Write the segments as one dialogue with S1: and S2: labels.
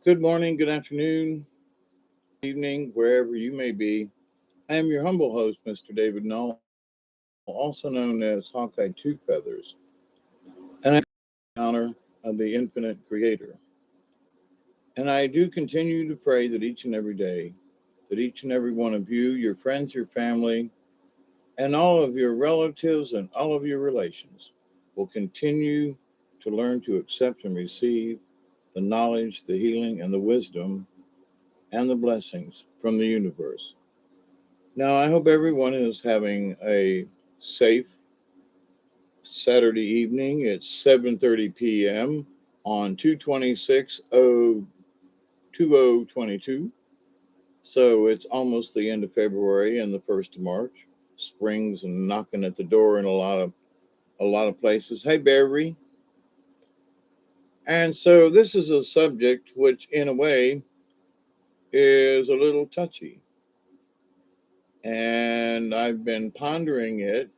S1: Good morning, good afternoon, evening, wherever you may be. I am your humble host, Mr. David Null, also known as Hawkeye Two Feathers, and I honor of the infinite creator. And I do continue to pray that each and every day, that each and every one of you, your friends, your family, and all of your relatives and all of your relations will continue to learn to accept and receive the knowledge, the healing, and the wisdom and the blessings from the universe. Now, I hope everyone is having a safe Saturday evening. It's 7:30 p.m. on 2/26/2022. So it's almost the end of February and the 1st of March. Spring's knocking at the door in a lot of places. Hey, Barry. And so this is a subject which, in a way, is a little touchy. And I've been pondering it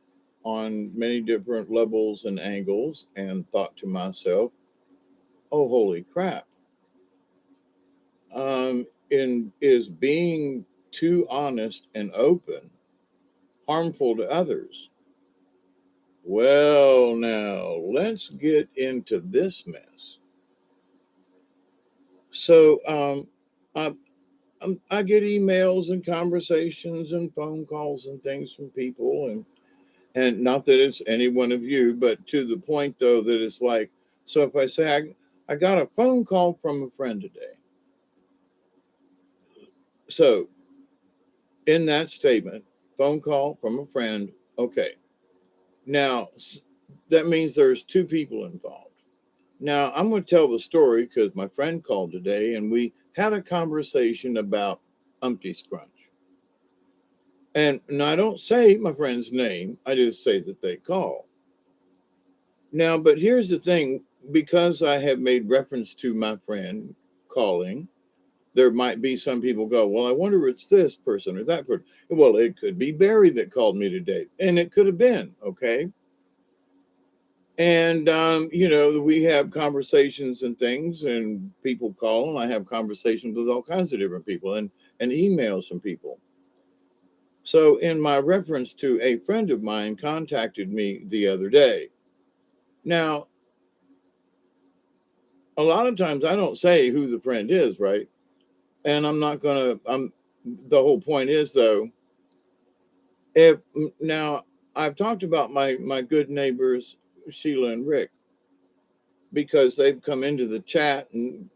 S1: on many different levels and angles and thought to myself, oh, holy crap. Is being too honest and open harmful to others? Well, now let's get into this mess. So, I, I get emails and conversations and phone calls and things from people, and not that it's any one of you, but to the point though that it's like, so if I say I got a phone call from a friend today. So in that statement, phone call from a friend, okay. Now that means there's two people involved. Now I'm going to tell the story because my friend called today and we had a conversation about Umpty Scrunch. And I don't say my friend's name, I just say that they call. Now, but here's the thing, because I have made reference to my friend calling, there might be some people go, well, I wonder if it's this person or that person. Well, it could be Barry that called me today, and it could have been, okay? And, we have conversations and things, and people call, and I have conversations with all kinds of different people and emails from people. So, in my reference to a friend of mine contacted me the other day. Now, a lot of times I don't say who the friend is, right? And I'm not gonna. The whole point is though, if now I've talked about my good neighbors Sheila and Rick because they've come into the chat and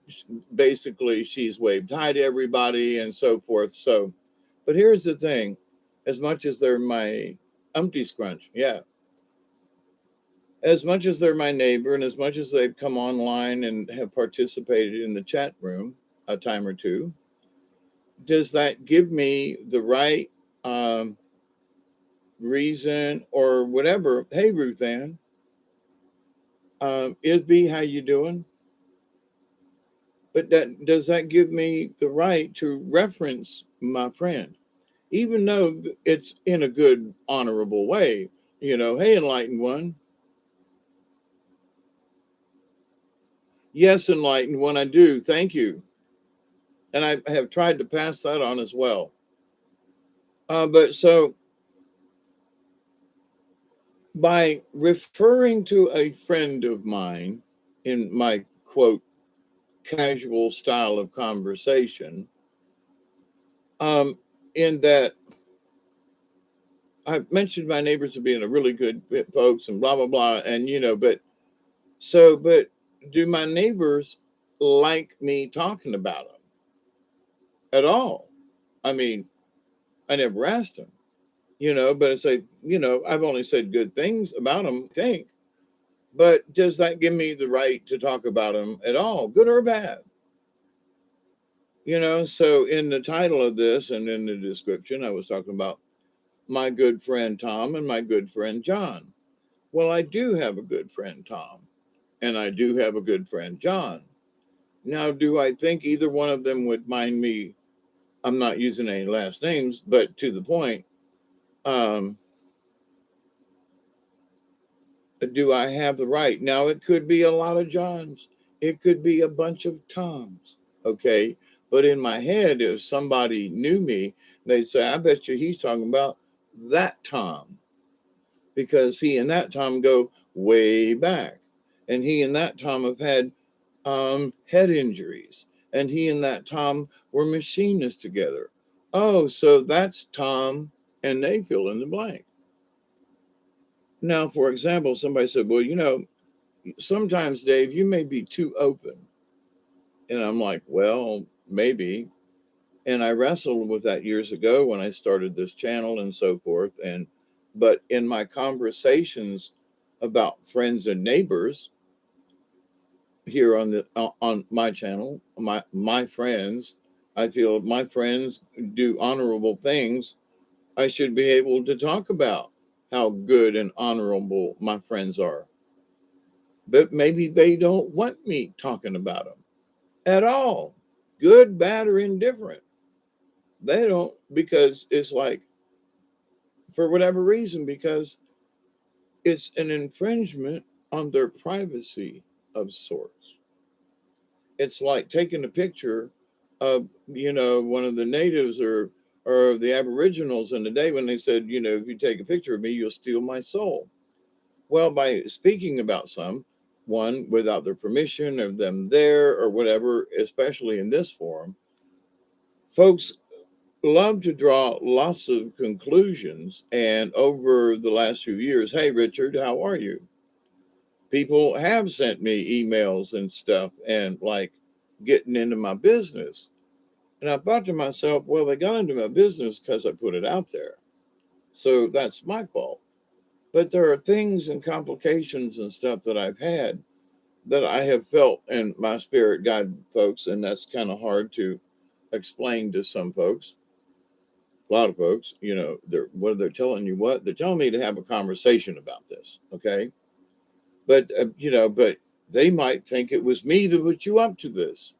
S1: basically she's waved hi to everybody and so forth. So, but here's the thing: as much as they're my umpty scrunch, yeah, as much as they're my neighbor and as much as they've come online and have participated in the chat room a time or two, does that give me the right um, reason or whatever? Hey, Ruth Ann, is B how you doing? But that does that give me the right to reference my friend, even though it's in a good, honorable way? Hey, enlightened one. Yes, enlightened one, I do. Thank you. And I have tried to pass that on as well. But so by referring to a friend of mine in my quote casual style of conversation, um, in that I've mentioned my neighbors as being a really good folks and blah blah blah, and but do my neighbors like me talking about them at all? I mean, I never asked them, but I say, I've only said good things about them, I think. But does that give me the right to talk about them at all, good or bad? So in the title of this and in the description, I was talking about my good friend Tom and my good friend John. Well, I do have a good friend Tom, and I do have a good friend John. Now, do I think either one of them would mind me? I'm not using any last names, but to the point, um, do I have the right? Now, it could be a lot of Johns, it could be a bunch of Toms. Okay. But in my head, if somebody knew me, they'd say, I bet you he's talking about that Tom, because he and that Tom go way back. And he and that Tom have had head injuries. And he and that Tom were machinists together. Oh, so that's Tom, and they fill in the blank. Now, for example, somebody said, well, sometimes, Dave, you may be too open. And I'm like, well, maybe. And I wrestled with that years ago when I started this channel and so forth. But in my conversations about friends and neighbors here on my channel, my friends, I feel if my friends do honorable things, I should be able to talk about how good and honorable my friends are. But maybe they don't want me talking about them at all, good, bad, or indifferent. They don't, because it's like, for whatever reason, because it's an infringement on their privacy of sorts. It's like taking a picture of, one of the natives or the aboriginals in the day when they said, if you take a picture of me, you'll steal my soul. Well, by speaking about someone without their permission or them there or whatever, especially in this forum, folks love to draw lots of conclusions. And over the last few years, hey, Richard, how are you? People have sent me emails and stuff and like getting into my business. And I thought to myself, well, they got into my business because I put it out there. So that's my fault. But there are things and complications and stuff that I've had that I have felt in my spirit guide folks. And that's kind of hard to explain to some folks. A lot of folks, they're telling you what? They're telling me to have a conversation about this. Okay. But they might think it was me that put you up to this.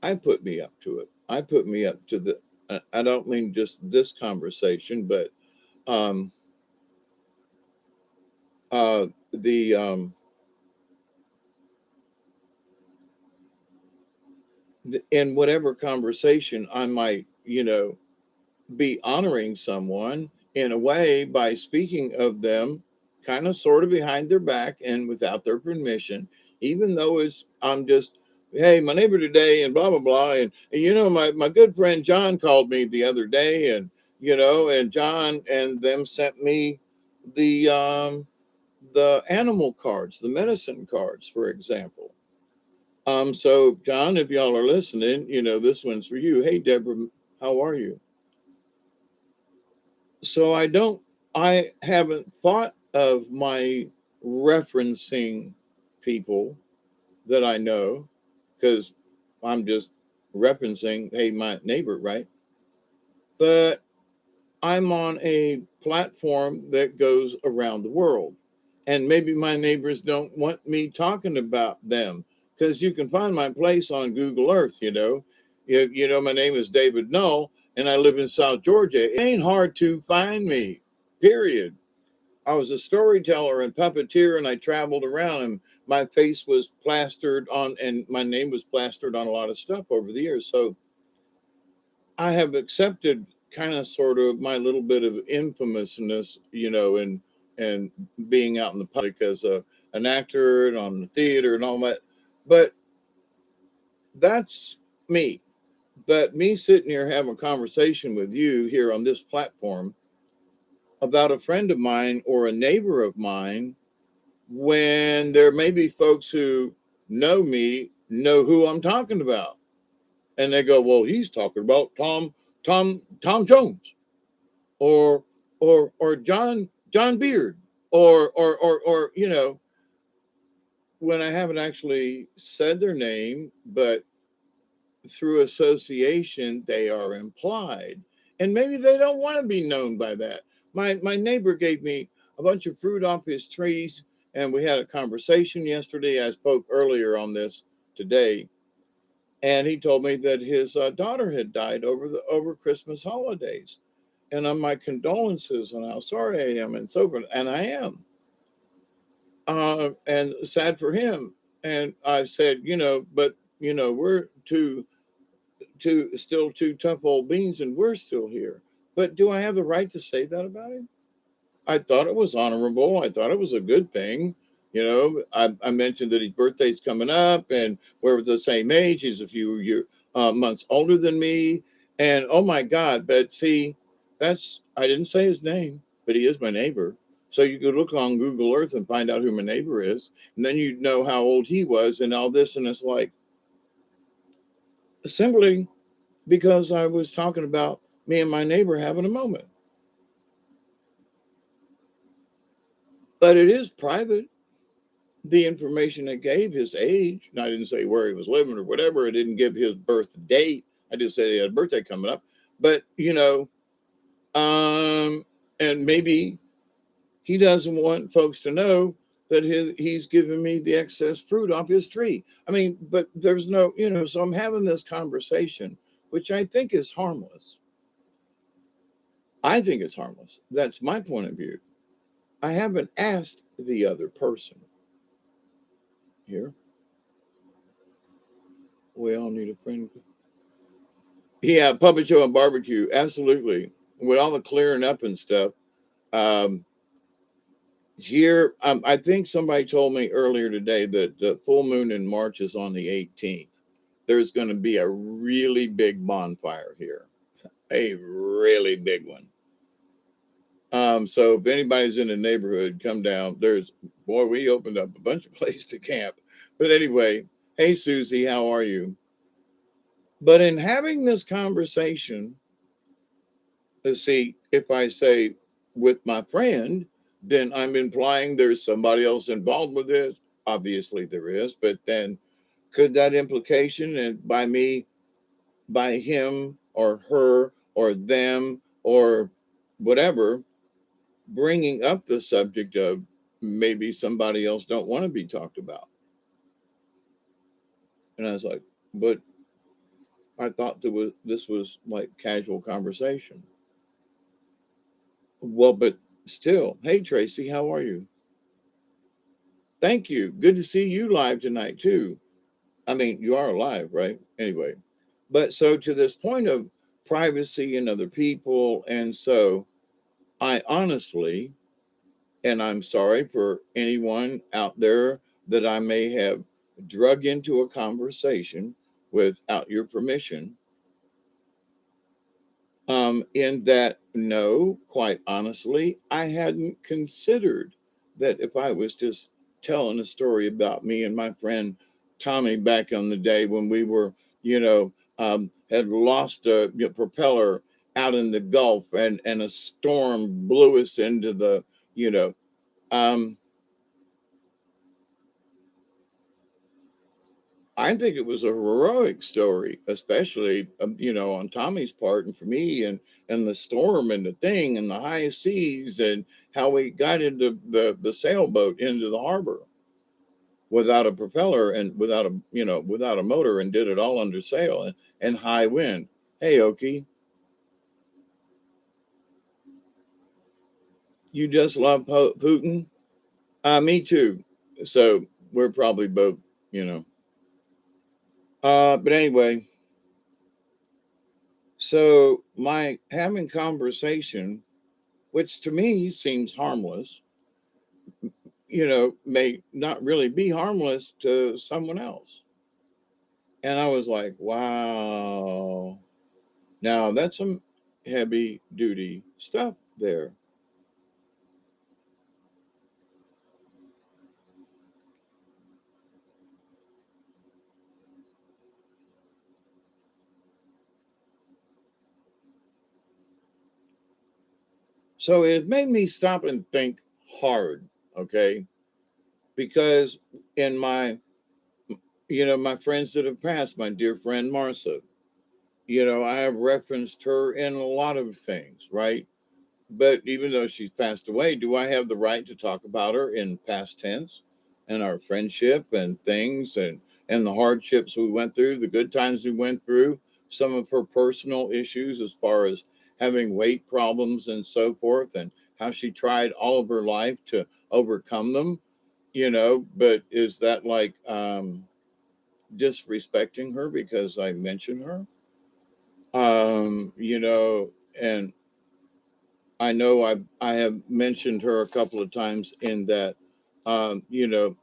S1: I put me up to it. I put me up to I don't mean just this conversation, but um, the in whatever conversation I might, be honoring someone in a way by speaking of them kind of sort of behind their back and without their permission, even though I'm just, hey, my neighbor today and blah blah blah. And my good friend John called me the other day, and John and them sent me the animal cards, the medicine cards, for example. So John, if y'all are listening, this one's for you. Hey Deborah, how are you? So I haven't thought of my referencing people that I know, because I'm just referencing, hey, my neighbor, right? But I'm on a platform that goes around the world. And maybe my neighbors don't want me talking about them, because you can find my place on Google Earth, my name is David Null and I live in South Georgia. It ain't hard to find me, period. I was a storyteller and puppeteer, and I traveled around, and my face was plastered on, and my name was plastered on a lot of stuff over the years. So I have accepted kind of sort of my little bit of infamousness, and being out in the public as an actor and on the theater and all that. But that's me. But me sitting here having a conversation with you here on this platform about a friend of mine or a neighbor of mine, when there may be folks who know me, know who I'm talking about. And they go, well, he's talking about Tom Jones, or or John Beard, or when I haven't actually said their name, but through association they are implied. And maybe they don't want to be known by that. My neighbor gave me a bunch of fruit off his trees, and we had a conversation yesterday. I spoke earlier on this today, and he told me that his daughter had died over Christmas holidays. And on my condolences and how sorry I am and so forth, and I am. and sad for him. And I said, but we're two tough old beans, and we're still here. But do I have the right to say that about him? I thought it was honorable. I thought it was a good thing. I mentioned that his birthday's coming up, and we're the same age. He's a few months older than me, and oh my God! But see, I didn't say his name, but he is my neighbor. So you could look on Google Earth and find out who my neighbor is, and then you'd know how old he was and all this. And it's like simply because I was talking about me and my neighbor having a moment, but it is private. The information it gave his age. And I didn't say where he was living or whatever. It didn't give his birth date. I just said he had a birthday coming up. But um, and maybe he doesn't want folks to know that he's giving me the excess fruit off his tree. I mean, but there's no, so I'm having this conversation, which I think is harmless. I think it's harmless. That's my point of view. I haven't asked the other person here. We all need a friend. Yeah, puppet show and barbecue, absolutely. With all the clearing up and stuff. Um, Here, I think somebody told me earlier today that the full moon in March is on the 18th. There's going to be a really big bonfire here, a really big one. So if anybody's in the neighborhood, come down. Boy, we opened up a bunch of places to camp. But anyway, hey Susie, how are you? But in having this conversation, let's see, if I say with my friend, then I'm implying there's somebody else involved with this. Obviously there is, but then could that implication and by him or her or them or whatever, bringing up the subject of maybe somebody else don't want to be talked about. And I was like, but I thought this was like casual conversation. Well, but still, hey Tracy, how are you? Thank you. Good to see you live tonight, too. I mean, you are alive, right? Anyway, but so to this point of privacy and other people. And so I honestly, and I'm sorry for anyone out there that I may have drug into a conversation without your permission, in that, no, quite honestly, I hadn't considered that if I was just telling a story about me and my friend Tommy back on the day when we were, had lost a propeller out in the Gulf and a storm blew us into the, you know, um, I think it was a heroic story, especially on Tommy's part, and for me, and the storm and the thing and the high seas and how we got into the sailboat into the harbor without a propeller and without a motor and did it all under sail and high wind. Hey, Okie, you just love Putin? Me too. So we're probably both, you know. But anyway, so my having conversation, which to me seems harmless, may not really be harmless to someone else. And I was like, wow, now that's some heavy duty stuff there. So it made me stop and think hard, okay? Because in my friends that have passed, my dear friend Martha, I have referenced her in a lot of things, right? But even though she's passed away, do I have the right to talk about her in past tense and our friendship and things and the hardships we went through, the good times we went through, some of her personal issues as far as having weight problems and so forth, and how she tried all of her life to overcome them? but is that like disrespecting her because I mention her? And I know I have mentioned her a couple of times in that, um, you know,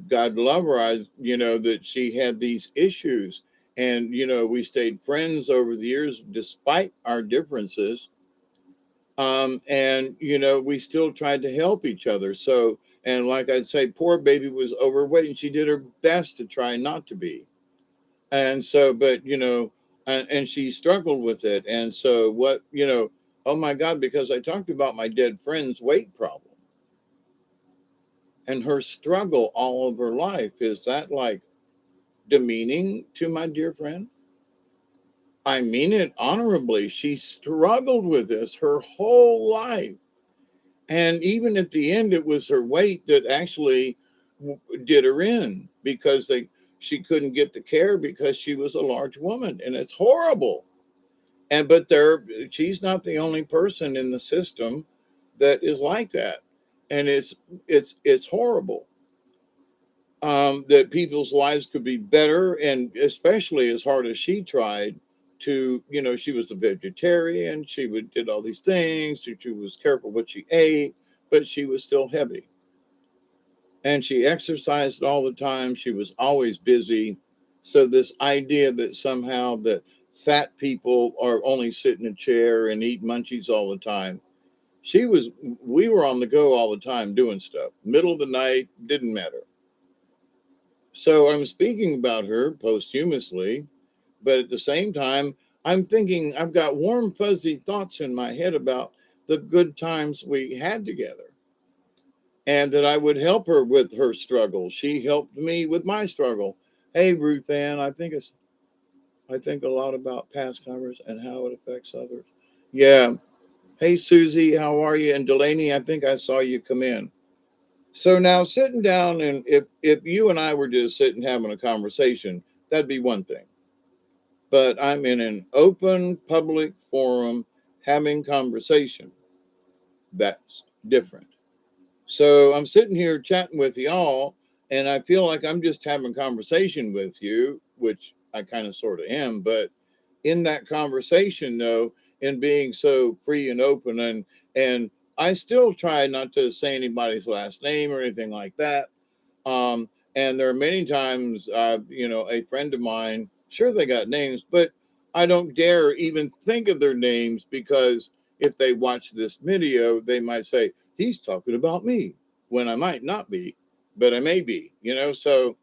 S1: God love her. That she had these issues, and we stayed friends over the years despite our differences. And we still tried to help each other. So, and like I'd say, poor baby was overweight, and she did her best to try not to be. And so, but and she struggled with it. And so, oh my God, because I talked about my dead friend's weight problem and her struggle all of her life. Is that like demeaning to my dear friend? I mean it honorably. She struggled with this her whole life. And even at the end, it was her weight that actually did her in because she couldn't get the care because she was a large woman. And it's horrible. But she's not the only person in the system that is like that. And it's horrible, that people's lives could be better, and especially as hard as she tried to, she was a vegetarian, did all these things, she was careful what she ate, but she was still heavy. And she exercised all the time, she was always busy. So this idea that somehow that fat people are only sit in a chair and eat munchies all the time, we were on the go all the time doing stuff, middle of the night, didn't matter. So I'm speaking about her posthumously, but at the same time, I'm thinking I've got warm, fuzzy thoughts in my head about the good times we had together, and that I would help her with her struggle. She helped me with my struggle. Hey, Ruth Ann, I think a lot about past converse and how it affects others. Yeah. Hey, Susie, how are you? And Delaney, I think I saw you come in. So now sitting down, and if you and I were just sitting having a conversation, that'd be one thing. But I'm in an open public forum having conversation. That's different. So I'm sitting here chatting with y'all, and I feel like I'm just having conversation with you, which I kind of sort of am. But in that conversation, though, in being so free and open, and I still try not to say anybody's last name or anything like that. Um, and there are many times, a friend of mine, sure, they got names, but I don't dare even think of their names, because if they watch this video, they might say, he's talking about me, when I might not be, but I may be, so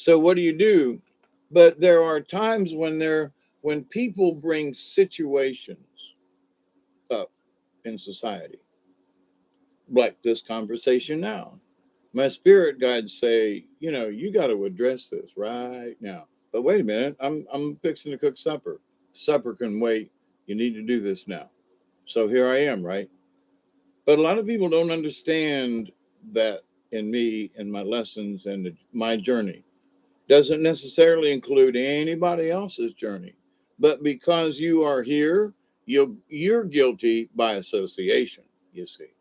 S1: what do you do? But there are times when people bring situations up in society, like this conversation now. My spirit guides say, you got to address this right now. But wait a minute, I'm fixing to cook supper. Supper can wait. You need to do this now. So here I am, right? But a lot of people don't understand that in me and my lessons and my journey doesn't necessarily include anybody else's journey. But because you are here, you're guilty by association, you see,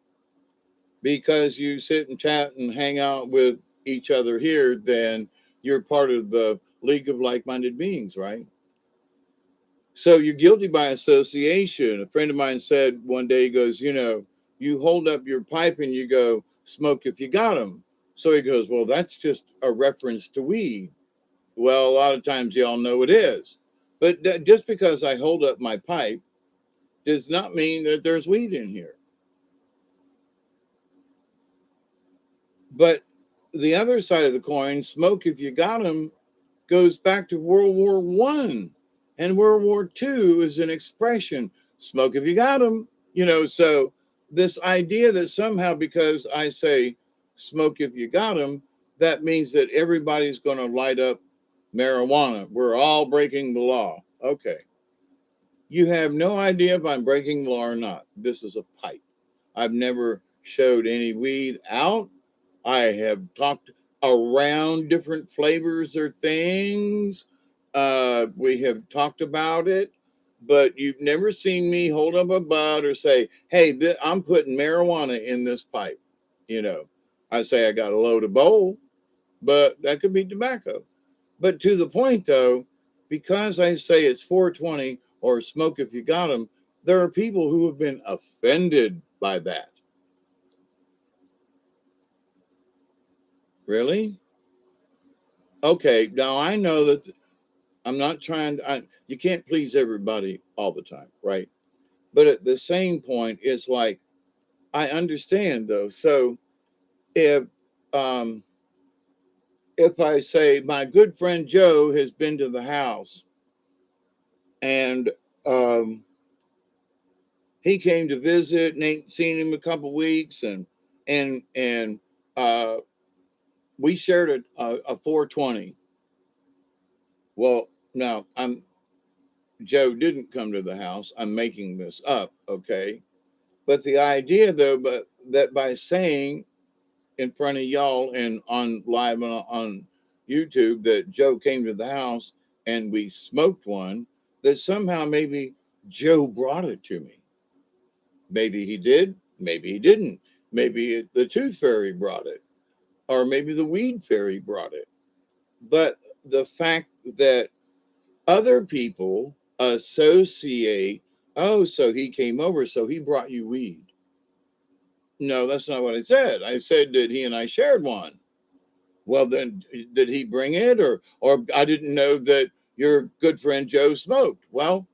S1: because you sit and chat and hang out with each other here, then you're part of the league of like-minded beings, right? So you're guilty by association. A friend of mine said one day, he goes, you hold up your pipe and you go, smoke if you got 'em. So he goes, well, that's just a reference to weed. Well, a lot of times y'all know it is. But just because I hold up my pipe does not mean that there's weed in here. But the other side of the coin, smoke if you got 'em, goes back to World War One, and World War Two is an expression. Smoke if you got 'em, So this idea that somehow because I say smoke if you got 'em, that means that everybody's going to light up marijuana. We're all breaking the law. Okay, you have no idea if I'm breaking the law or not. This is a pipe. I've never showed any weed out. I have talked around different flavors or things. We have talked about it, but you've never seen me hold up a bud or say, hey, I'm putting marijuana in this pipe, you know. I say I got a load of bowl, but that could be tobacco. But to the point though, because I say it's 420 or smoke if you got them, there are people who have been offended by that. Really? Okay, now I know that I'm not trying to, you can't please everybody all the time, right? But at the same point, it's like, I understand though. So if, um, if I say my good friend Joe has been to the house and um, he came to visit and ain't seen him a couple weeks and uh, we shared a 420. Well, now Joe didn't come to the house. I'm making this up, okay? But the idea though, but that by saying in front of y'all and on live on YouTube that Joe came to the house and we smoked one, that somehow maybe Joe brought it to me. Maybe he did, maybe he didn't. Maybe the tooth fairy brought it, or maybe the weed fairy brought it. But the fact that other people associate, oh, so he came over, so he brought you weed. No, that's not what I said. I said that he and I shared one. Well, then did he bring it, or I didn't know that your good friend Joe smoked? Well,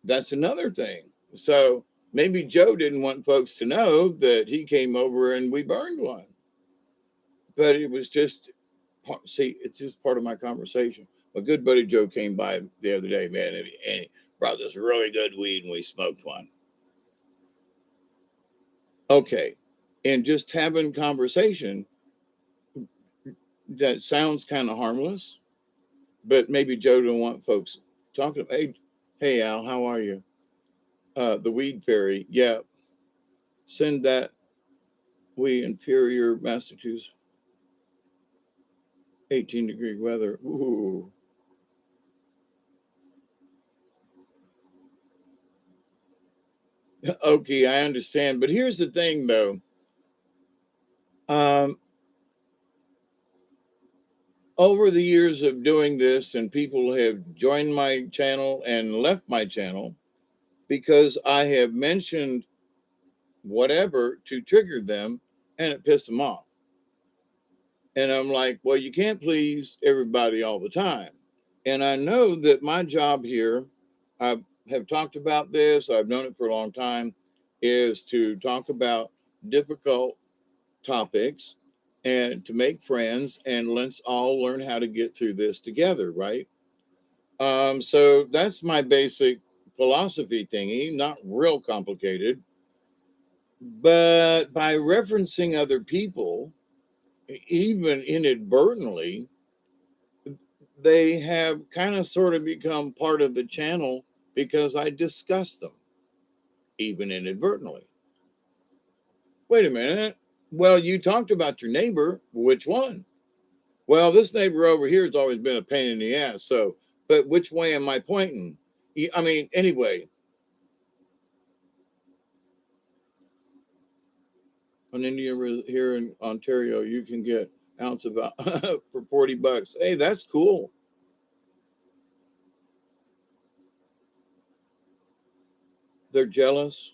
S1: that's another thing. So maybe Joe didn't want folks to know that he came over and we burned one. But it was just, see, it's just part of my conversation. My good buddy Joe came by the other day, man, and he brought this really good weed and we smoked one. Okay. And just having conversation that sounds kind of harmless, but maybe Joe don't want folks talking. Hey, Al, how are you? The weed fairy. Yeah, send that. We inferior Massachusetts, 18-degree weather. Ooh. Okay, I understand. But here's the thing, though. Um, over the years of doing this, and people have joined my channel and left my channel because I have mentioned whatever to trigger them and it pissed them off. And I'm like, well, you can't please everybody all the time. And I know that my job here, I have talked about this, I've known it for a long time, is to talk about difficult topics and to make friends and let's all learn how to get through this together, right? So that's my basic philosophy thingy, not real complicated. But by referencing other people, even inadvertently, they have kind of sort of become part of the channel because I discuss them, even inadvertently. Wait a minute. Well, you talked about your neighbor. Which one? Well, this neighbor over here has always been a pain in the ass. So, but which way am I pointing? I mean, anyway, on India here in Ontario, you can get ounce of for $40. Hey, that's cool. They're jealous.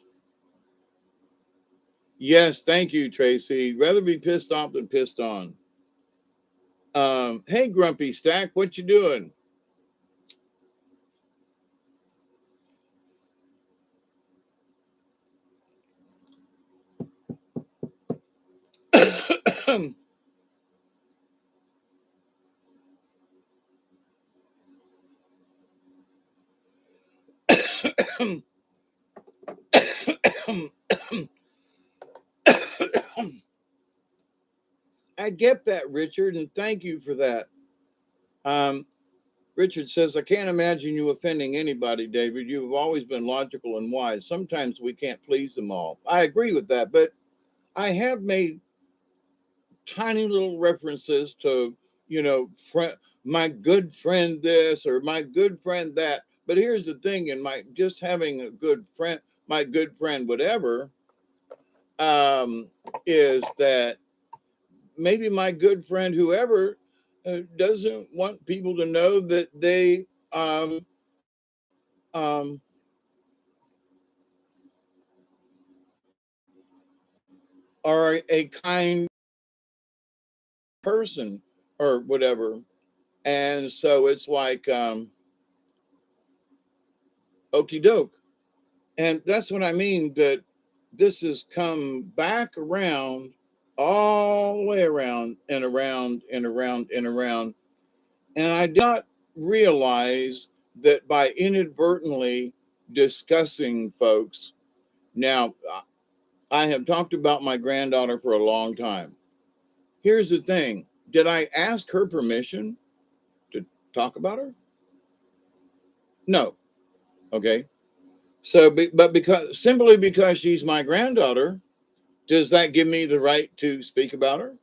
S1: Yes, thank you, Tracy. Rather be pissed off than pissed on. Hey, Grumpy Stack, what you doing? I get that, Richard, and thank you for that. Um, Richard says, I can't imagine you offending anybody, David. You've always been logical and wise. Sometimes we can't please them all. I agree with that, but I have made tiny little references to, my good friend this or my good friend that. But here's the thing, in my just having a good friend, my good friend, whatever, um, is that maybe my good friend, whoever, doesn't want people to know that they um, are a kind person or whatever. And so it's like, okey doke. And that's what I mean, that this has come back around, all the way around and around and around and around. And I did not realize that by inadvertently discussing folks. Now, I have talked about my granddaughter for a long time. Here's the thing: did I ask her permission to talk about her? No. Okay. So, but because simply because she's my granddaughter, does that give me the right to speak about her?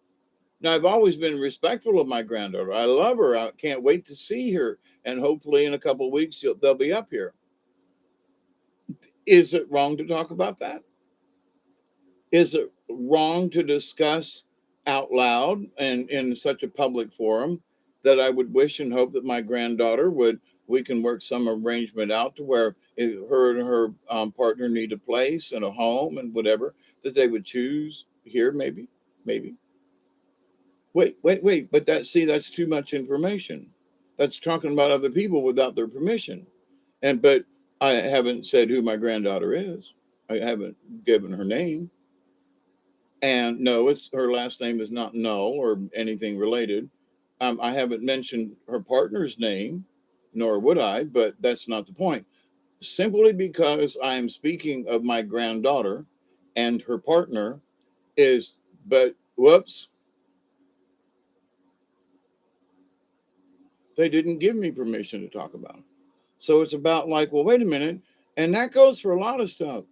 S1: Now, I've always been respectful of my granddaughter. I love her. I can't wait to see her. And hopefully, in a couple of weeks, they'll be up here. Is it wrong to talk about that? Is it wrong to discuss out loud and in such a public forum that I would wish and hope that my granddaughter would, we can work some arrangement out to where if her and her partner need a place and a home and whatever, that they would choose here, maybe. Wait. But that's too much information. That's talking about other people without their permission. But I haven't said who my granddaughter is. I haven't given her name. And no, it's her last name is not Null or anything related. I haven't mentioned her partner's name, nor would I, but that's not the point. Simply because I am speaking of my granddaughter and her partner is, but whoops, they didn't give me permission to talk about it. So it's about like, well, wait a minute. And that goes for a lot of stuff.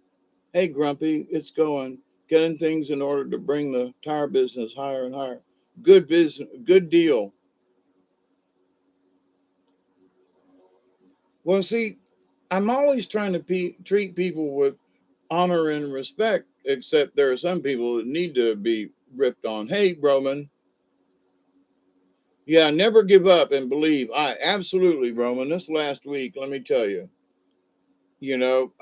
S1: Hey, Grumpy, it's going, getting things in order to bring the tire business higher and higher. Good business, good deal. Well, see, I'm always trying to treat people with honor and respect, except there are some people that need to be ripped on. Hey, Roman. Yeah, never give up and believe. I absolutely, Roman. This last week, let me tell you, you know,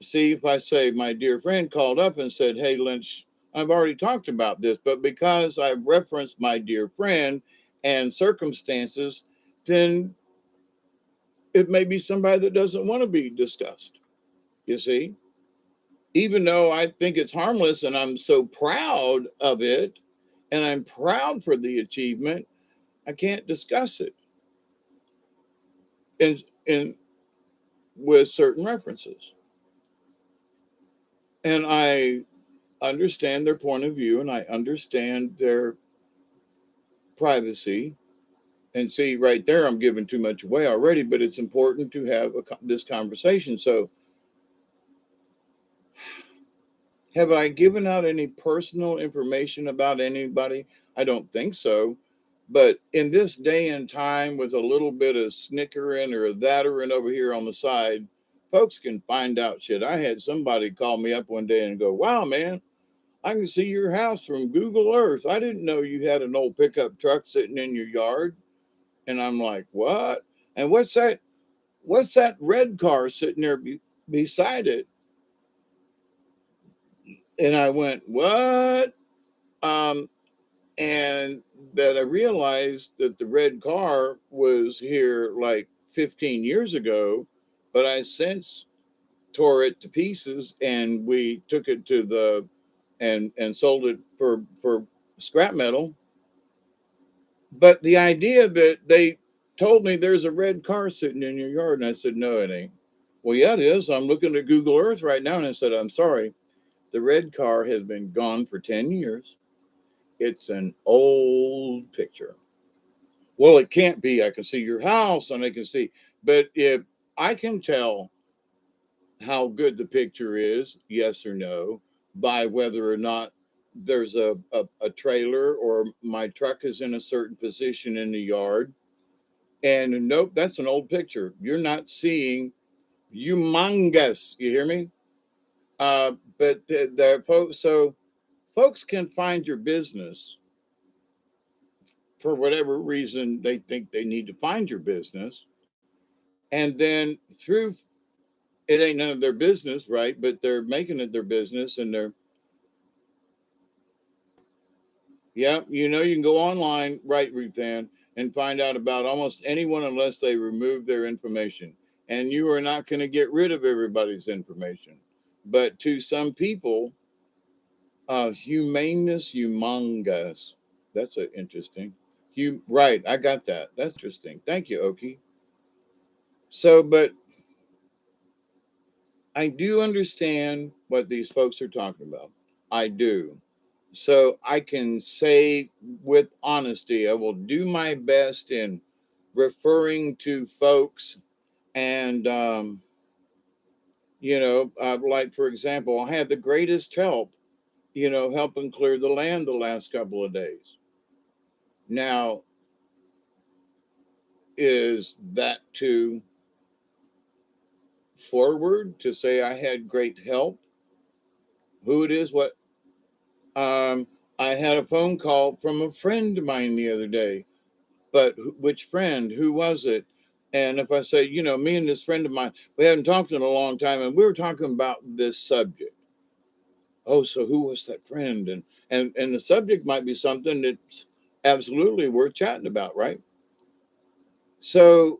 S1: see if I say my dear friend called up and said, hey, Lynch, I've already talked about this, but because I referenced my dear friend and circumstances, then it may be somebody that doesn't want to be discussed. You see? Even though I think it's harmless and I'm so proud of it and I'm proud for the achievement, I can't discuss it in with certain references. And I understand their point of view and I understand their privacy. And see, right there, I'm giving too much away already, but it's important to have this conversation. So, have I given out any personal information about anybody? I don't think so. But in this day and time, with a little bit of snickering or thatering over here on the side, folks can find out shit. I had somebody call me up one day and go, wow, man, I can see your house from Google Earth. I didn't know you had an old pickup truck sitting in your yard. And I'm like, what? And what's that? What's that red car sitting there beside it? And I went, what? Um, and that I realized that the red car was here like 15 years ago, but I since tore it to pieces and we took it to the and sold it for scrap metal. But the idea that they told me there's a red car sitting in your yard, and I said, no, it ain't. Well, yeah, it is. I'm looking at Google Earth right now, and I said, I'm sorry, the red car has been gone for 10 years. It's an old picture. Well, it can't be. I can see your house and I can see, but if I can tell how good the picture is, yes or no, by whether or not there's a trailer or my truck is in a certain position in the yard. And nope, that's an old picture. You're not seeing humongous. You hear me? but the folks, so folks can find your business for whatever reason they think they need to find your business, and then through it ain't none of their business, right? But they're making it their business, and they're yeah, you can go online, right, Ruthann, and find out about almost anyone unless they remove their information. And you are not going to get rid of everybody's information. But to some people, humaneness, humongous. That's a interesting. Right, I got that. That's interesting. Thank you, Oki. So, but I do understand what these folks are talking about. I do. So I can say with honesty, I will do my best in referring to folks and, like for example, I had the greatest help, helping clear the land the last couple of days. Now, is that too forward to say I had great help? Who it is? What? Um, I had a phone call from a friend of mine the other day. But which friend? Who was it? And if I say, me and this friend of mine, we haven't talked in a long time, and we were talking about this subject. Oh, so who was that friend? And the subject might be something that's absolutely worth chatting about, right? So,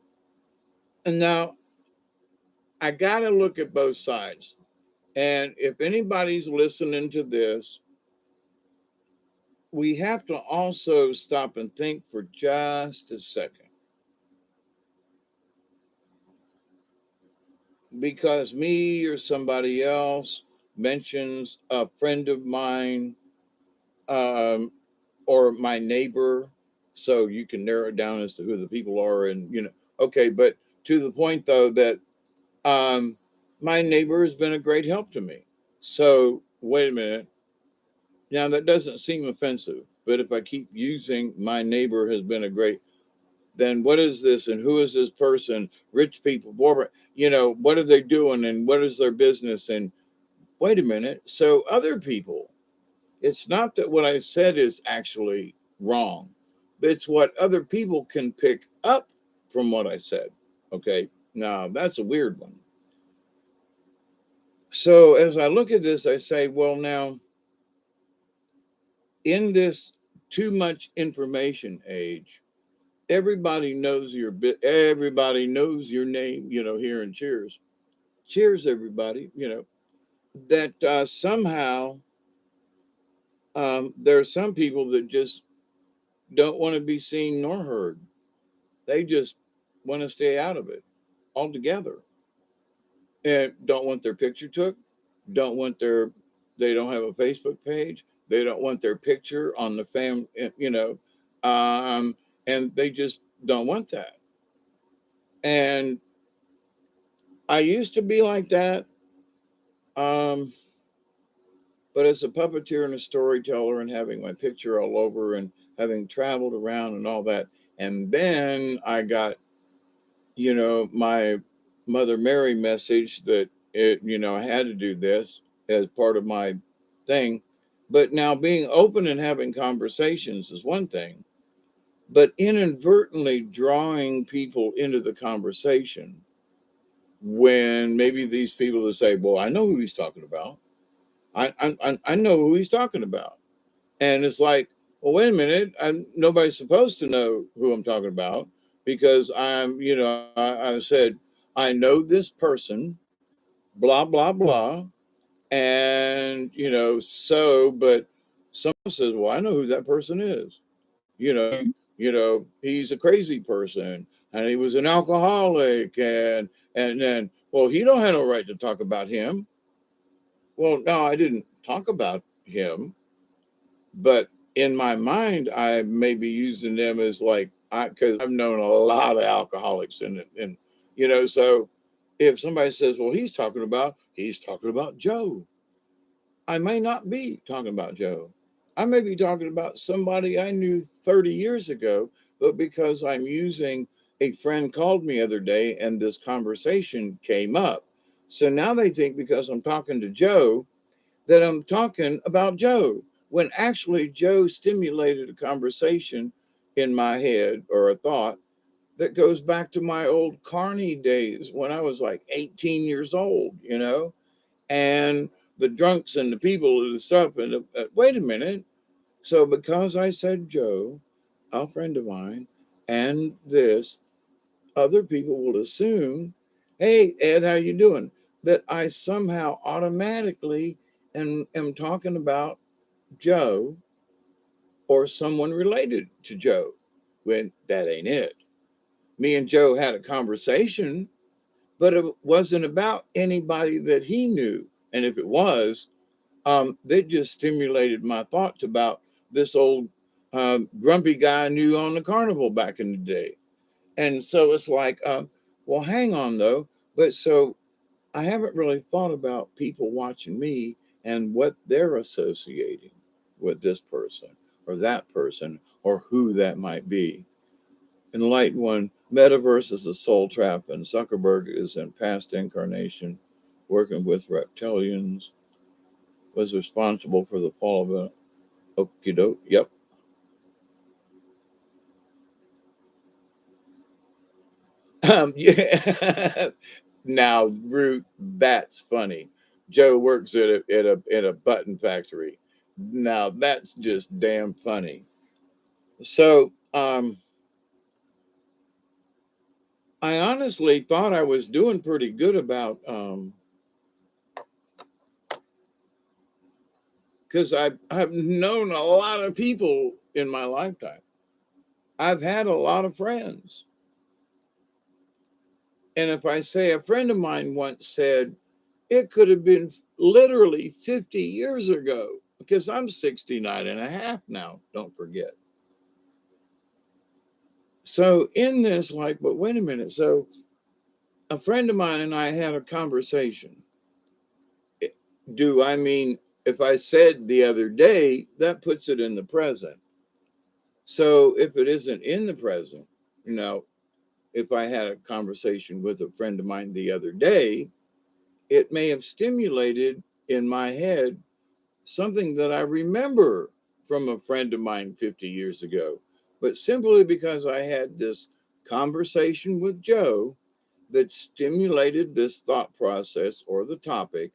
S1: and now I got to look at both sides. And if anybody's listening to this, we have to also stop and think for just a second. Because me or somebody else mentions a friend of mine, um, or my neighbor, so you can narrow it down as to who the people are, and okay. But to the point though that um, my neighbor has been a great help to me. So wait a minute. Now that doesn't seem offensive, but if I keep using my neighbor has been a great, then what is this and who is this person? Rich people, poor, what are they doing and what is their business? And wait a minute. So other people, it's not that what I said is actually wrong, but it's what other people can pick up from what I said. Okay. Now that's a weird one. So as I look at this, I say, well, now in this too much information age, everybody knows your bit. Everybody knows your name, here in Cheers. Cheers, everybody. That somehow there are some people that just don't want to be seen nor heard. They just want to stay out of it altogether and don't want their picture took, don't want they don't have a Facebook page, they don't want their picture on the um, and they just don't want that. And I used to be like that, um, but as a puppeteer and a storyteller and having my picture all over and having traveled around and all that, and then I got my Mother Mary message that I had to do this as part of my thing. But now being open and having conversations is one thing, but inadvertently drawing people into the conversation when maybe these people that say, well, I know who he's talking about. I know who he's talking about. And it's like, well, wait a minute. Nobody's supposed to know who I'm talking about because I said, I know this person, blah, blah, blah. And, but someone says, well, I know who that person is. He's a crazy person and he was an alcoholic and then, well, he don't have no right to talk about him. Well, no, I didn't talk about him. But in my mind, I may be using them as like because I've known a lot of alcoholics and so if somebody says, well, he's talking about Joe, I may not be talking about Joe. I may be talking about somebody I knew 30 years ago, but because I'm using a friend called me the other day and this conversation came up. So now they think because I'm talking to Joe that I'm talking about Joe, when actually Joe stimulated a conversation in my head or a thought that goes back to my old carny days when I was like 18 years old, and the drunks and the people and the stuff. And wait a minute. So because I said Joe, a friend of mine, and this, other people will assume, hey, Ed, how you doing? That I somehow automatically am talking about Joe or someone related to Joe, when that ain't it. Me and Joe had a conversation, but it wasn't about anybody that he knew. And if it was, they just stimulated my thoughts about this old grumpy guy I knew on the carnival back in the day. And so it's like, well, hang on though. But so I haven't really thought about people watching me and what they're associating with this person or that person or who that might be. Enlightened one, metaverse is a soul trap, and Zuckerberg is in past incarnation working with reptilians, was responsible for the fall of a okie doke. Yep. Yeah. Now, Root, that's funny. Joe works at a button factory. Now that's just damn funny. So I honestly thought I was doing pretty good about because I've known a lot of people in my lifetime. I've had a lot of friends. And if I say a friend of mine once said, it could have been literally 50 years ago because I'm 69 and a half now, don't forget. So, in this, like, but wait a minute. So, a friend of mine and I had a conversation. Do I mean, if I said the other day, that puts it in the present. So, if it isn't in the present, you know, if I had a conversation with a friend of mine the other day, it may have stimulated in my head something that I remember from a friend of mine 50 years ago. But simply because I had this conversation with Joe that stimulated this thought process or the topic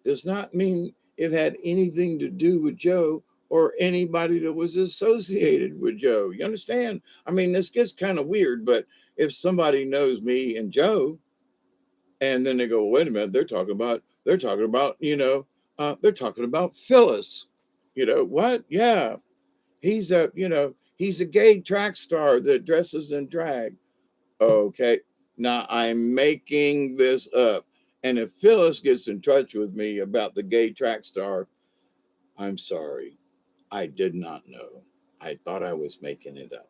S1: does not mean it had anything to do with Joe or anybody that was associated with Joe. You understand? I mean, this gets kind of weird, but if somebody knows me and Joe, and then they go, wait a minute, they're talking about Phyllis. What? Yeah. He's a gay track star that dresses in drag. Okay. Now I'm making this up. And if Phyllis gets in touch with me about the gay track star, I'm sorry. I did not know. I thought I was making it up.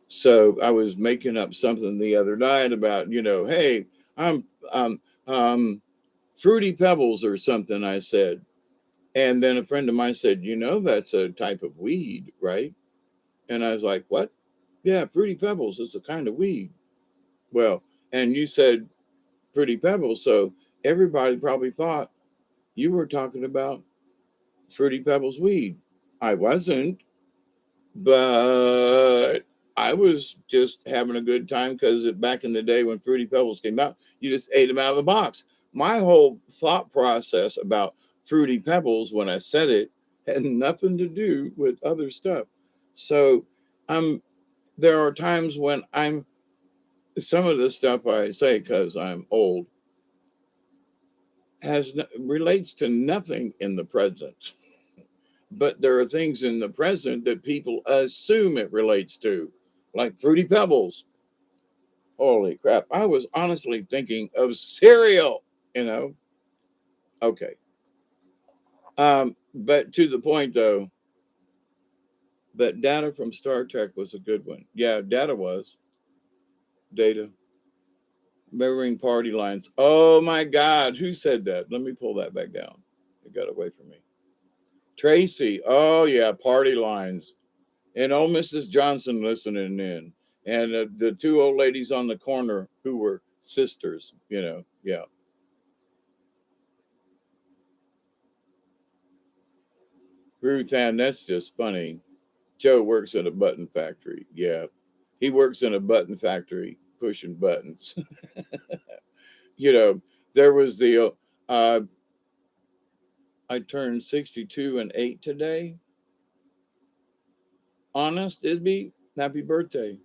S1: So I was making up something the other night about, hey, I'm um Fruity Pebbles or something, I said. And then a friend of mine said, that's a type of weed, right? And I was like, what? Yeah, Fruity Pebbles is a kind of weed. Well, and you said Fruity Pebbles, so everybody probably thought you were talking about Fruity Pebbles weed. I wasn't, but I was just having a good time because back in the day when Fruity Pebbles came out, you just ate them out of the box. My whole thought process about Fruity Pebbles when I said it had nothing to do with other stuff. So I'm there are times when I'm some of the stuff I say because I'm old relates to nothing in the present, but there are things in the present that people assume it relates to, like Fruity Pebbles. Holy crap. I was honestly thinking of cereal, you know? Okay. But to the point though, but Data from Star Trek was a good one. Yeah, Data was. Data. Mirroring party lines. Oh my God. Who said that? Let me pull that back down. It got away from me. Tracy. Oh yeah, party lines. And old Mrs. Johnson listening in. And the two old ladies on the corner who were sisters, Yeah. Ruth Ann, that's just funny. Joe works in a button factory. Yeah. He works in a button factory pushing buttons. you know, there was uh, I turned 62 and 8 today. Honest, Isby, happy birthday.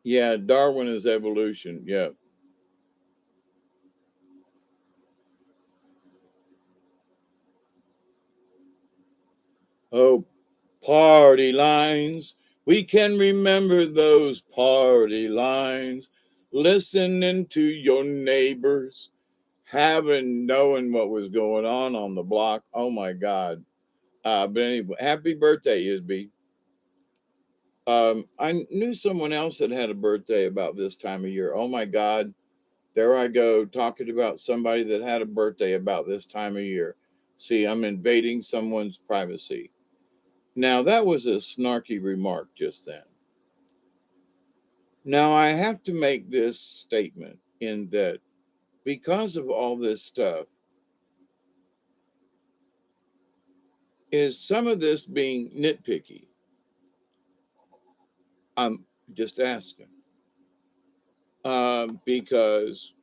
S1: Yeah, Darwin is evolution. Yeah. Oh, party lines. We can remember those party lines. Listening to your neighbors, having knowing what was going on the block. Oh my God. But anyway, happy birthday, Isby. I knew someone else that had a birthday about this time of year. Oh my God. There I go talking about somebody that had a birthday about this time of year. See, I'm invading someone's privacy. Now, that was a snarky remark just then. Now, I have to make this statement in that because of all this stuff, is some of this being nitpicky? I'm just asking. Because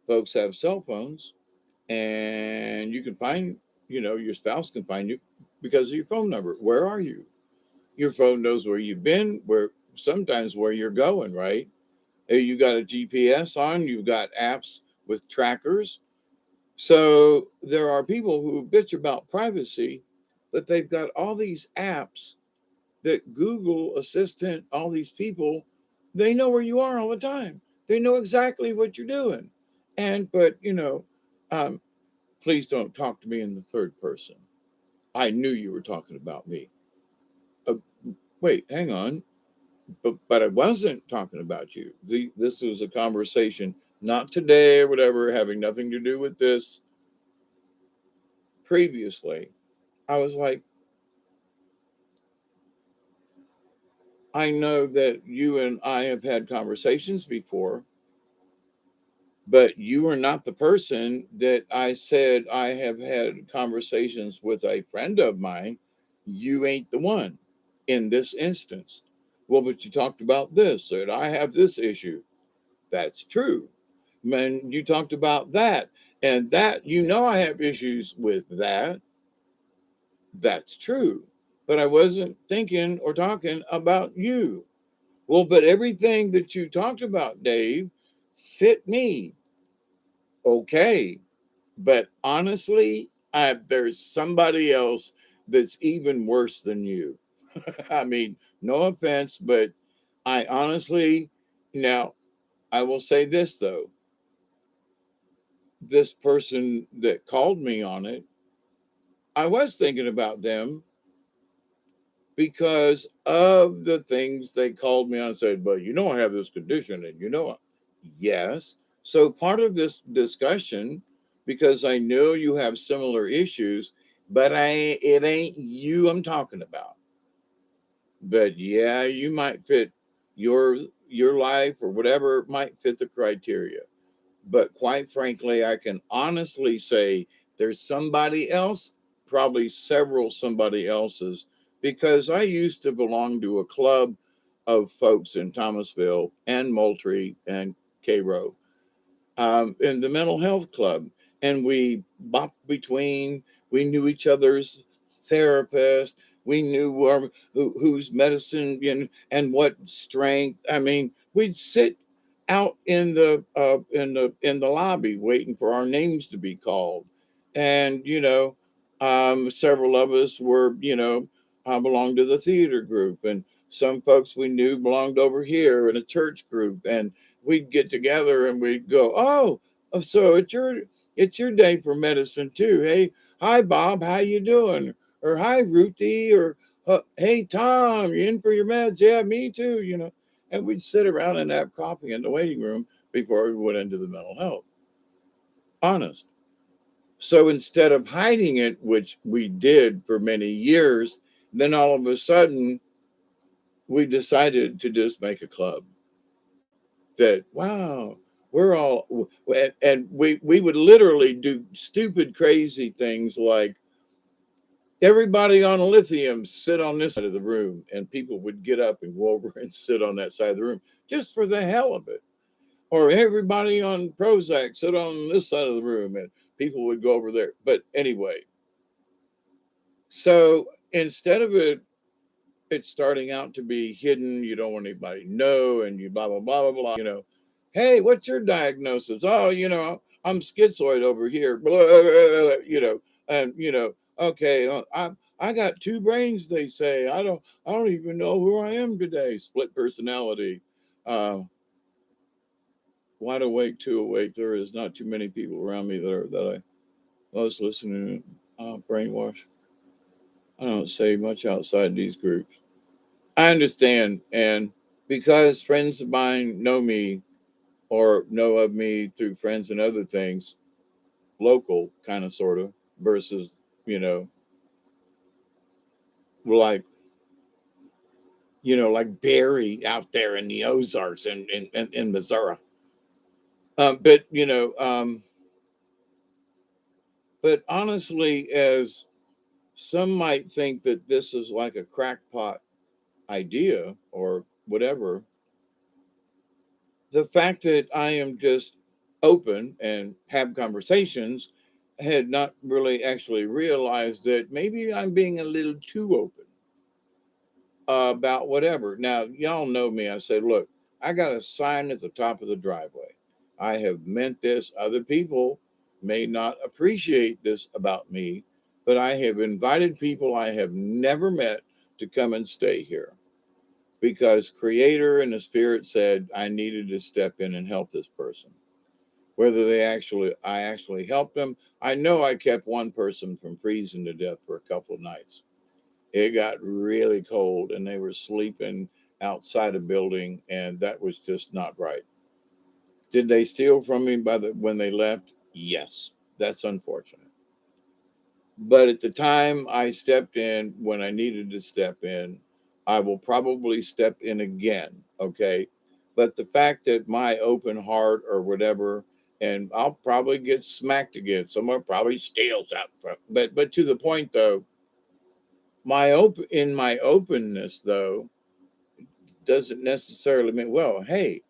S1: folks have cell phones and you can find, your spouse can find you because of your phone number. Where are you? Your phone knows where you've been, where sometimes where you're going, right? You got a GPS on, you've got apps with trackers. So there are people who bitch about privacy, but they've got all these apps that Google Assistant, all these people, they know where you are all the time. They know exactly what you're doing. But um, please don't talk to me in the third person. I knew you were talking about me. Uh, Wait, hang on. But I wasn't talking about you. This was a conversation, not today or whatever, having nothing to do with this. Previously, I was like, I know that you and I have had conversations before, but you are not the person that I said I have had conversations with a friend of mine. You ain't the one in this instance. Well, but you talked about this, that I have this issue. That's true. Man, you talked about that, and that, I have issues with that. That's true. But I wasn't thinking or talking about you. Well, but everything that you talked about, Dave, fit me. Okay. But honestly, there's somebody else that's even worse than you. I mean, no offense, but I honestly, now, I will say this though, this person that called me on it, I was thinking about them because of the things they called me on and said, but I have this condition and yes. So part of this discussion, because I know you have similar issues, but it ain't you I'm talking about. But yeah, you might fit your your life or whatever might fit the criteria. But quite frankly, I can honestly say there's somebody else, probably several somebody else's, because I used to belong to a club of folks in Thomasville and Moultrie and Cairo in the mental health club. And we bopped between, we knew each other's therapists, we knew whose medicine and what strength. I mean, we'd sit out in the lobby waiting for our names to be called. And, several of us were, belonged to the theater group. And some folks we knew belonged over here in a church group. And we'd get together and we'd go, so it's your day for medicine too. Hey, hi Bob, how you doing? Or hi Ruthie, or hey Tom, you in for your meds? Yeah, me too. And we'd sit around and have coffee in the waiting room before we went into the mental health. Honest. So instead of hiding it, which we did for many years, then all of a sudden we decided to just make a club. that, wow, we're all, and we would literally do stupid, crazy things like everybody on lithium sit on this side of the room, and people would get up and go over and sit on that side of the room just for the hell of it. Or everybody on Prozac sit on this side of the room, and people would go over there. But anyway, so instead of it's starting out to be hidden, you don't want anybody to know, and you blah blah blah blah blah. Hey, what's your diagnosis? Oh, I'm schizoid over here. Blah, blah, blah, blah, and okay, I got two brains. They say I don't even know who I am today. Split personality. Uh, Wide awake, too awake. There is not too many people around me that I was listening to brainwash. I don't say much outside these groups. I understand, and because friends of mine know me or know of me through friends and other things, local kind of sort of, versus you know like like Barry out there in the Ozarks in Missouri. But but honestly, as some might think that this is like a crackpot idea or whatever, the fact that I am just open and have conversations had not really actually realized that maybe I'm being a little too open about whatever. Now, y'all know me. I said, look, I got a sign at the top of the driveway. I have meant this. Other people may not appreciate this about me, but I have invited people I have never met to come and stay here because creator and the spirit said I needed to step in and help this person. Whether I actually helped them, I know I kept one person from freezing to death for a couple of nights. It got really cold and they were sleeping outside a building, and that was just not right. Did they steal from me when they left? Yes, that's unfortunate. But at the time I stepped in when I needed to step in, I will probably step in again. Okay. But the fact that my open heart or whatever, and I'll probably get smacked again. Someone probably steals out from, but to the point though, my openness though doesn't necessarily mean, well, hey,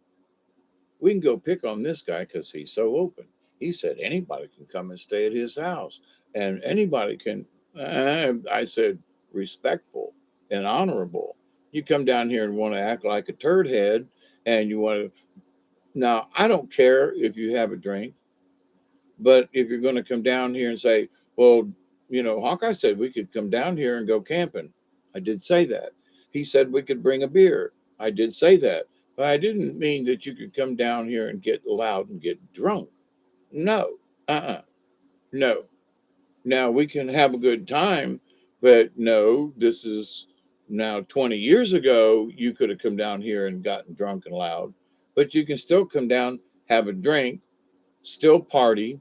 S1: we can go pick on this guy because he's so open. He said anybody can come and stay at his house, and anybody can. I said respectful and honorable. You come down here and want to act like a turd head, and you want to. Now, I don't care if you have a drink, but if you're going to come down here and say, well, Hawkeye said we could come down here and go camping. I did say that. He said we could bring a beer. I did say that. But I didn't mean that you could come down here and get loud and get drunk. No. No. Now we can have a good time, but no, this is now 20 years ago. You could have come down here and gotten drunk and loud, but you can still come down, have a drink, still party,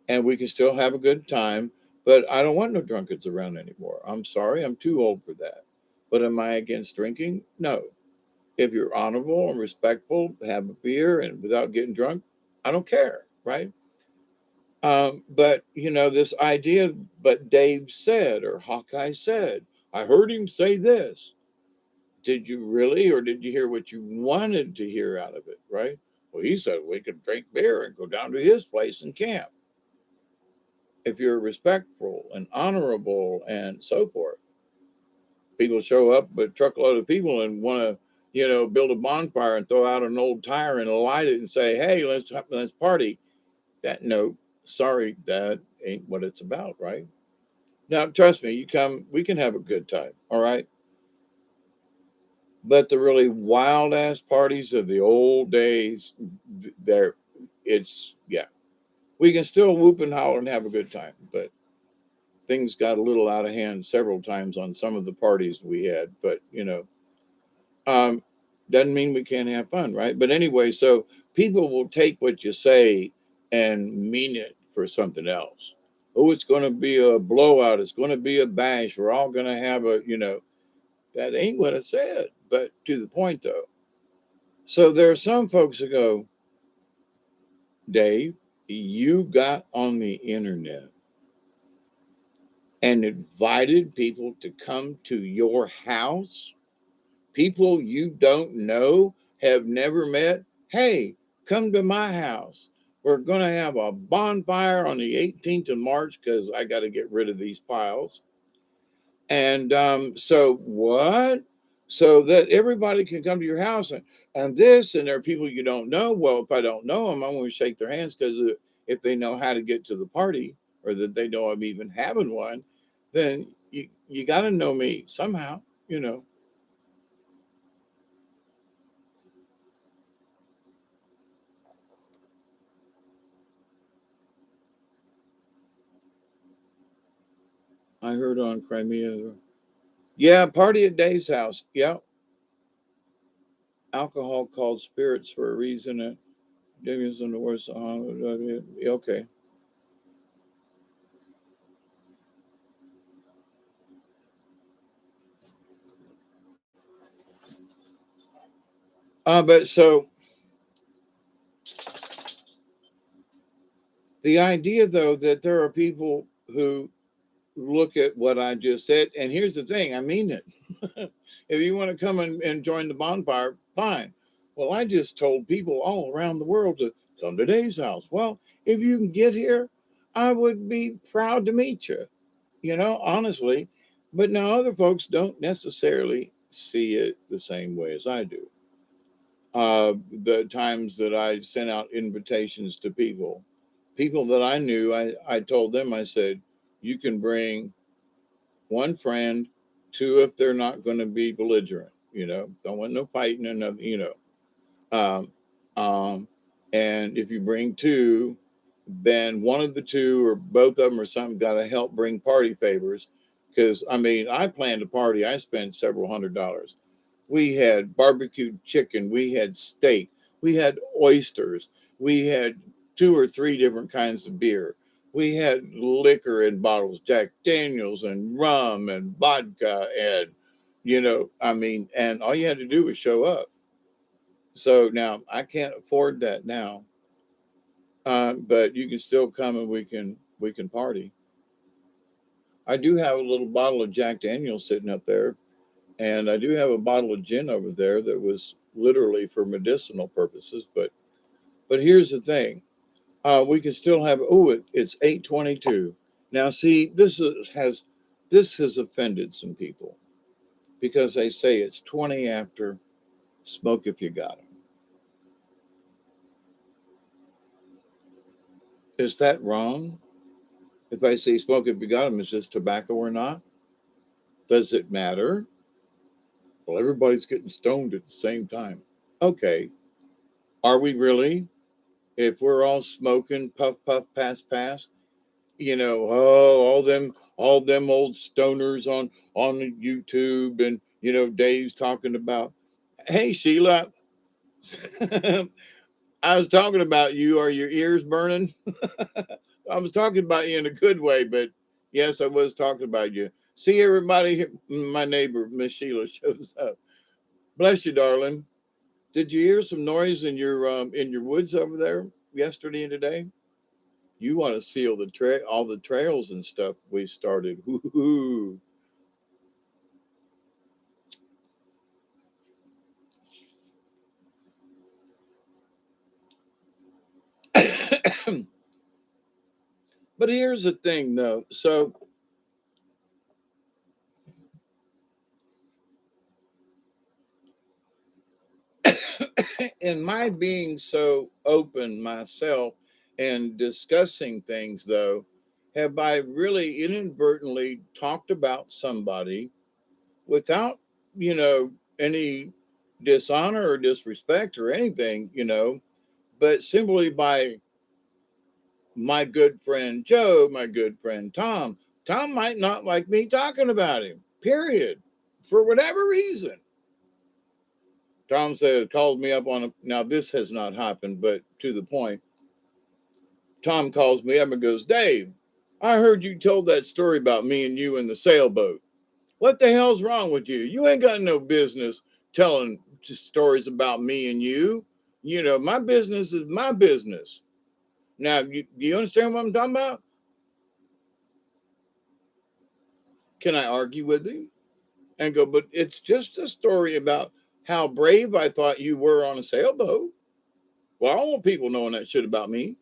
S1: and we can still have a good time. But I don't want no drunkards around anymore. I'm sorry, I'm too old for that. But am I against drinking? No. If you're honorable and respectful, have a beer and without getting drunk, I don't care, right? But this idea, but Dave said, or Hawkeye said, I heard him say this. Did you really, or did you hear what you wanted to hear out of it, right? Well, he said we could drink beer and go down to his place and camp. If you're respectful and honorable and so forth, people show up with a truckload of people and want to, build a bonfire and throw out an old tire and light it and say, hey, let's party. That no, sorry, that ain't what it's about, right? Now, trust me, you come, we can have a good time, all right? But the really wild ass parties of the old days, there, yeah, we can still whoop and holler and have a good time, but things got a little out of hand several times on some of the parties we had. But um, doesn't mean we can't have fun, right? But anyway, so people will take what you say and mean it for something else. Oh, it's going to be a blowout. It's going to be a bash. We're all going to have a, that ain't what I said. But to the point, though, So there are some folks that go, Dave, you got on the internet and invited people to come to your house, people you don't know, have never met. Hey, come to my house. We're going to have a bonfire on the 18th of March because I got to get rid of these piles. And so, what? So that everybody can come to your house and this, and there are people you don't know. Well, if I don't know them, I'm going to shake their hands because if they know how to get to the party or that they know I'm even having one, then you got to know me somehow, you know. I heard on Crimea. Yeah, party at Dave's house. Yeah, alcohol called spirits for a reason. Demons in the worst. Okay. But so the idea, though, that there are people who look at what I just said, and here's the thing, I mean it. If you want to come and join the bonfire, fine. Well, I just told people all around the world to come to Dave's house. Well, if you can get here, I would be proud to meet you, honestly. But now other folks don't necessarily see it the same way as I do. The times that I sent out invitations to people that I knew, I told them, I said, you can bring one friend, two if they're not going to be belligerent, don't want no fighting or nothing. Um, um, and if you bring two, then one of the two or both of them or something got to help bring party favors. Because I mean, I planned a party, I spent several $100s. We had barbecued chicken, we had steak, we had oysters, we had two or three different kinds of beer. We had liquor in bottles, Jack Daniels and rum and vodka and I mean, and all you had to do was show up. So now I can't afford that now, but you can still come and we can party. I do have a little bottle of Jack Daniels sitting up there, and I do have a bottle of gin over there that was literally for medicinal purposes. But here's the thing: we can still have. Oh, it's 8:22 now. See, this has offended some people because they say it's 20 after. Smoke if you got it. Is that wrong? If I say smoke if you got them, is this tobacco or not? Does it matter? Well, everybody's getting stoned at the same time. Okay, are we really? If we're all smoking, puff, puff, pass, pass, oh, all them old stoners on YouTube, and Dave's talking about. Hey, Sheila, I was talking about you. Are your ears burning? I was talking about you in a good way, but yes, I was talking about you. See everybody, my neighbor, Miss Sheila, shows up. Bless you, darling. Did you hear some noise in your woods over there yesterday and today? You want to seal all the trails and stuff we started. Woo-hoo. But here's the thing, though. So, in my being so open myself and discussing things, though, have I really inadvertently talked about somebody without, any dishonor or disrespect or anything, but simply by my good friend Joe, my good friend Tom. Tom might not like me talking about him, period, for whatever reason. Tom said, called me up on a, now this has not happened, but to the point, Tom calls me up and goes, Dave, I heard you told that story about me and you in the sailboat. What the hell's wrong with you? You ain't got no business telling just stories about me and you. You know, my business is my business. Now, you understand what I'm talking about? Can I argue with you and go, but it's just a story about how brave I thought you were on a sailboat. Well, I don't want people knowing that shit about me.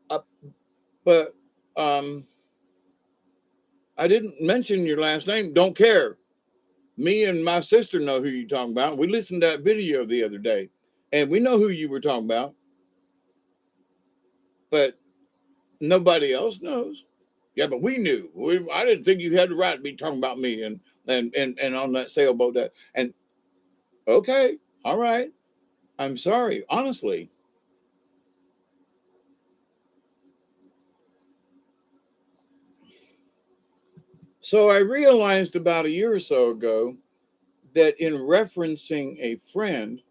S1: Uh, but um, I didn't mention your last name. Don't care. Me and my sister know who you're talking about. We listened to that video the other day, and we know who you were talking about, but nobody else knows. Yeah, but we knew. I didn't think you had the right to be talking about me and on that sailboat. That and okay, all right. I'm sorry, honestly. So I realized about a year or so ago that in referencing a friend,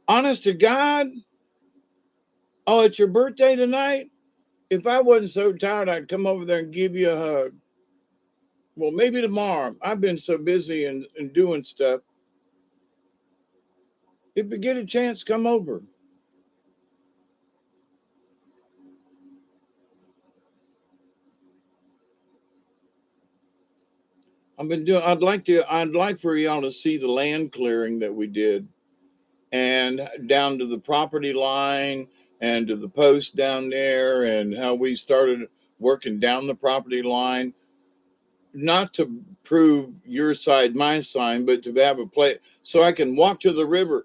S1: honest to God, oh, it's your birthday tonight? If I wasn't so tired, I'd come over there and give you a hug. Well, maybe tomorrow. I've been so busy and doing stuff. If you get a chance, come over. I've been doing. I'd like for y'all to see the land clearing that we did, and down to the property line, and to the post down there, and how we started working down the property line. Not to prove your side, my side, but to have a place so I can walk to the river.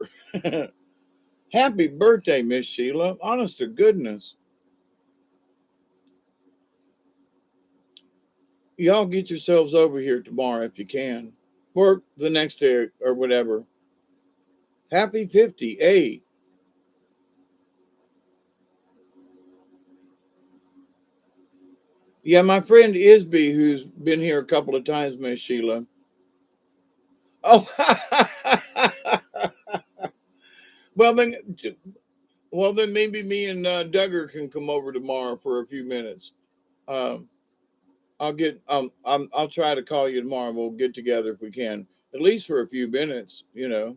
S1: Happy birthday, Miss Sheila. Honest to goodness. Y'all get yourselves over here tomorrow if you can, or the next day or whatever. Happy 58. Yeah, my friend Isby, who's been here a couple of times, Miss Sheila. Oh, well then, well then maybe me and Duggar can come over tomorrow for a few minutes. Um, I'll try to call you tomorrow. We'll get together if we can, at least for a few minutes, you know.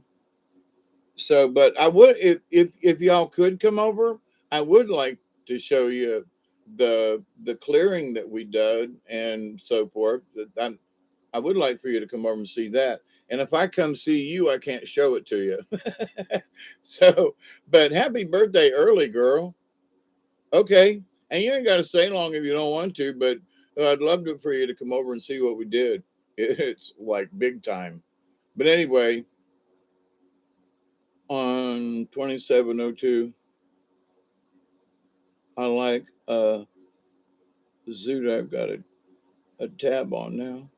S1: So, but I would, if y'all could come over, I would like to show you the clearing that we did and so forth. I would like for you to come over and see that. And if I come see you, I can't show it to you. So, but happy birthday early, girl. Okay, and you ain't got to stay long if you don't want to, but I'd love to, for you to come over and see what we did. It's like big time. But anyway, on 2702, I like Zoot. I've got a tab on now.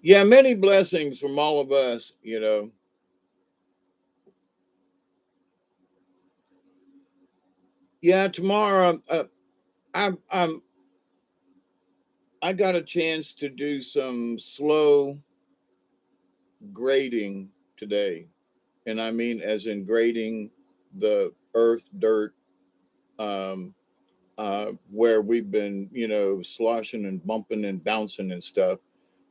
S1: Yeah, many blessings from all of us, you know. Yeah, tomorrow I'm I got a chance to do some slow grading today. And I mean as in grading the earth, dirt, um, where we've been, you know, sloshing and bumping and bouncing and stuff.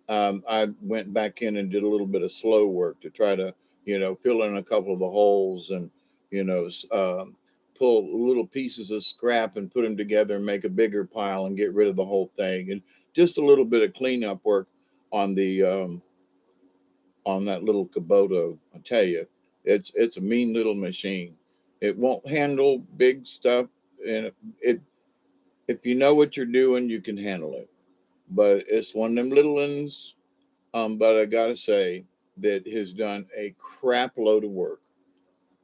S1: I went back in and did a little bit of slow work to try to, you know, fill in a couple of the holes and, you know, pull little pieces of scrap and put them together and make a bigger pile and get rid of the whole thing. And just a little bit of cleanup work on the on that little Kubota. I tell you, it's a mean little machine. It won't handle big stuff, and it if you know what you're doing, you can handle it. But it's one of them little ones. But I gotta say that has done a crap load of work.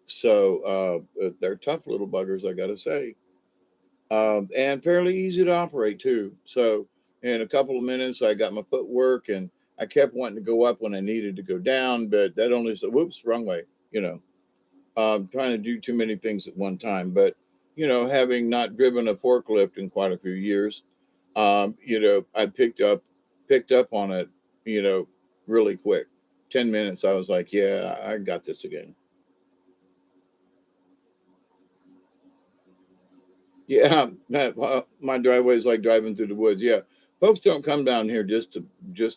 S1: So they're tough little buggers, I gotta say, and fairly easy to operate too. So in a couple of minutes, I got my footwork, and I kept wanting to go up when I needed to go down, but that only said, "Whoops, wrong way." You know, trying to do too many things at one time. But you know, having not driven a forklift in quite a few years, you know, I picked up on it, you know, really quick. 10 minutes, I was like, yeah, I got this again. Yeah, my driveway is like driving through the woods. Yeah, folks don't come down here just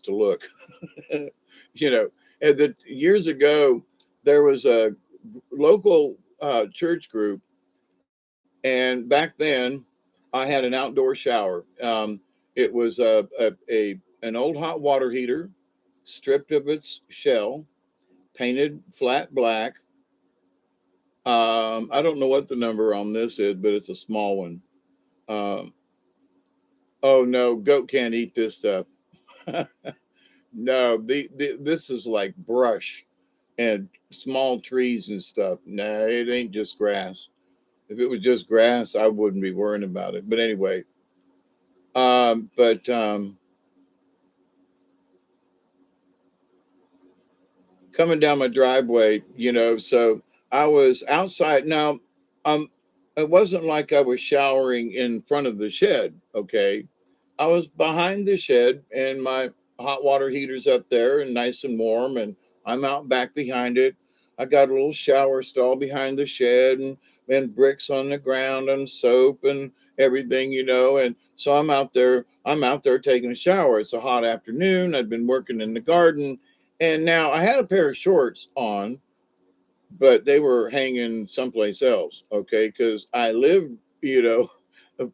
S1: to look. you know, and the years ago there was a local church group, and back then I had an outdoor shower. It was an old hot water heater, stripped of its shell, painted flat black. I don't know what the number on this is, but it's a small one. Um, oh no, goat can't eat this stuff. No, this is like brush and small trees and stuff. No, it ain't just grass. If it was just grass, I wouldn't be worrying about it. But anyway, but coming down my driveway, so I was outside. Now, um, it wasn't like I was showering in front of the shed. Okay, I was behind the shed, and my hot water heater's up there and nice and warm, and I'm out back behind it. I got a little shower stall behind the shed, and bricks on the ground and soap and everything, and so I'm out there. I'm out there taking a shower. It's a hot afternoon. I'd been working in the garden, and now I had a pair of shorts on, but they were hanging someplace else. Okay, because I lived,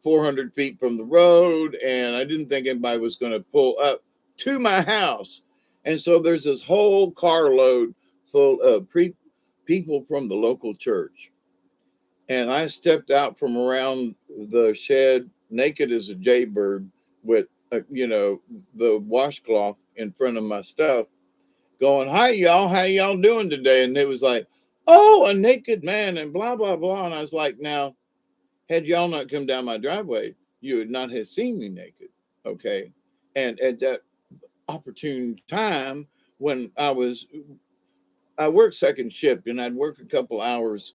S1: 400 feet from the road, and I didn't think anybody was going to pull up to my house. And so there's this whole carload full of people from the local church. And I stepped out from around the shed naked as a jaybird with, the washcloth in front of my stuff, going, "Hi, y'all. How y'all doing today?" And it was like, "Oh, a naked man," and blah, blah, blah. And I was like, now, had y'all not come down my driveway, you would not have seen me naked. Okay. And at that opportune time, when I worked second shift, and I'd work a couple hours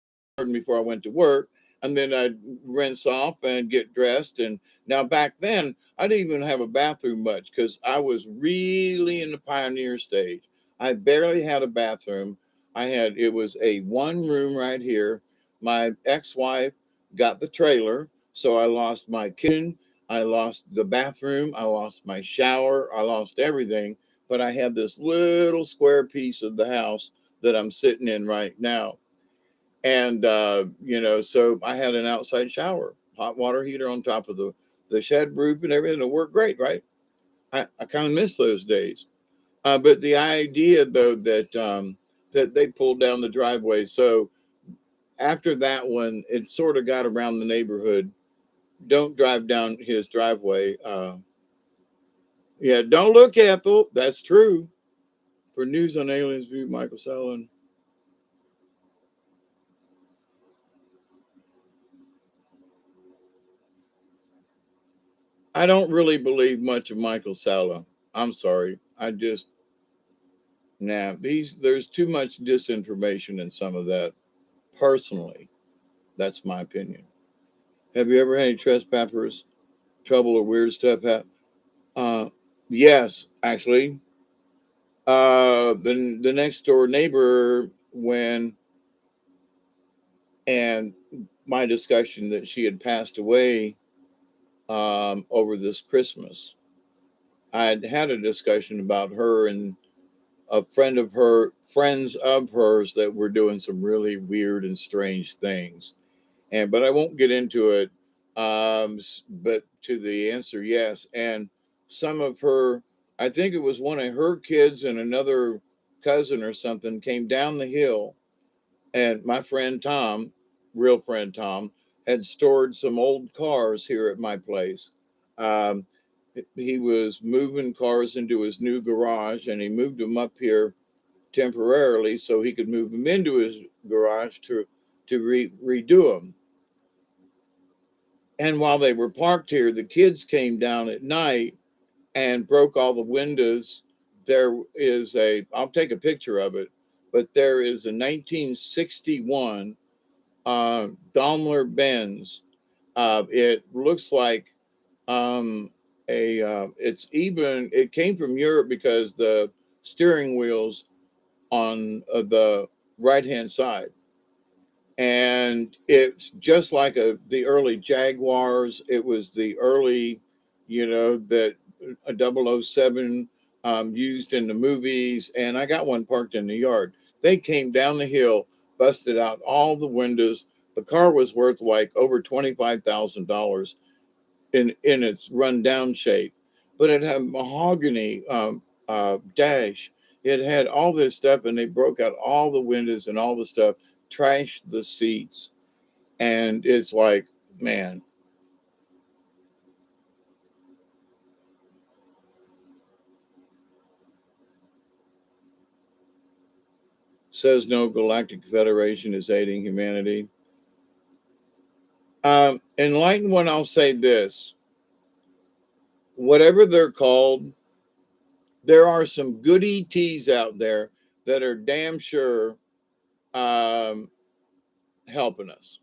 S1: before I went to work, and then I'd rinse off and get dressed. And now back then, I didn't even have a bathroom much because I was really in the pioneer stage. I barely had a bathroom. It was a one room right here. My ex-wife got the trailer, so I lost my kitchen, I lost the bathroom, I lost my shower, I lost everything. But I had this little square piece of the house that I'm sitting in right now. And, so I had an outside shower, hot water heater on top of the shed roof and everything. It worked great, right? I kind of miss those days. But the idea, though, that they pulled down the driveway. So after that one, it sort of got around the neighborhood. Don't drive down his driveway. Yeah, don't look, Ethel. That's true. For News on Aliens View, Michael Sallin. I don't really believe much of Michael Salla. I'm sorry. I just there's too much disinformation in some of that. Personally, that's my opinion. Have you ever had any trespassers, trouble or weird stuff happen? Yes, actually. The next door neighbor, when and my discussion that she had passed away over this Christmas. I'd had a discussion about her and a friends of hers that were doing some really weird and strange things. But I won't get into it. But to the answer, yes. And some of her, I think it was one of her kids and another cousin or something, came down the hill, and my friend Tom, real friend Tom, had stored some old cars here at my place. Um, he was moving cars into his new garage, and he moved them up here temporarily so he could move them into his garage to redo them. And while they were parked here, the kids came down at night and broke all the windows. I'll take a picture of it, but there is a 1961 Daimler Benz. It looks like it came from Europe because the steering wheels on the right hand side. And it's just like the early Jaguars. It was the early, that a 007 used in the movies. And I got one parked in the yard. They came down the hill, busted out all the windows. The car was worth like over $25,000 in its rundown shape, but it had mahogany dash. It had all this stuff, and they broke out all the windows and all the stuff, trashed the seats, and it's like, man, says no galactic federation is aiding humanity. Enlightened one, I'll say this: whatever they're called, there are some good ETs out there that are damn sure um, helping us.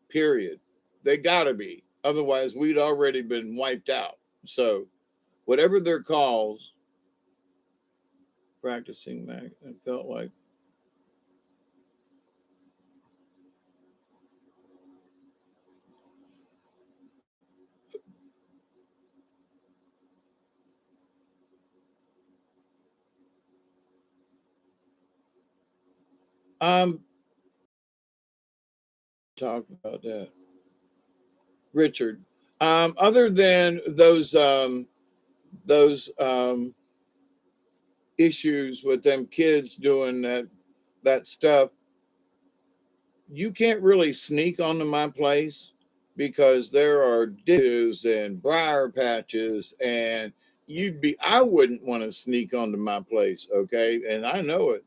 S1: Period. They gotta be. Otherwise, we'd already been wiped out. So, whatever their calls, practicing Mac, it felt like. Um, talk about that, Richard. Other than those issues with them kids doing that stuff, you can't really sneak onto my place because there are ditches and briar patches, and I wouldn't want to sneak onto my place, okay? And I know it.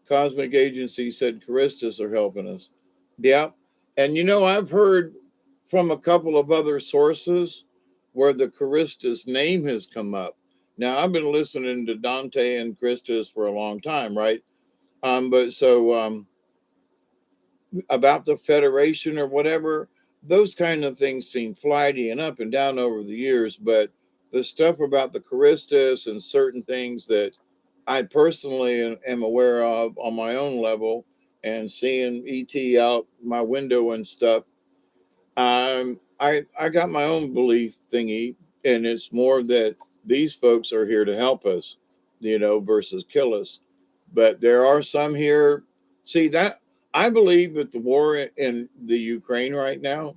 S1: Cosmic Agency said Charistas are helping us. Yeah. And I've heard from a couple of other sources where the Charistas name has come up. Now, I've been listening to Dante and Christus for a long time, right? But so about the Federation or whatever, those kind of things seem flighty and up and down over the years. But the stuff about the Charistas and certain things that I personally am aware of on my own level, and seeing ET out my window and stuff, I got my own belief thingy, and it's more that these folks are here to help us, versus kill us. But there are some here. See that I believe that the war in the Ukraine right now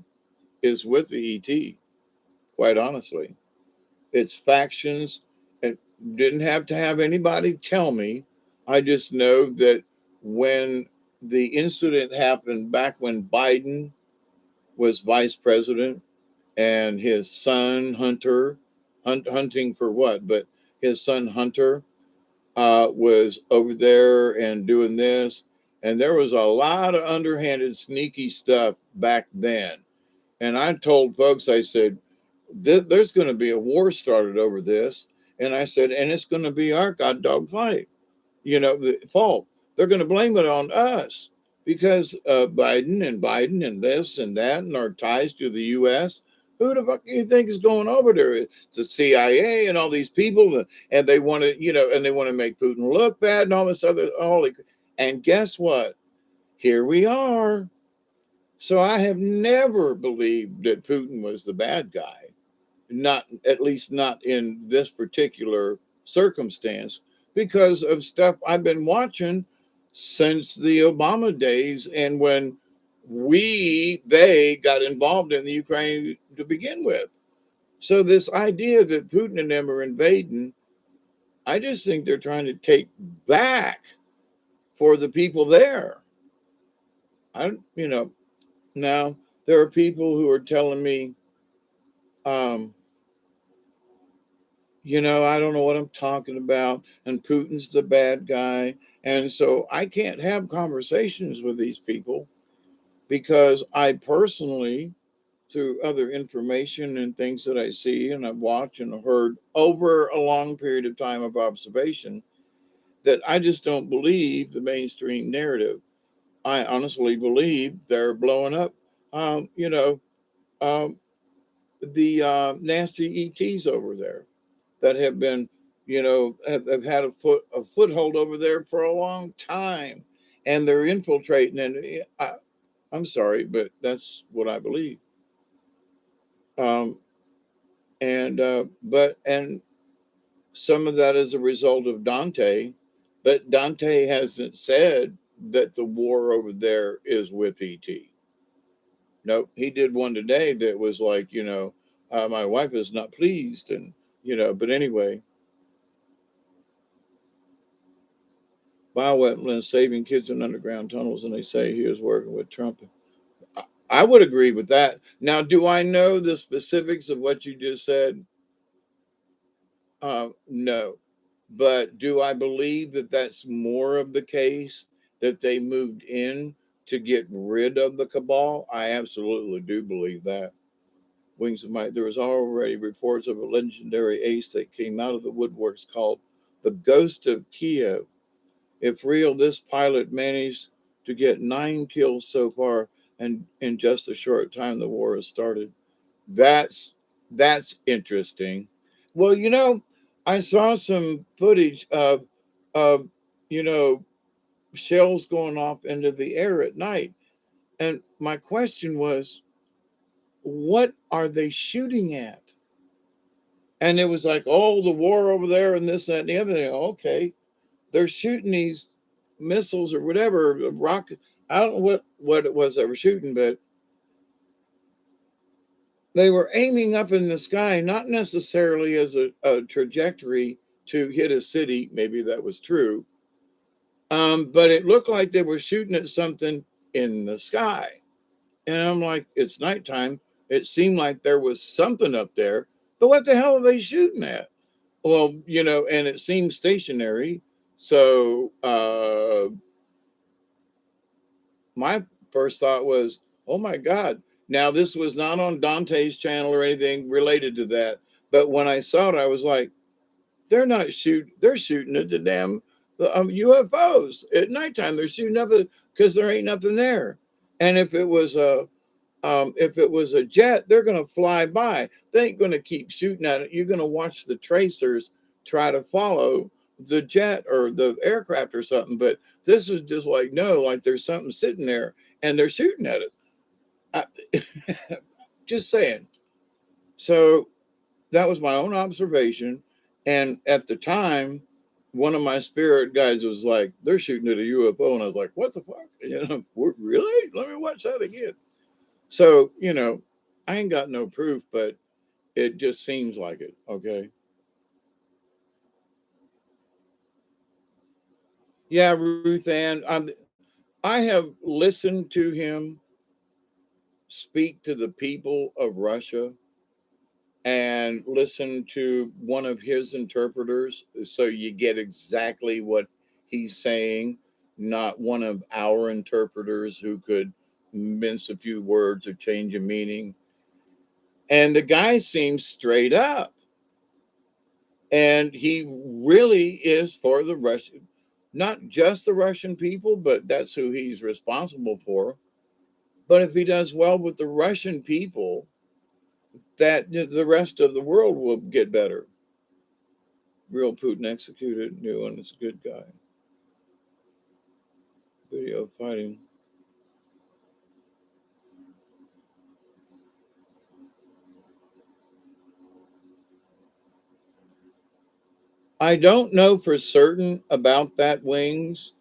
S1: is with the ET. Quite honestly, it's factions. And didn't have to have anybody tell me. I just know that when the incident happened back when Biden was vice president, and his son Hunter, hunting for what? But his son Hunter was over there and doing this, and there was a lot of underhanded, sneaky stuff back then. And I told folks, I said, there's going to be a war started over this, and I said, and it's going to be our god dog fight, the fault. They're going to blame it on us because Biden and this and that and our ties to the U.S. Who the fuck do you think is going over there? It's the CIA and all these people, and they want to, and they want to make Putin look bad and all this other holy. And guess what? Here we are. So I have never believed that Putin was the bad guy, not at least not in this particular circumstance, because of stuff I've been watching since the Obama days, and when they got involved in the Ukraine to begin with. So this idea that Putin and them are invading, I just think they're trying to take back for the people there. Now there are people who are telling me, um, I don't know what I'm talking about, and Putin's the bad guy. And so I can't have conversations with these people because I personally, through other information and things that I see and I've watched and heard over a long period of time of observation, that I just don't believe the mainstream narrative. I honestly believe they're blowing up, um, you know, um, the nasty ETs over there that have been, have had a foothold over there for a long time. and they're infiltrating. And I'm sorry, but that's what I believe. Um, and some of that is a result of Dante, but Dante hasn't said that the war over there is with ET. Nope, he did one today that was like, my wife is not pleased, and but anyway, bioweapons saving kids in underground tunnels, and they say he was working with Trump. I would agree with that. Now, do I know the specifics of what you just said? No. But do I believe that that's more of the case, that they moved in to get rid of the cabal? I absolutely do believe that. Wings of Might. There was already reports of a legendary ace that came out of the woodworks called the Ghost of Kiev. If real, this pilot managed to get 9 kills so far, and in just a short time the war has started. That's interesting. Well, I saw some footage of you know shells going off into the air at night, and my question was, what are they shooting at? And it was like, oh, the war over there and this, that, and the other thing. Okay, they're shooting these missiles or whatever, rocket. I don't know what it was they were shooting, but they were aiming up in the sky, not necessarily as a trajectory to hit a city. Maybe that was true. But it looked like they were shooting at something in the sky. And I'm like, it's nighttime. It seemed like there was something up there, but what the hell are they shooting at? Well, and it seemed stationary. So my first thought was, oh my God. Now, this was not on Dante's channel or anything related to that. But when I saw it, I was like, they're shooting at the damn UFOs at nighttime. They're shooting up because there ain't nothing there. And if it was a jet, they're going to fly by. They ain't going to keep shooting at it. You're going to watch the tracers try to follow the jet or the aircraft or something. But this is just like, no, like there's something sitting there and they're shooting at it. I, just saying. So that was my own observation. And at the time, one of my spirit guides was like, they're shooting at a UFO. And I was like, what the fuck? Really? Let me watch that again. So, I ain't got no proof, but it just seems like it. Okay. Yeah, Ruth Ann, I have listened to him speak to the people of Russia and listened to one of his interpreters. So you get exactly what he's saying, not one of our interpreters who could mince a few words or change a meaning. And the guy seems straight up. And he really is for the Russian, not just the Russian people, but that's who he's responsible for. But if he does well with the Russian people, that the rest of the world will get better. Real Putin executed, new one is a good guy. Video fighting. I don't know for certain about that, Wings.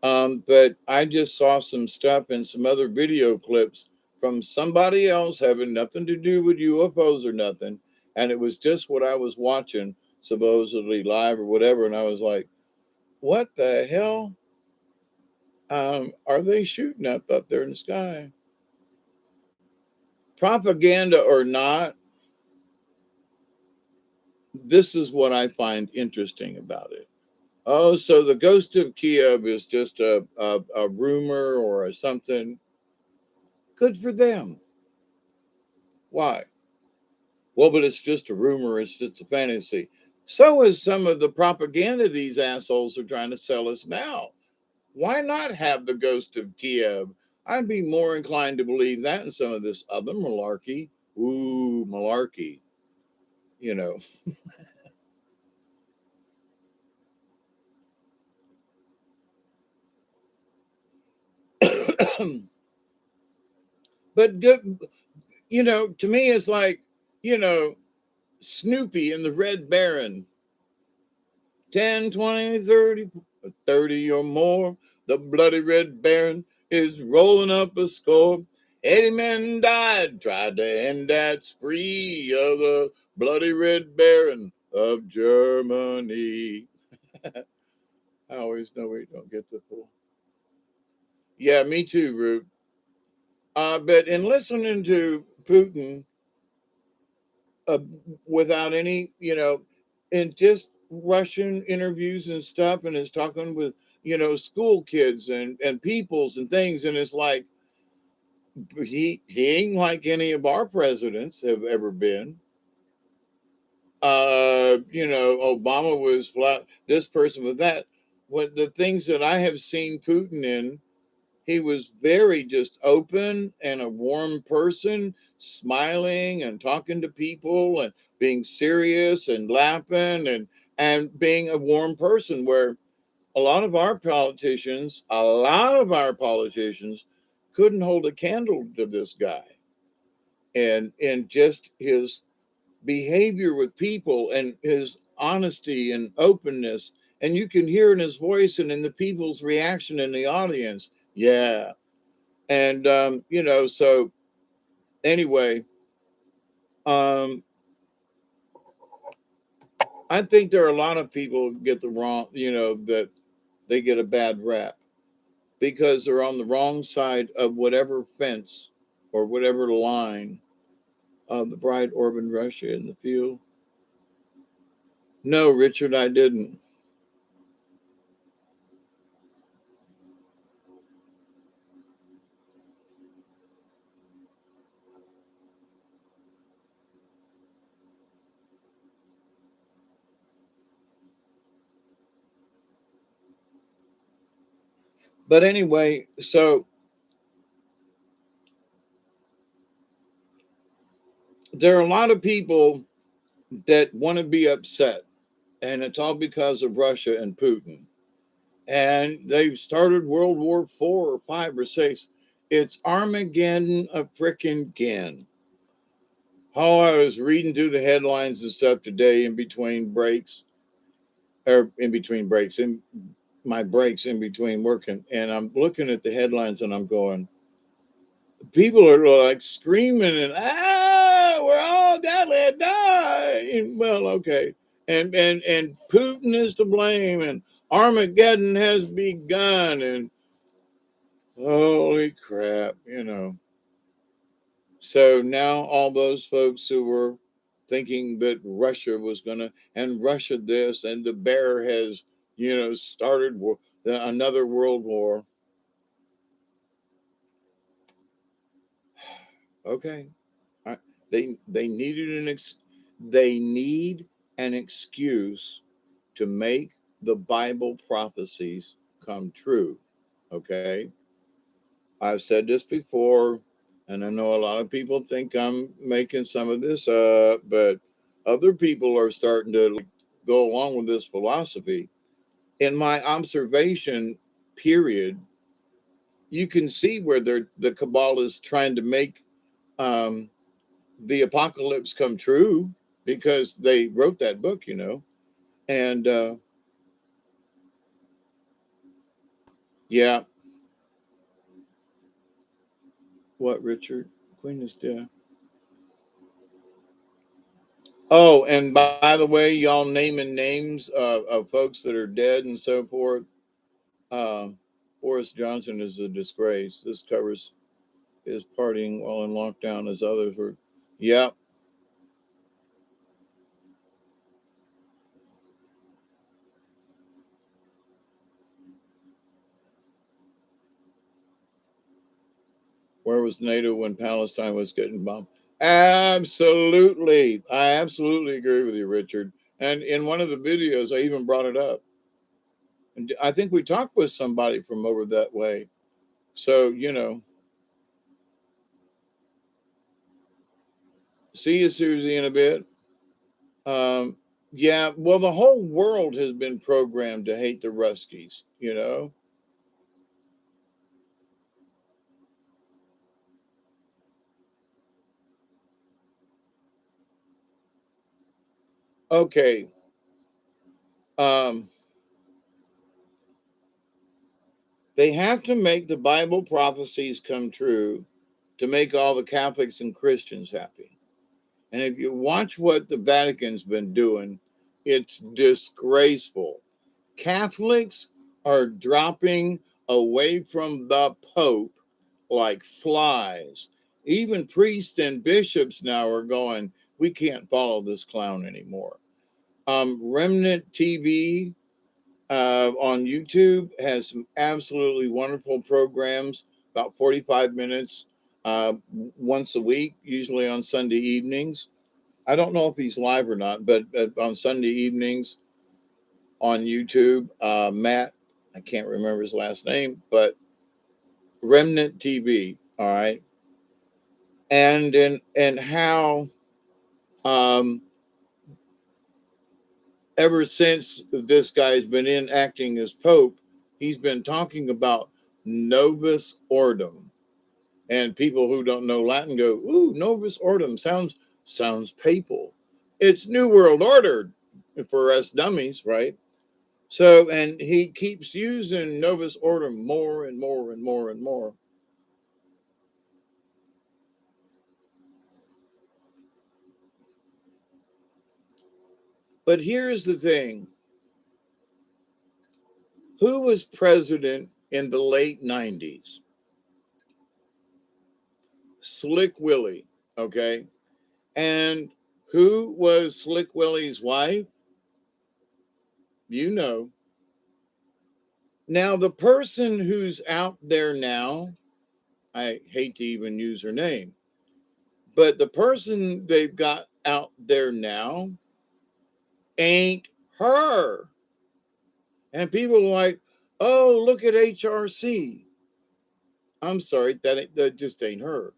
S1: But I just saw some stuff and some other video clips from somebody else having nothing to do with UFOs or nothing. And it was just what I was watching, supposedly live or whatever. And I was like, what the hell are they shooting up there in the sky? Propaganda or not, this is what I find interesting about it. Oh, so the ghost of Kiev is just a rumor or a something. Good for them. Why? Well, but it's just a rumor, it's just a fantasy. So is some of the propaganda these assholes are trying to sell us now. Why not have the ghost of Kiev? I'd be more inclined to believe that in some of this other malarkey. Ooh, malarkey, you know. But good, to me, it's like, you know, Snoopy and the Red Baron, 10, 20, 30, 30 or more. The bloody Red Baron is rolling up a score. 80 men died, tried to end that spree of the bloody Red Baron of Germany. I always know we don't get the full. Yeah, me too, Rube. But in listening to Putin, uh, without any, and just Russian interviews and stuff, and is talking with, school kids and peoples and things, and it's like he ain't like any of our presidents have ever been. Obama was flat. This person was that. What the things that I have seen Putin in, he was very just open and a warm person, smiling and talking to people and being serious and laughing and being a warm person. Where a lot of our politicians couldn't hold a candle to this guy, and just his behavior with people and his honesty and openness. And you can hear in his voice and in the people's reaction in the audience. Yeah. And so anyway, um I think there are a lot of people who get the wrong, that they get a bad rap because they're on the wrong side of whatever fence or whatever line of the bright Orban Russia in the field. No, Richard, I didn't. But anyway, so there are a lot of people that want to be upset, and it's all because of Russia and Putin. And they've started World War IV or five or six. It's Armageddon a frickin' again. Oh, I was reading through the headlines and stuff today in between breaks, or in between breaks, in my breaks in between working, and I'm looking at the headlines and I'm going, people are like screaming and we're all gonna die. And, well, okay, and Putin is to blame, and Armageddon has begun, and holy crap, So now all those folks who were thinking that Russia was gonna, and Russia this, and the bear has, started another world war. Okay, I, they needed they need an excuse to make the Bible prophecies come true. Okay, I've said this before, and I know a lot of people think I'm making some of this up, but other people are starting to go along with this philosophy. In my observation period, you can see where the cabal is trying to make um, the apocalypse come true because they wrote that book, and yeah. What, Richard? Queen is dead. Oh, and by the way, y'all naming names of folks that are dead and so forth. Uh, Boris Johnson is a disgrace. This covers his partying while in lockdown as others were. Yep. Where was NATO when Palestine was getting bombed? Absolutely. I absolutely agree with you, Richard. And in one of the videos, I even brought it up. And I think we talked with somebody from over that way. So, see you, Susie, in a bit. Um, yeah, well, the whole world has been programmed to hate the Ruskies, Okay. Um, they have to make the Bible prophecies come true to make all the Catholics and Christians happy. And if you watch what the Vatican's been doing, it's disgraceful. Catholics are dropping away from the Pope like flies. Even priests and bishops now are going, we can't follow this clown anymore. Remnant TV on YouTube has some absolutely wonderful programs, about 45 minutes once a week, usually on Sunday evenings. I don't know if he's live or not, but on Sunday evenings on YouTube, Matt, I can't remember his last name, but Remnant TV, all right, and how um, ever since this guy's been in acting as Pope, he's been talking about Novus Ordo. And people who don't know Latin go, "Ooh, Novus Ordo sounds papal." It's New World Order for us dummies, right? So, and he keeps using Novus Ordo more and more and more and more. But here's the thing: who was president in the late '90s? Slick Willie, okay? And who was Slick Willie's wife? You know. Now, the person who's out there now, I hate to even use her name, but the person they've got out there now ain't her. And people are like, oh, look at HRC. I'm sorry, that just ain't her.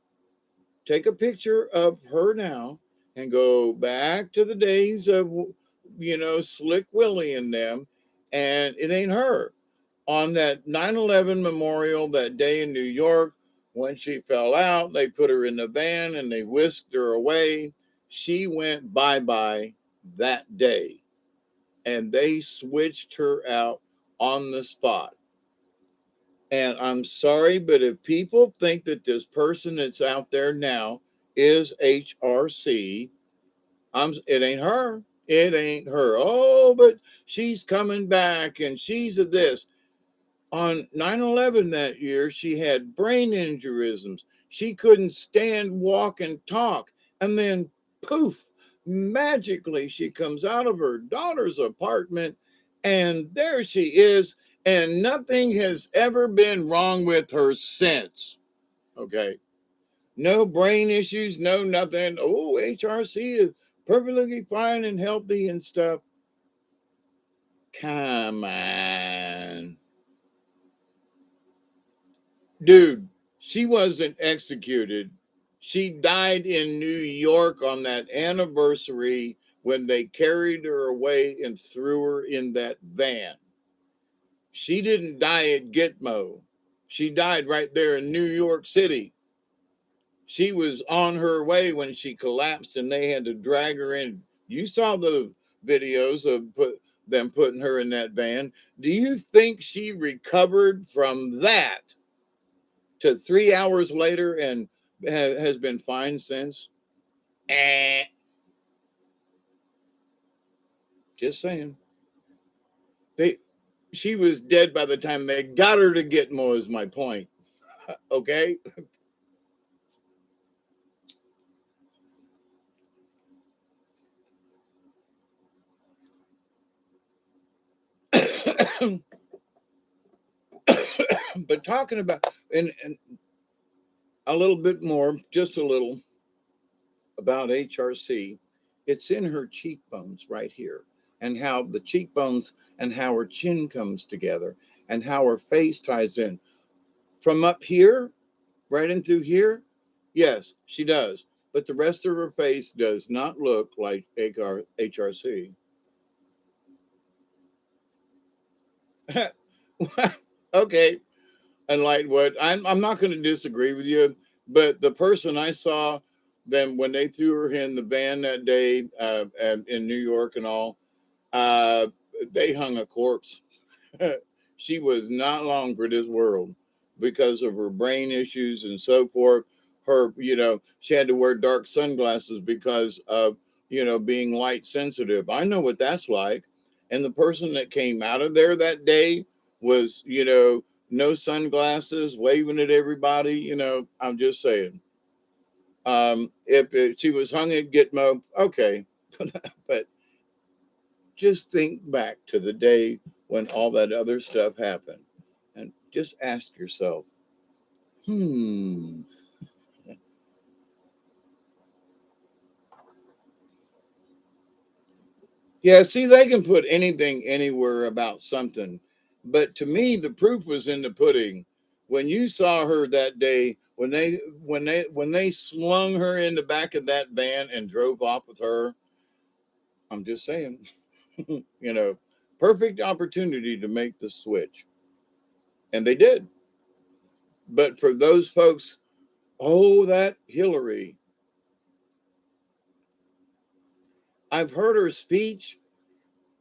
S1: Take a picture of her now and go back to the days of, Slick Willie and them, and it ain't her. On that 9/11 memorial that day in New York, when she fell out, they put her in the van and they whisked her away. She went bye bye that day, and they switched her out on the spot. And I'm sorry, but if people think that this person that's out there now is HRC, it ain't her. It ain't her. Oh, but she's coming back and she's a this. On 9/11 that year, she had brain aneurysms. She couldn't stand, walk, and talk. And then, poof, magically, she comes out of her daughter's apartment, and there she is. And nothing has ever been wrong with her since. Okay. No brain issues, no nothing. Oh, HRC is perfectly fine and healthy and stuff. Come on. Dude, she wasn't executed. She died in New York on that anniversary when they carried her away and threw her in that van. She didn't die at Gitmo. She died right there in New York City. She was on her way when she collapsed and they had to drag her in. You saw the videos of them putting her in that van. Do you think she recovered from that to 3 hours later and has been fine since? Eh, just saying. They She was dead by the time they got her to Gitmo is my point. Okay? But talking about and a little bit more, just a little about HRC, it's in her cheekbones right here, and how the cheekbones and how her chin comes together and how her face ties in. From up here, right in through here, yes, she does. But the rest of her face does not look like HRC. Okay, and like what I'm not going to disagree with you, but the person I saw then when they threw her in the van that day in New York and all, they hung a corpse. She was not long for this world because of her brain issues and so forth. She had to wear dark sunglasses because of, being light sensitive. I know what that's like. And the person that came out of there that day was, no sunglasses, waving at everybody. I'm just saying. If she was hung at Gitmo, okay. But just think back to the day when all that other stuff happened and just ask yourself, hmm. Yeah, see, they can put anything anywhere about something. But to me, the proof was in the pudding. When you saw her that day, when they slung her in the back of that van and drove off with her, I'm just saying, you know, perfect opportunity to make the switch. And they did. But for those folks, oh, that Hillary, I've heard her speech,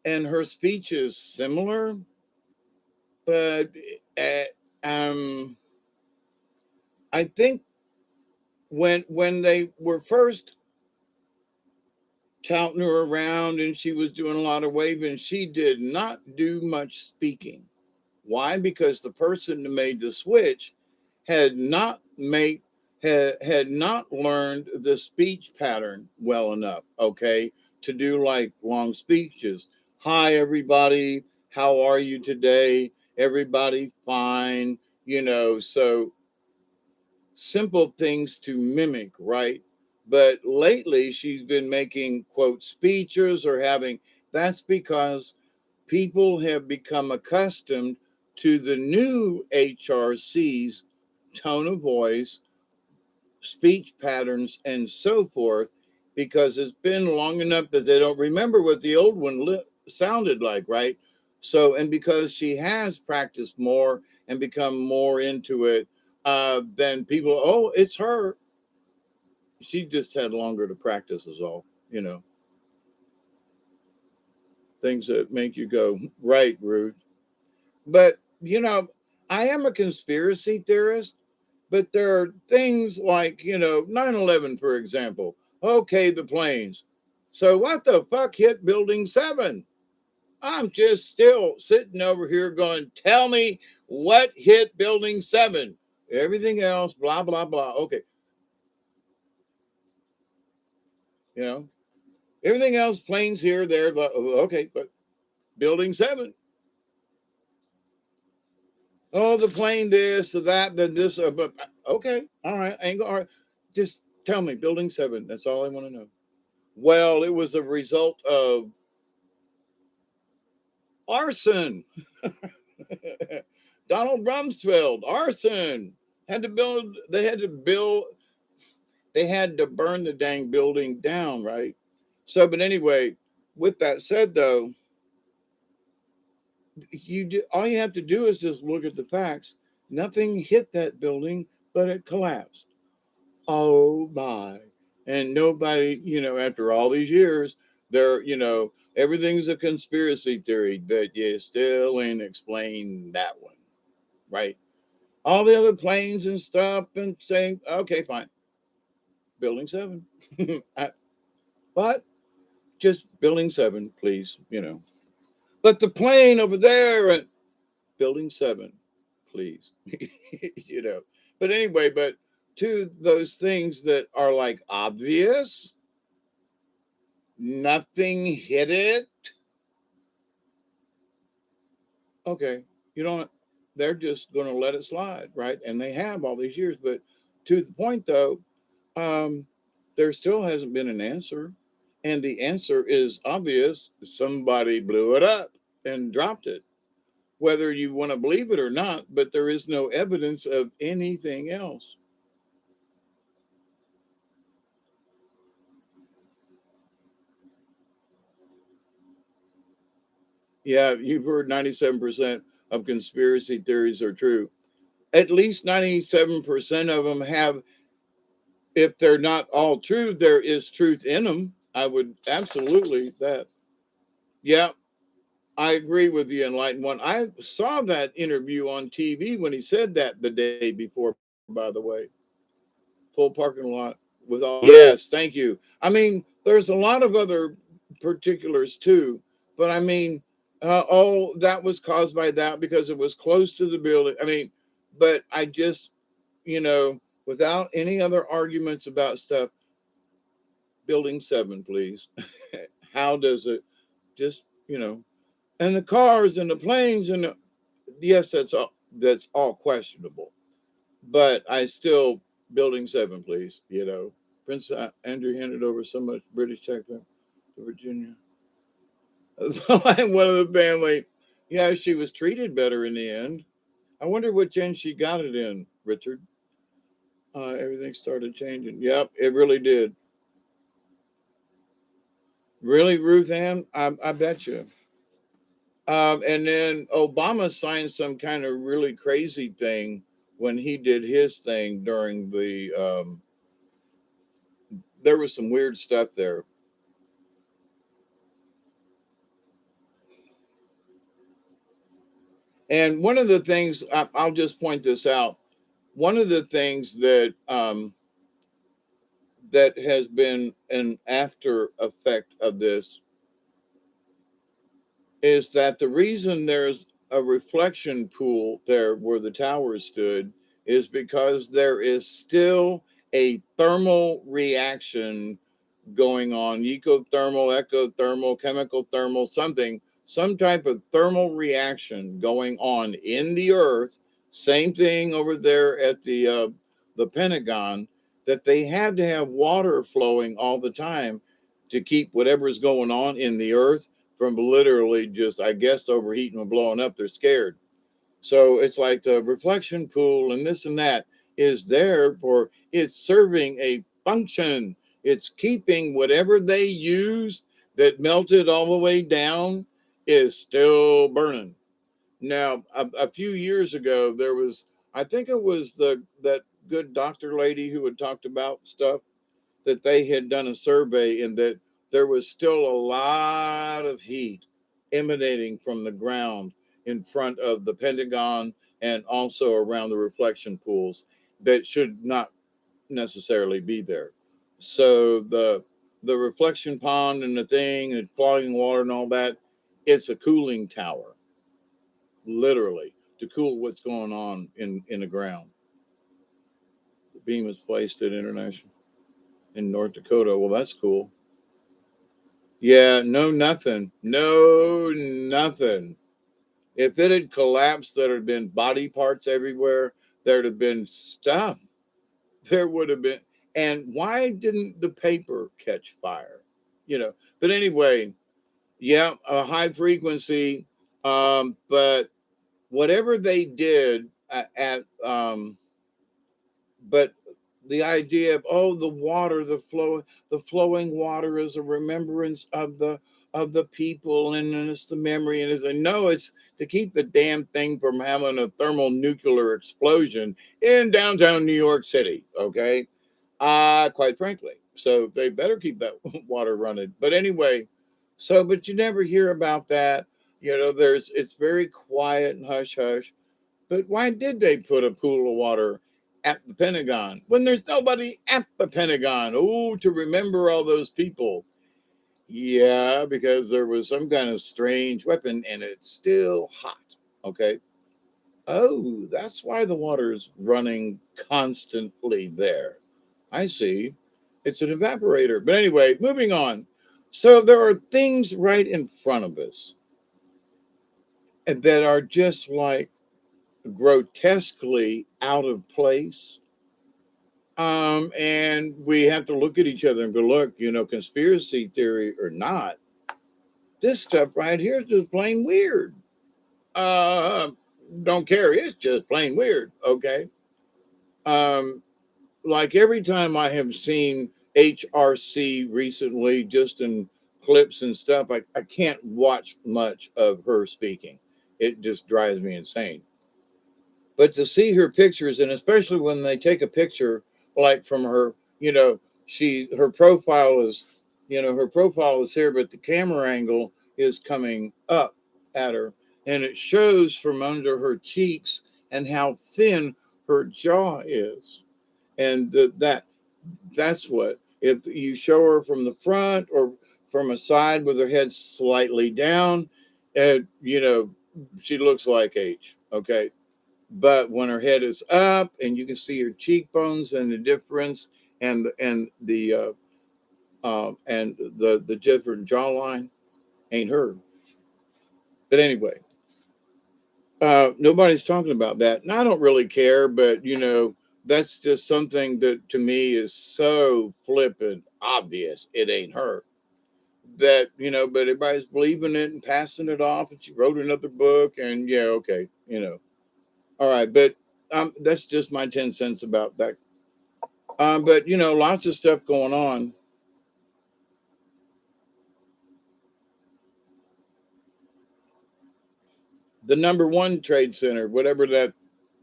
S1: and her speech is similar, but uh, um, I think when they were first touting her around and she was doing a lot of waving, she did not do much speaking. Why? Because the person that made the switch had not made had not learned the speech pattern well enough, okay, to do like long speeches. Hi everybody, how are you today? Everybody fine, so simple things to mimic, right? But lately she's been making quote speeches or having that's because people have become accustomed to the new HRC's tone of voice, speech patterns, and so forth, because it's been long enough that they don't remember what the old one sounded like, right? So, and because she has practiced more and become more into it, then people, oh, it's her. She just had longer to practice, is all, things that make you go, right, Ruth. But, I am a conspiracy theorist, but there are things like, 9/11, for example. Okay, the planes. So what the fuck hit building 7? I'm just still sitting over here going, tell me what hit building 7. Everything else, blah, blah, blah. Okay, you know, everything else, planes here, there, blah, okay, but building 7. Oh, the plane this or that, then this, but okay, all right, I ain't going, all right. Just tell me, building 7. That's all I want to know. Well, it was a result of arson. Donald Rumsfeld, arson. Had to build, they had to burn the dang building down, right? So, but anyway, with that said, though, all you have to do is just look at the facts. Nothing hit that building, but it collapsed. Oh my. And nobody, after all these years, everything's a conspiracy theory, but you still ain't explained that one, right? All the other planes and stuff and saying, okay, fine, building 7. But just building 7, please, But the plane over there at building 7, please, you know. But anyway, but to those things that are like obvious, nothing hit it. Okay, you know, they're just going to let it slide, right? And they have all these years. But to the point, though, um, there still hasn't been an answer. And the answer is obvious. Somebody blew it up and dropped it, whether you want to believe it or not, but there is no evidence of anything else. Yeah, you've heard 97% of conspiracy theories are true. At least 97% of them have if they're not all true, there is truth in them. I would absolutely that. Yeah, I agree with the enlightened one. I saw that interview on TV when he said that the day before, by the way. Full parking lot with all. Yes, thank you. I mean, there's a lot of other particulars too, but I mean, oh, that was caused by that because it was close to the building. I mean, but I just, without any other arguments about stuff, building 7, please. How does it just, and the cars and the planes and yes, that's all questionable. But I still building 7, please. Prince Andrew handed over so much British tech to Virginia. One of the family, yeah, she was treated better in the end. I wonder what gen she got it in, Richard. Everything started changing. Yep, it really did. Really, Ruth Ann? I bet you. And then Obama signed some kind of really crazy thing when he did his thing during the. There was some weird stuff there. And one of the things I'll just point this out. One of the things that has been an after effect of this is that the reason there's a reflection pool there where the tower stood is because there is still a thermal reaction going on, ecothermal, ecothermal, chemical thermal, something, some type of thermal reaction going on in the earth. Same thing over there at the Pentagon, that they had to have water flowing all the time to keep whatever's going on in the earth from literally just, I guess, overheating and blowing up. They're scared. So it's like the reflection pool and this and that is there for, it's serving a function. It's keeping whatever they used that melted all the way down is still burning. Now, a few years ago, there was, I think it was that good doctor lady who had talked about stuff, that they had done a survey and that there was still a lot of heat emanating from the ground in front of the Pentagon and also around the reflection pools that should not necessarily be there. So the reflection pond and the thing and flooding water and all that, it's a cooling tower, literally, to cool what's going on in the ground. The beam is placed at International in North Dakota. Well, that's cool. Yeah, no, nothing. No, nothing. If it had collapsed, there'd have been body parts everywhere. There'd have been stuff. There would have been. And why didn't the paper catch fire? But anyway, yeah, a high frequency. But whatever they did but the idea of, oh, the water, the flowing water is a remembrance of the people, and then it's the memory, and it's a, no, it's to keep the damn thing from having a thermonuclear explosion in downtown New York City. Okay, quite frankly, so they better keep that water running. But anyway, so but you never hear about that. There's, it's very quiet and hush hush. But why did they put a pool of water at the Pentagon when there's nobody at the Pentagon? Oh, to remember all those people. Yeah, because there was some kind of strange weapon and it's still hot. Okay. Oh, that's why the water's running constantly there. I see. It's an evaporator. But anyway, moving on. So there are things right in front of us that are just like grotesquely out of place. And we have to look at each other and go, look, conspiracy theory or not, this stuff right here is just plain weird. Uh, don't care. It's just plain weird. Okay. Um, like every time I have seen HRC recently, just in clips and stuff, I can't watch much of her speaking. It just drives me insane. But to see her pictures, and especially when they take a picture like from her you know, her profile is, her profile is here, but the camera angle is coming up at her, and it shows from under her cheeks and how thin her jaw is. And that's what, if you show her from the front or from a side with her head slightly down, she looks like H. Okay. But when her head is up and you can see her cheekbones and the difference, and the different jawline, ain't her. But anyway, nobody's talking about that, and I don't really care. But that's just something that to me is so flippant obvious. It ain't her. That but everybody's believing it and passing it off. And she wrote another book, and yeah, okay, all right. But that's just my 10 cents about that. But lots of stuff going on. The number one trade center, whatever that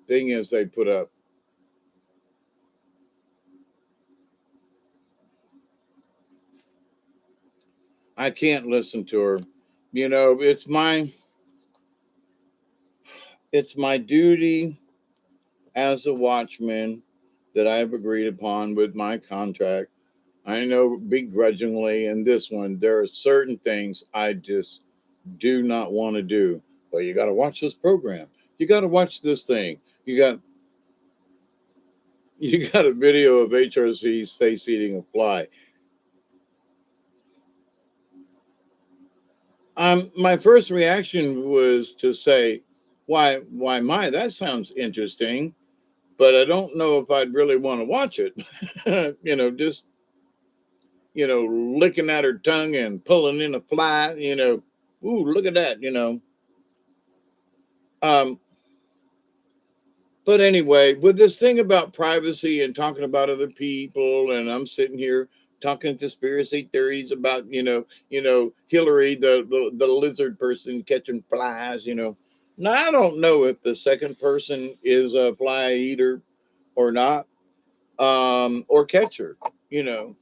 S1: thing is they put up. I can't listen to her. It's my duty as a watchman that I've agreed upon with my contract. I know begrudgingly in this one, there are certain things I just do not want to do. Well, you got to watch this program. You got to watch this thing. You got a video of HRC's face eating a fly. My first reaction was to say, why, my, that sounds interesting, but I don't know if I'd really want to watch it. Just, licking at her tongue and pulling in a fly, ooh, look at that. Um, but anyway, with this thing about privacy and talking about other people, and I'm sitting here talking conspiracy theories about, Hillary, the lizard person catching flies. Now I don't know if the second person is a fly eater or not, or catcher, you know,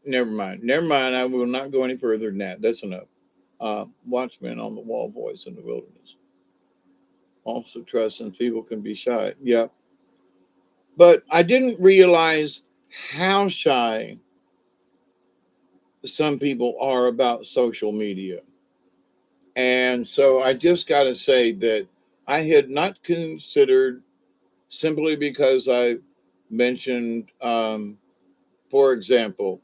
S1: Never mind, never mind. I will not go any further than that. That's enough. Watchman on the wall, voice in the wilderness. Also trust and people can be shy. Yeah. But I didn't realize how shy some people are about social media. And so I just got to say that I had not considered, simply because I mentioned, for example,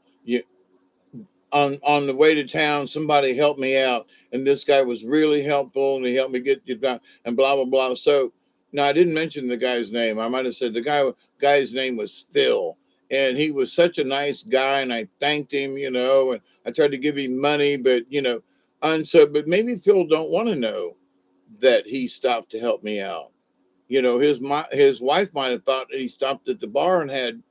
S1: on the way to town, somebody helped me out, and this guy was really helpful, and he helped me get you down, and blah blah blah. So now I didn't mention the guy's name. I might have said the guy's name was Phil, and he was such a nice guy, and I thanked him, and I tried to give him money, but but maybe Phil don't want to know that he stopped to help me out. His wife might have thought he stopped at the bar and had,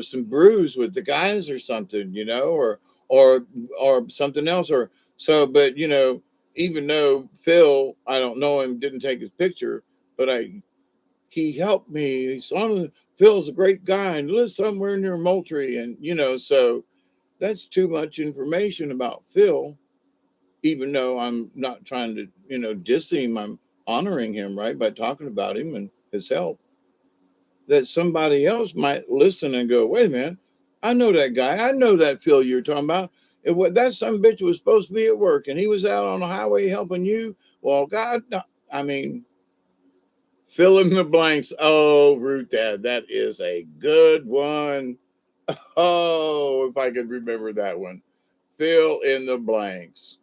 S1: some brews with the guys or something, or or something else, or so. But even though Phil, I don't know him, didn't take his picture, but he helped me. Phil's a great guy and lives somewhere near Moultrie, and so that's too much information about Phil. Even though I'm not trying to, diss him, I'm honoring him, right, by talking about him and his help. That somebody else might listen and go, wait a minute, I know that guy. I know that Phil you're talking about. That some bitch was supposed to be at work and he was out on the highway helping you. Well, God, no, I mean, fill in the blanks. Oh, Ruth Dad, that is a good one. Oh, if I could remember that one. Fill in the blanks,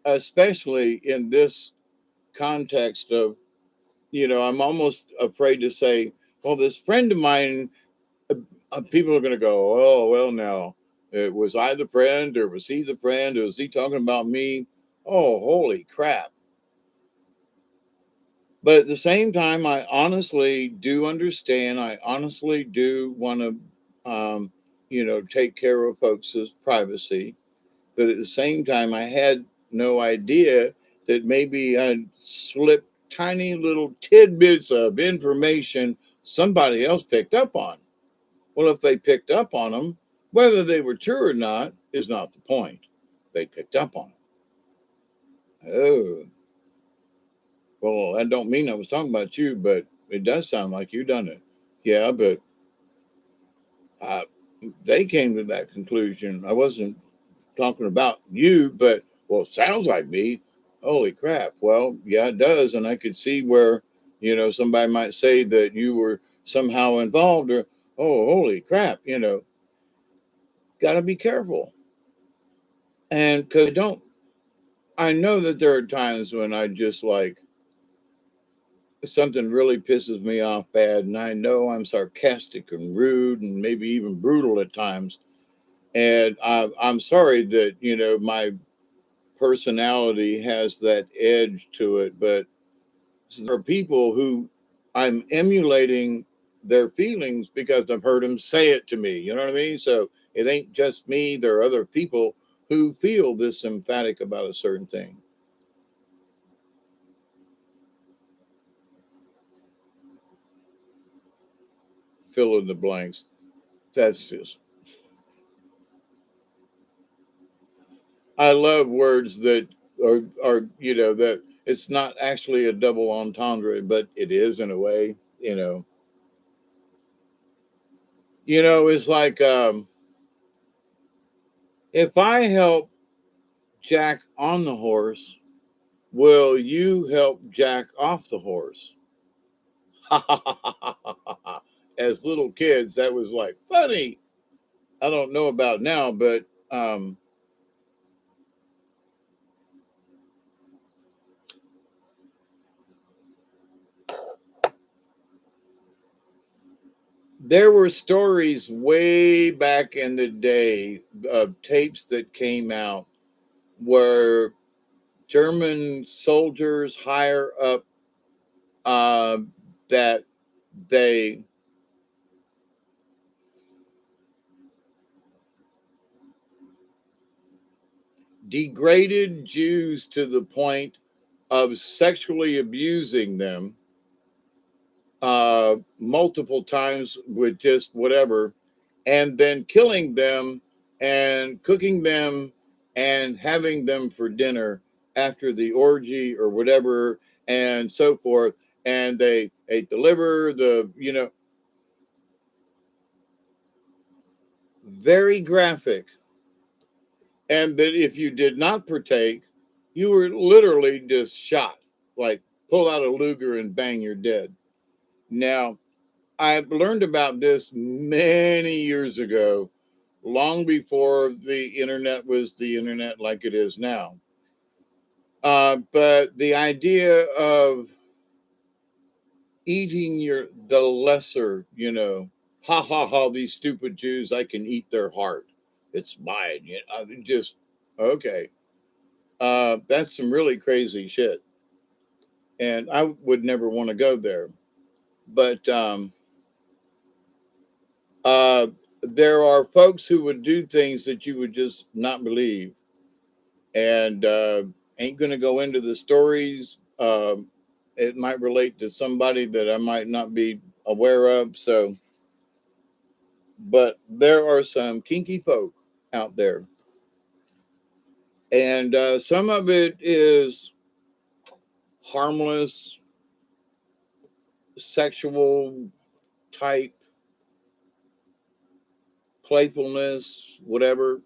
S1: especially in this context of, I'm almost afraid to say, well, this friend of mine, people are going to go, oh, well, now, was I the friend, or was he the friend, or was he talking about me? Oh, holy crap. But at the same time, I honestly do understand. I honestly do want to, take care of folks' privacy. But at the same time, I had no idea that maybe I'd slipped tiny little tidbits of information somebody else picked up on. Well, if they picked up on them, whether they were true or not is not the point. They picked up on them. Oh, well, I don't mean I was talking about you, but it does sound like you done it. Yeah, but uh, they came to that conclusion. I wasn't talking about you, but well, it sounds like me. Holy crap. Well, yeah, it does. And I could see where, somebody might say that you were somehow involved or, oh, holy crap, got to be careful. And because I know that there are times when I just like something really pisses me off bad. And I know I'm sarcastic and rude and maybe even brutal at times. And I'm sorry that, my personality has that edge to it, but there are people who I'm emulating their feelings because I've heard them say it to me. You know what I mean? So it ain't just me. There are other people who feel this emphatic about a certain thing. Fill in the blanks. That's just, I love words that that it's not actually a double entendre, but it is in a way, it's like, if I help Jack on the horse, will you help Jack off the horse? As little kids, that was like funny. I don't know about now, but there were stories way back in the day of tapes that came out where German soldiers higher up, uh, that they degraded Jews to the point of sexually abusing them multiple times with just whatever, and then killing them and cooking them and having them for dinner after the orgy or whatever, and so forth. And they ate the liver, very graphic. And that if you did not partake, you were literally just shot, like pull out a Luger and bang, you're dead. Now, I learned about this many years ago, long before the internet was the internet like it is now. But the idea of eating the lesser, ha ha ha, these stupid Jews, I can eat their heart. It's mine. Just okay. That's some really crazy shit, and I would never want to go there. But uh, there are folks who would do things that you would just not believe, and ain't going to go into the stories. It might relate to somebody that I might not be aware of. So, but there are some kinky folk out there, and some of it is harmless, sexual type playfulness, whatever.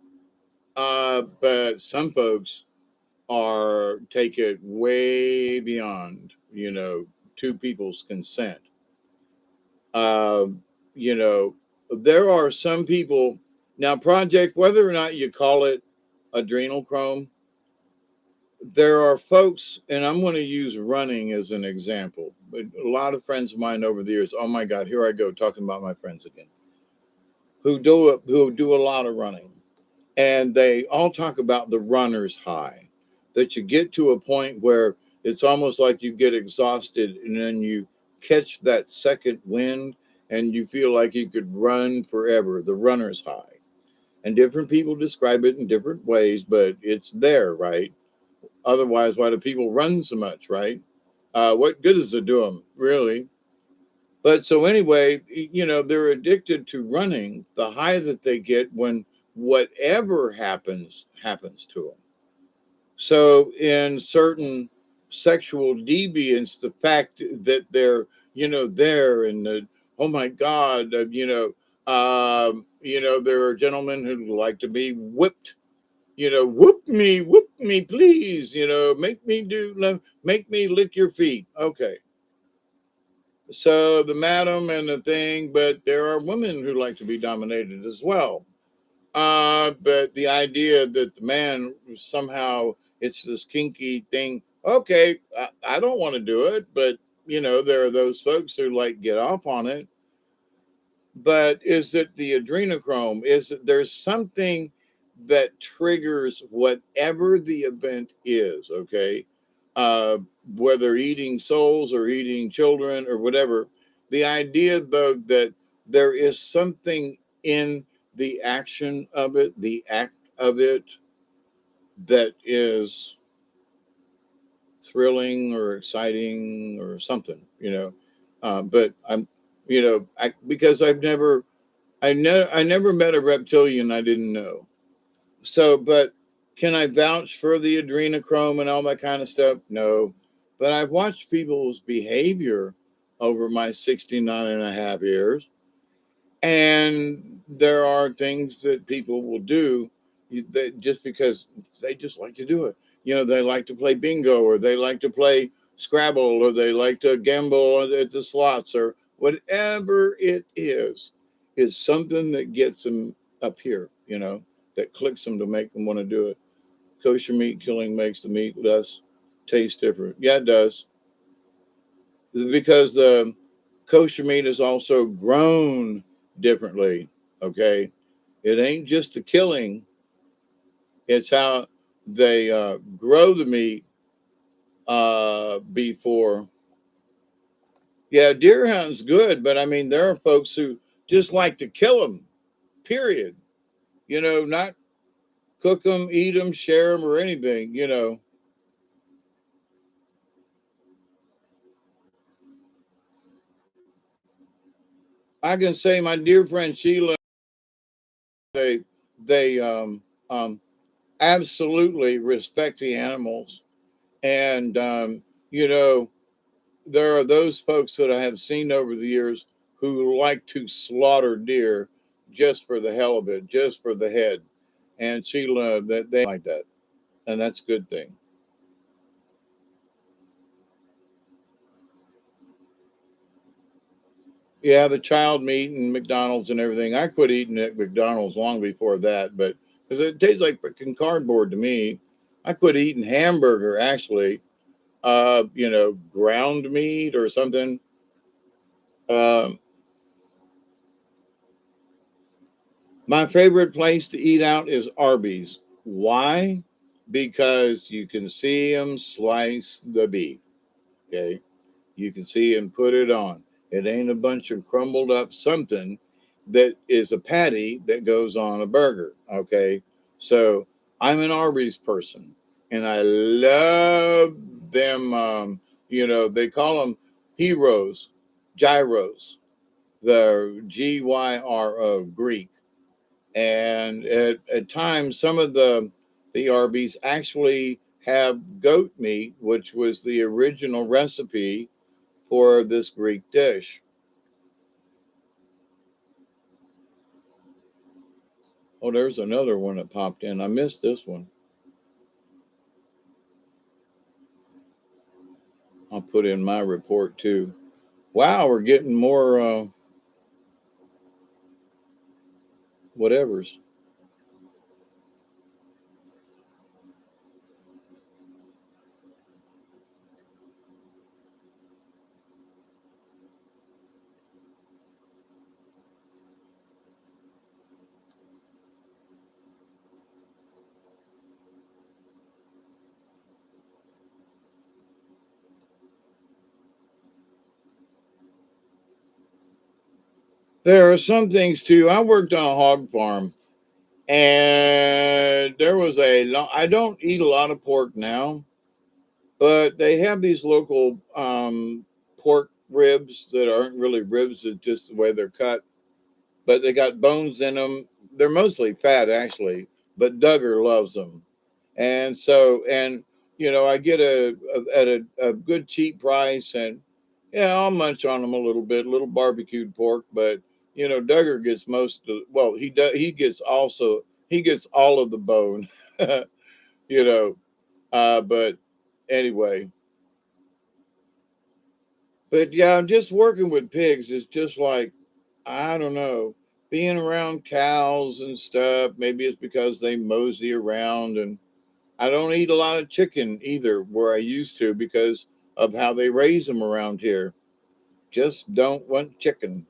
S1: But some folks are take it way beyond, two people's consent. Uh, you know, there are some people now, project, whether or not you call it adrenochrome, there are folks, and I'm going to use running as an example. But a lot of friends of mine over the years, oh my God, here I go talking about my friends again, who do a lot of running, and they all talk about the runner's high, that you get to a point where it's almost like you get exhausted and then you catch that second wind and you feel like you could run forever, the runner's high. And different people describe it in different ways, but it's there, right? Otherwise, why do people run so much, right? What good does it do them, really? But so anyway, they're addicted to running. The high that they get when whatever happens to them. So in certain sexual deviance, the fact that they're there and oh my God, there are gentlemen who like to be whipped. Whoop me, please. Make me lick your feet. Okay. So the madam and the thing, but there are women who like to be dominated as well. But the idea that the man somehow it's this kinky thing. Okay, I don't want to do it, but there are those folks who like get off on it. But is it the adrenochrome? Is it there's something that triggers whatever the event is? Okay, uh, whether eating souls or eating children or whatever. The idea, though, that there is something in the action of it, the act of it, that is thrilling or exciting or something, but because I never met a reptilian I didn't know. So, but can I vouch for the adrenochrome and all that kind of stuff? No. But I've watched people's behavior over my 69 and a half years. And there are things that people will do that just because they just like to do it. They like to play bingo or they like to play Scrabble or they like to gamble at the slots or whatever it is something that gets them up here, that clicks them to make them want to do it. Kosher meat killing makes the meat less taste different. Yeah, it does. Because the kosher meat is also grown differently. Okay. It ain't just the killing, it's how they grow the meat before. Yeah, deer hunting's good, but I mean, there are folks who just like to kill them, period. Not cook them, eat them, share them, or anything. I can say my dear friend Sheila, they absolutely respect the animals. And, there are those folks that I have seen over the years who like to slaughter deer just for the hell of it, just for the head. And Sheila, that they like that. And that's a good thing. Yeah, the child meat and McDonald's and everything. I quit eating at McDonald's long before that, but because it tastes like freaking cardboard to me. I quit eating hamburger actually, ground meat or something. Um, My favorite place to eat out is Arby's. Why? Because you can see them slice the beef. Okay. You can see them put it on. It ain't a bunch of crumbled up something that is a patty that goes on a burger. Okay. So I'm an Arby's person and I love them. They call them heroes, gyros, the GYRO, Greek. And at times some of the Arby's actually have goat meat, which was the original recipe for this Greek dish. Oh, there's another one that popped in. I missed this one. I'll put in my report too. Wow, we're getting more whatevers. There are some things too. I worked on a hog farm and there was I don't eat a lot of pork now, but they have these local pork ribs that aren't really ribs, it's just the way they're cut, but they got bones in them. They're mostly fat actually, but Duggar loves them. And so, and I get at a good cheap price, and yeah, I'll munch on them a little bit, little barbecued pork, but Duggar gets most of, well, he does, he gets all of the bone, you know, but anyway, but yeah, just working with pigs is just like, I don't know, being around cows and stuff. Maybe it's because they mosey around, and I don't eat a lot of chicken either where I used to because of how they raise them around here. Just don't want chicken.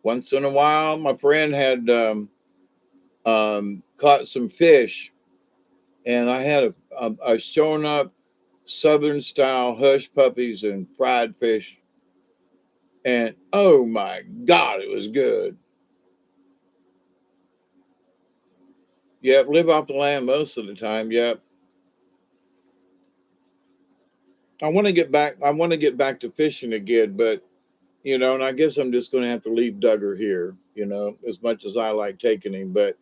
S1: Once in a while, my friend had caught some fish, and I had a showing up Southern style hush puppies and fried fish. And oh my God, it was good. Yep, live off the land most of the time. Yep. I want to get back to fishing again, but and I guess I'm just going to have to leave Duggar here, as much as I like taking him, but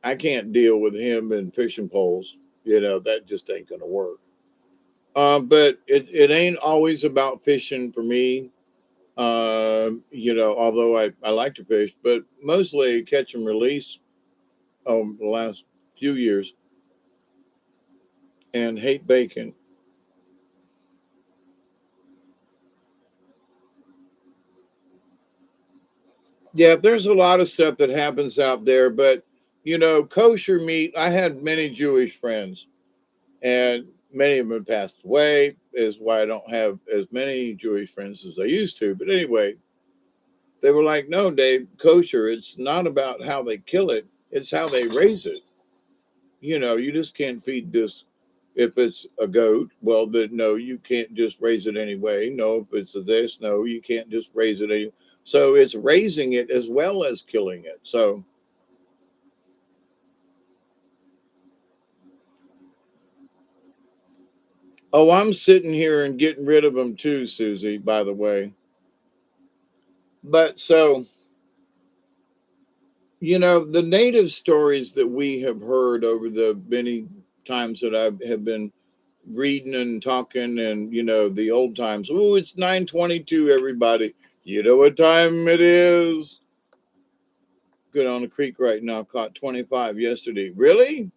S1: I can't deal with him and fishing poles. That just ain't going to work. But it ain't always about fishing for me. Although I like to fish, but mostly catch and release the last few years, and hate bacon. Yeah, there's a lot of stuff that happens out there, but kosher meat. I had many Jewish friends, and many of them passed away. Is why I don't have as many Jewish friends as I used to. But anyway, they were like, "No, Dave, kosher. It's not about how they kill it; it's how they raise it. You just can't feed this. If it's a goat, well, then no, you can't just raise it anyway. No, if it's a this, no, you can't just raise it any. So it's raising it as well as killing it. So, oh, I'm sitting here and getting rid of them too, Susie. By the way, but so the native stories that we have heard over the many times that I have been reading and talking, and the old times. Oh, it's 9:22, everybody. You know what time it is? Good on the creek right now. Caught 25 yesterday. Really?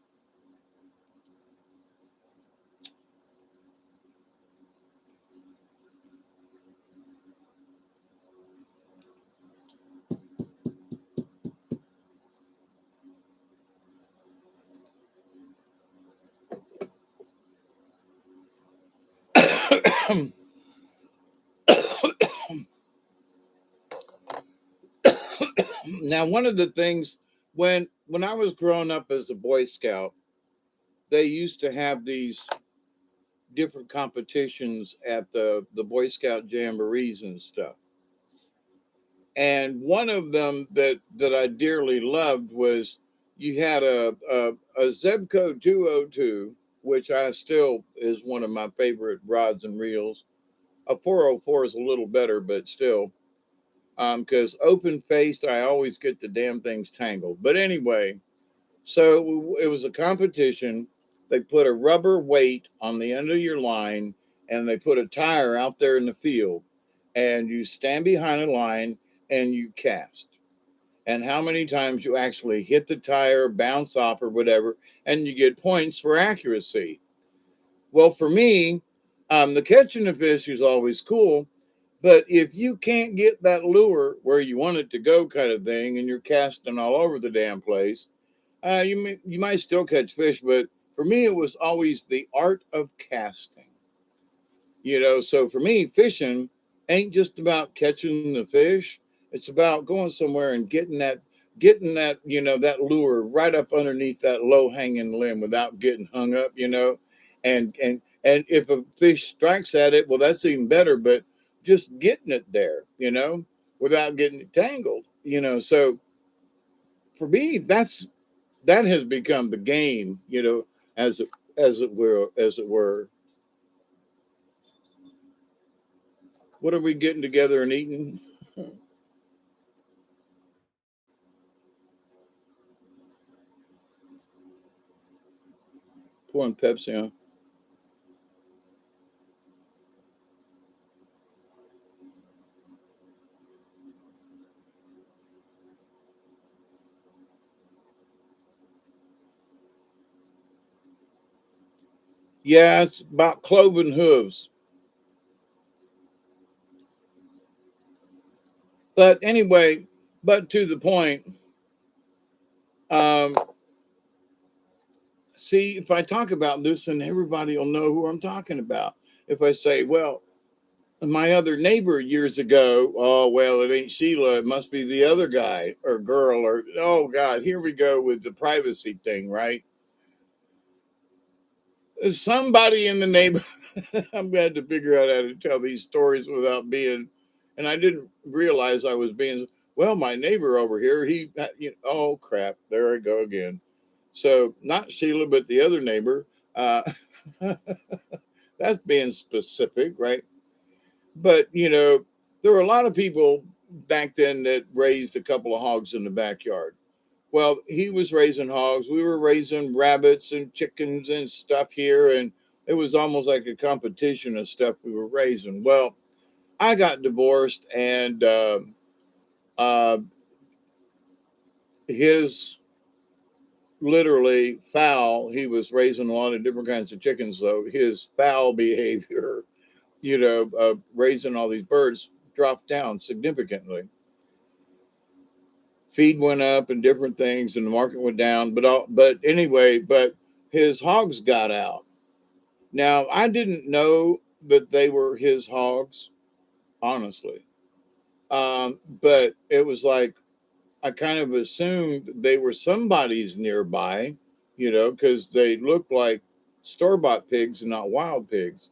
S1: Now, one of the things when I was growing up as a Boy Scout, they used to have these different competitions at the Boy Scout jamborees and stuff. And one of them that I dearly loved was you had a Zebco 202, which I still is one of my favorite rods and reels. A 404 is a little better, but still, because open faced, I always get the damn things tangled. But anyway, so it was a competition. They put a rubber weight on the end of your line, and they put a tire out there in the field, and you stand behind a line and you cast. And how many times you actually hit the tire, bounce off, or whatever, and you get points for accuracy. Well, for me, the catching the fish is always cool, but if you can't get that lure where you want it to go, kind of thing, and you're casting all over the damn place, you might still catch fish, but for me, it was always the art of casting. So for me, fishing ain't just about catching the fish. It's about going somewhere and getting that that lure right up underneath that low hanging limb without getting hung up. And if a fish strikes at it, well, that's even better. But just getting it there, without getting it tangled. So for me, that has become the game. As it were. What are we getting together and eating? Pouring Pepsi on. Yeah, it's about cloven hooves. But anyway, but to the point, um, see, if I talk about this, and everybody will know who I'm talking about. If I say, well, my other neighbor years ago, oh, well, it ain't Sheila. It must be the other guy or girl, or, oh, God, here we go with the privacy thing, right? There's somebody in the neighborhood. I'm glad to figure out how to tell these stories without being, and I didn't realize I was being, well, my neighbor over here, oh, crap, there I go again. So, not Sheila, but the other neighbor. Uh, that's being specific, right? But, there were a lot of people back then that raised a couple of hogs in the backyard. Well, he was raising hogs. We were raising rabbits and chickens and stuff here. And it was almost like a competition of stuff we were raising. Well, I got divorced, and uh, his literally foul, he was raising a lot of different kinds of chickens, so his foul behavior, raising all these birds dropped down significantly. Feed went up and different things, and the market went down. But anyway, but his hogs got out. Now I didn't know that they were his hogs, honestly. But it was like I kind of assumed they were somebody's nearby, because they looked like store-bought pigs and not wild pigs.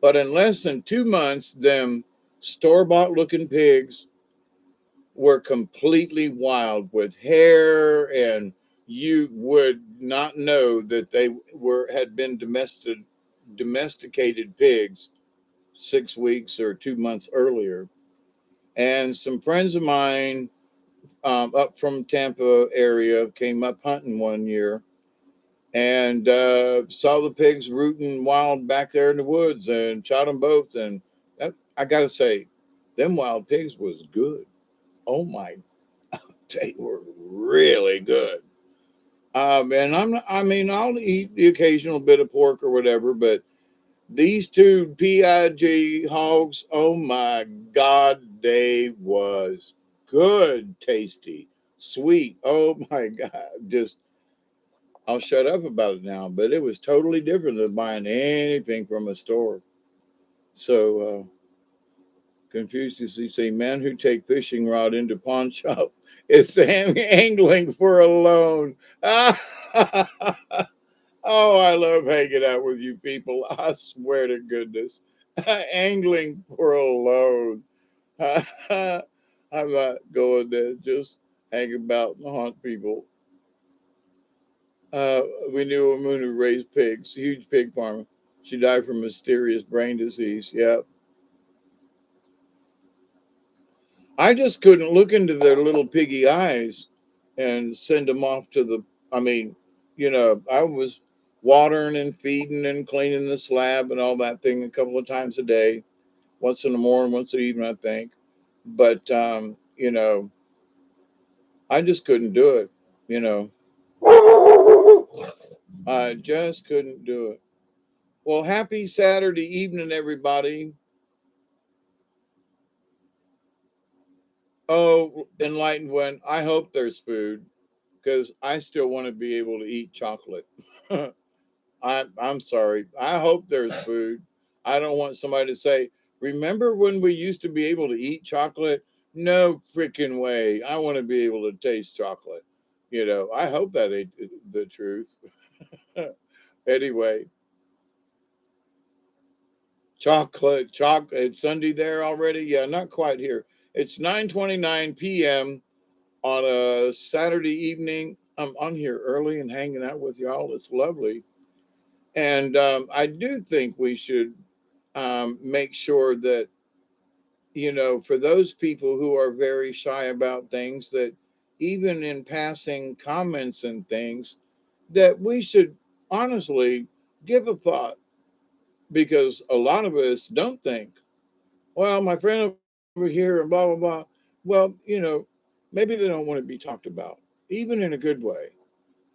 S1: But in less than 2 months, them store-bought looking pigs were completely wild with hair, and you would not know that they had been domesticated pigs 6 weeks or 2 months earlier. And some friends of mine, up from Tampa area, came up hunting one year, and saw the pigs rooting wild back there in the woods, and shot them both. And I gotta say, them wild pigs was good. Oh my, they were really good. And I mean, I'll eat the occasional bit of pork or whatever, but these two PIG hogs, oh my God, they was good, tasty, sweet. Oh my God, just I'll shut up about it now, but it was totally different than buying anything from a store. So confused as you say, man who take fishing rod into pawn shop is angling for a loan. Oh, I love hanging out with you people. I swear to goodness. Angling for a loan. I'm not going there. Just hang about and haunt people. Uh, we knew a woman who raised pigs, huge pig farmer. She died from mysterious brain disease. Yeah. I just couldn't look into their little piggy eyes and send them off to the. I mean, I was watering and feeding and cleaning the slab and all that thing a couple of times a day, once in the morning, once in the evening, I think. But, I just couldn't do it. You know, I just couldn't do it. Well, happy Saturday evening, everybody. Oh, enlightened one. I hope there's food because I still want to be able to eat chocolate. I'm sorry. I hope there's food. I don't want somebody to say, remember when we used to be able to eat chocolate? No freaking way. I want to be able to taste chocolate. I hope that ain't the truth. Anyway, chocolate. It's Sunday there already? Yeah, not quite here. It's 9:29 p.m. on a Saturday evening. I'm on here early and hanging out with y'all. It's lovely. And I do think we should make sure that for those people who are very shy about things, that even in passing comments and things, that we should honestly give a thought, because a lot of us don't think, well, my friend over here and blah, blah, blah. Well, maybe they don't want to be talked about, even in a good way.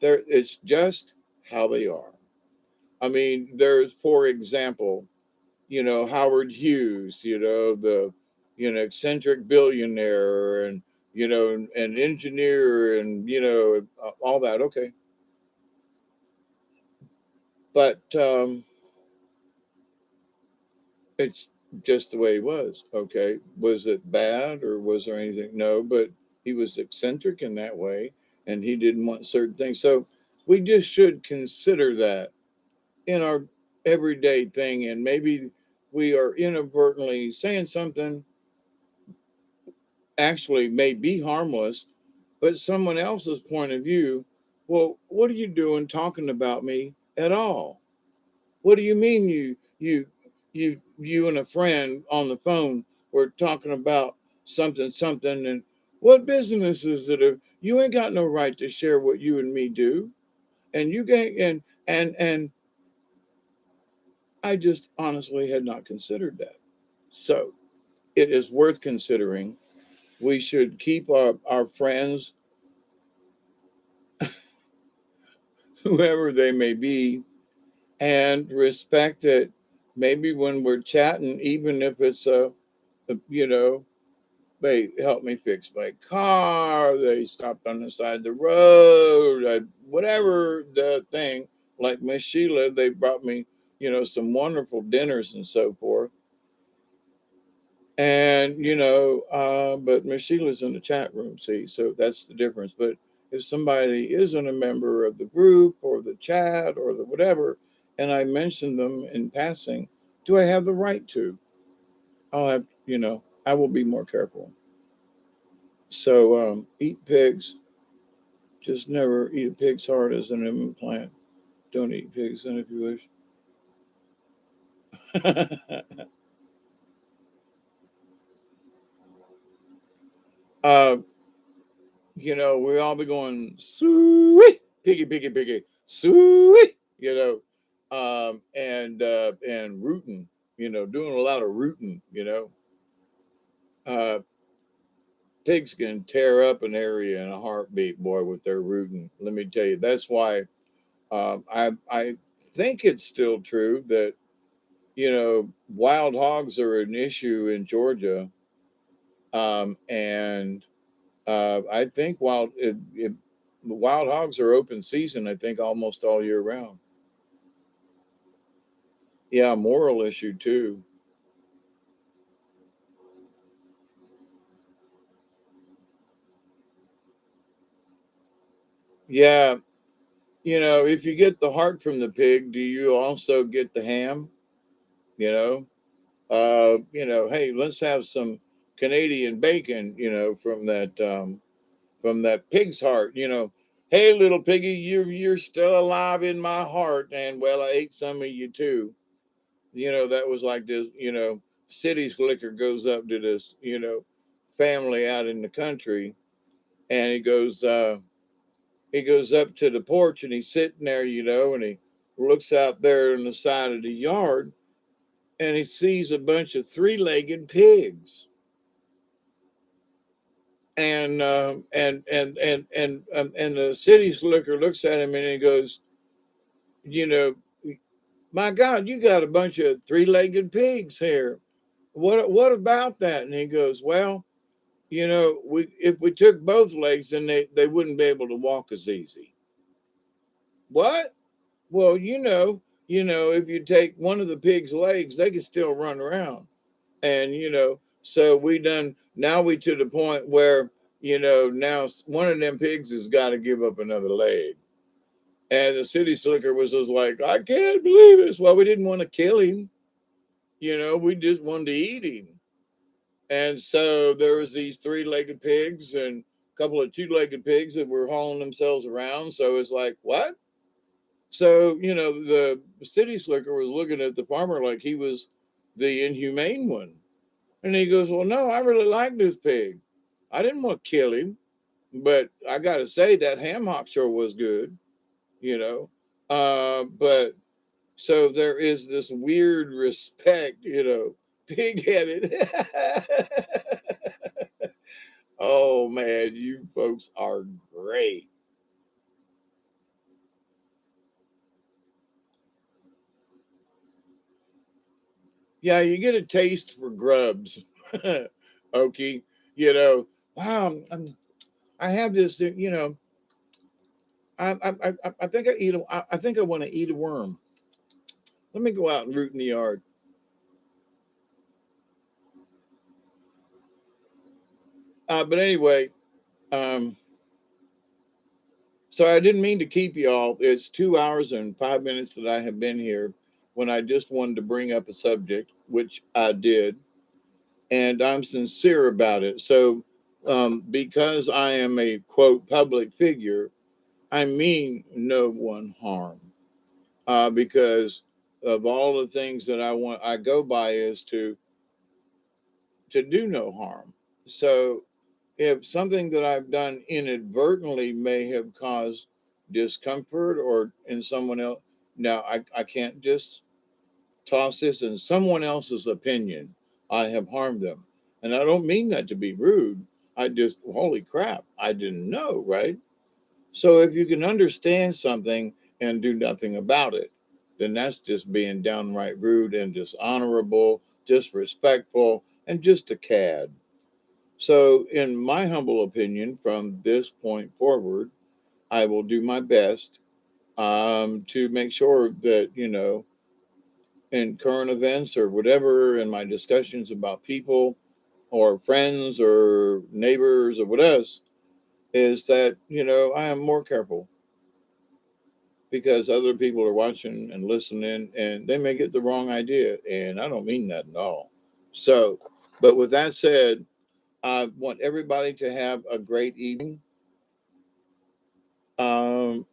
S1: It's just how they are. I mean, there's, for example, Howard Hughes, the, eccentric billionaire, and, an engineer, and, all that. Okay. But it's just the way he was. Okay. Was it bad, or was there anything? No, but he was eccentric in that way, and he didn't want certain things. So we just should consider that in our everyday thing. And maybe we are inadvertently saying something actually may be harmless, but someone else's point of view, well, what are you doing talking about me at all? What do you mean you and a friend on the phone were talking about something something, and what business is it of you? Ain't got no right to share what you and me do. And you can and I just honestly had not considered that. So it is worth considering. We should keep our friends, whoever they may be, and respect that maybe when we're chatting, even if it's you know, they helped me fix my car, they stopped on the side of the road, whatever the thing, like Miss Sheila, they brought me, some wonderful dinners and so forth. And, but Miss Sheila's in the chat room, see, so that's the difference. But if somebody isn't a member of the group or the chat or the whatever, and I mention them in passing, do I have the right to? I'll have, I will be more careful. So eat pigs, just never eat a pig's heart as an implant. Don't eat pigs, then, if you wish. uh, we all be going, sweet, piggy, piggy, piggy, sweet, and rooting, doing a lot of rooting, Uh, pigs can tear up an area in a heartbeat, boy, with their rooting. Let me tell you, that's why I think it's still true that, wild hogs are an issue in Georgia. And I think wild hogs are open season, I think, almost all year round. Yeah, moral issue too. Yeah, if you get the heart from the pig, do you also get the ham? You know, hey, let's have some Canadian bacon, from that pig's heart. Hey, little piggy, you're still alive in my heart, and well, I ate some of you too. That was like this. City slicker goes up to this, family out in the country, and he goes up to the porch, and he's sitting there, and he looks out there on the side of the yard, and he sees a bunch of three-legged pigs. And the city slicker looks at him, and he goes, you know, my God, you got a bunch of three-legged pigs here. What about that? And he goes, well, we if we took both legs, then they wouldn't be able to walk as easy. What? Well, if you take one of the pig's legs, they can still run around. And so we to the point where now one of them pigs has got to give up another leg. And the city slicker was just like, I can't believe this. Well, we didn't want to kill him, we just wanted to eat him. And so there was these three-legged pigs and a couple of two-legged pigs that were hauling themselves around. So it's like, what? So, the city slicker was looking at the farmer like he was the inhumane one. And he goes, well, no, I really like this pig. I didn't want to kill him, but I got to say that ham hock sure was good, you know. But so there is this weird respect, pig headed. Oh man, you folks are great. Yeah, you get a taste for grubs. Okay, you know, wow, I have this, I think I think I want to eat a worm. Let me go out and root in the yard. But anyway, um, so I didn't mean to keep y'all. It's 2 hours and 5 minutes that I have been here when I just wanted to bring up a subject, which I did, and I'm sincere about it. So, because I am a quote public figure, I mean no one harm. Because of all the things that I go by is to do no harm. So if something that I've done inadvertently may have caused discomfort or in someone else, now I can't just toss this in someone else's opinion. I have harmed them. And I don't mean that to be rude. I just, holy crap, I didn't know, right? So if you can understand something and do nothing about it, then that's just being downright rude and dishonorable, disrespectful, and just a cad. So, in my humble opinion, from this point forward, I will do my best to make sure that, in current events or whatever, in my discussions about people or friends or neighbors or what else, is that, I am more careful because other people are watching and listening and they may get the wrong idea. And I don't mean that at all. So, but with that said, I want everybody to have a great evening.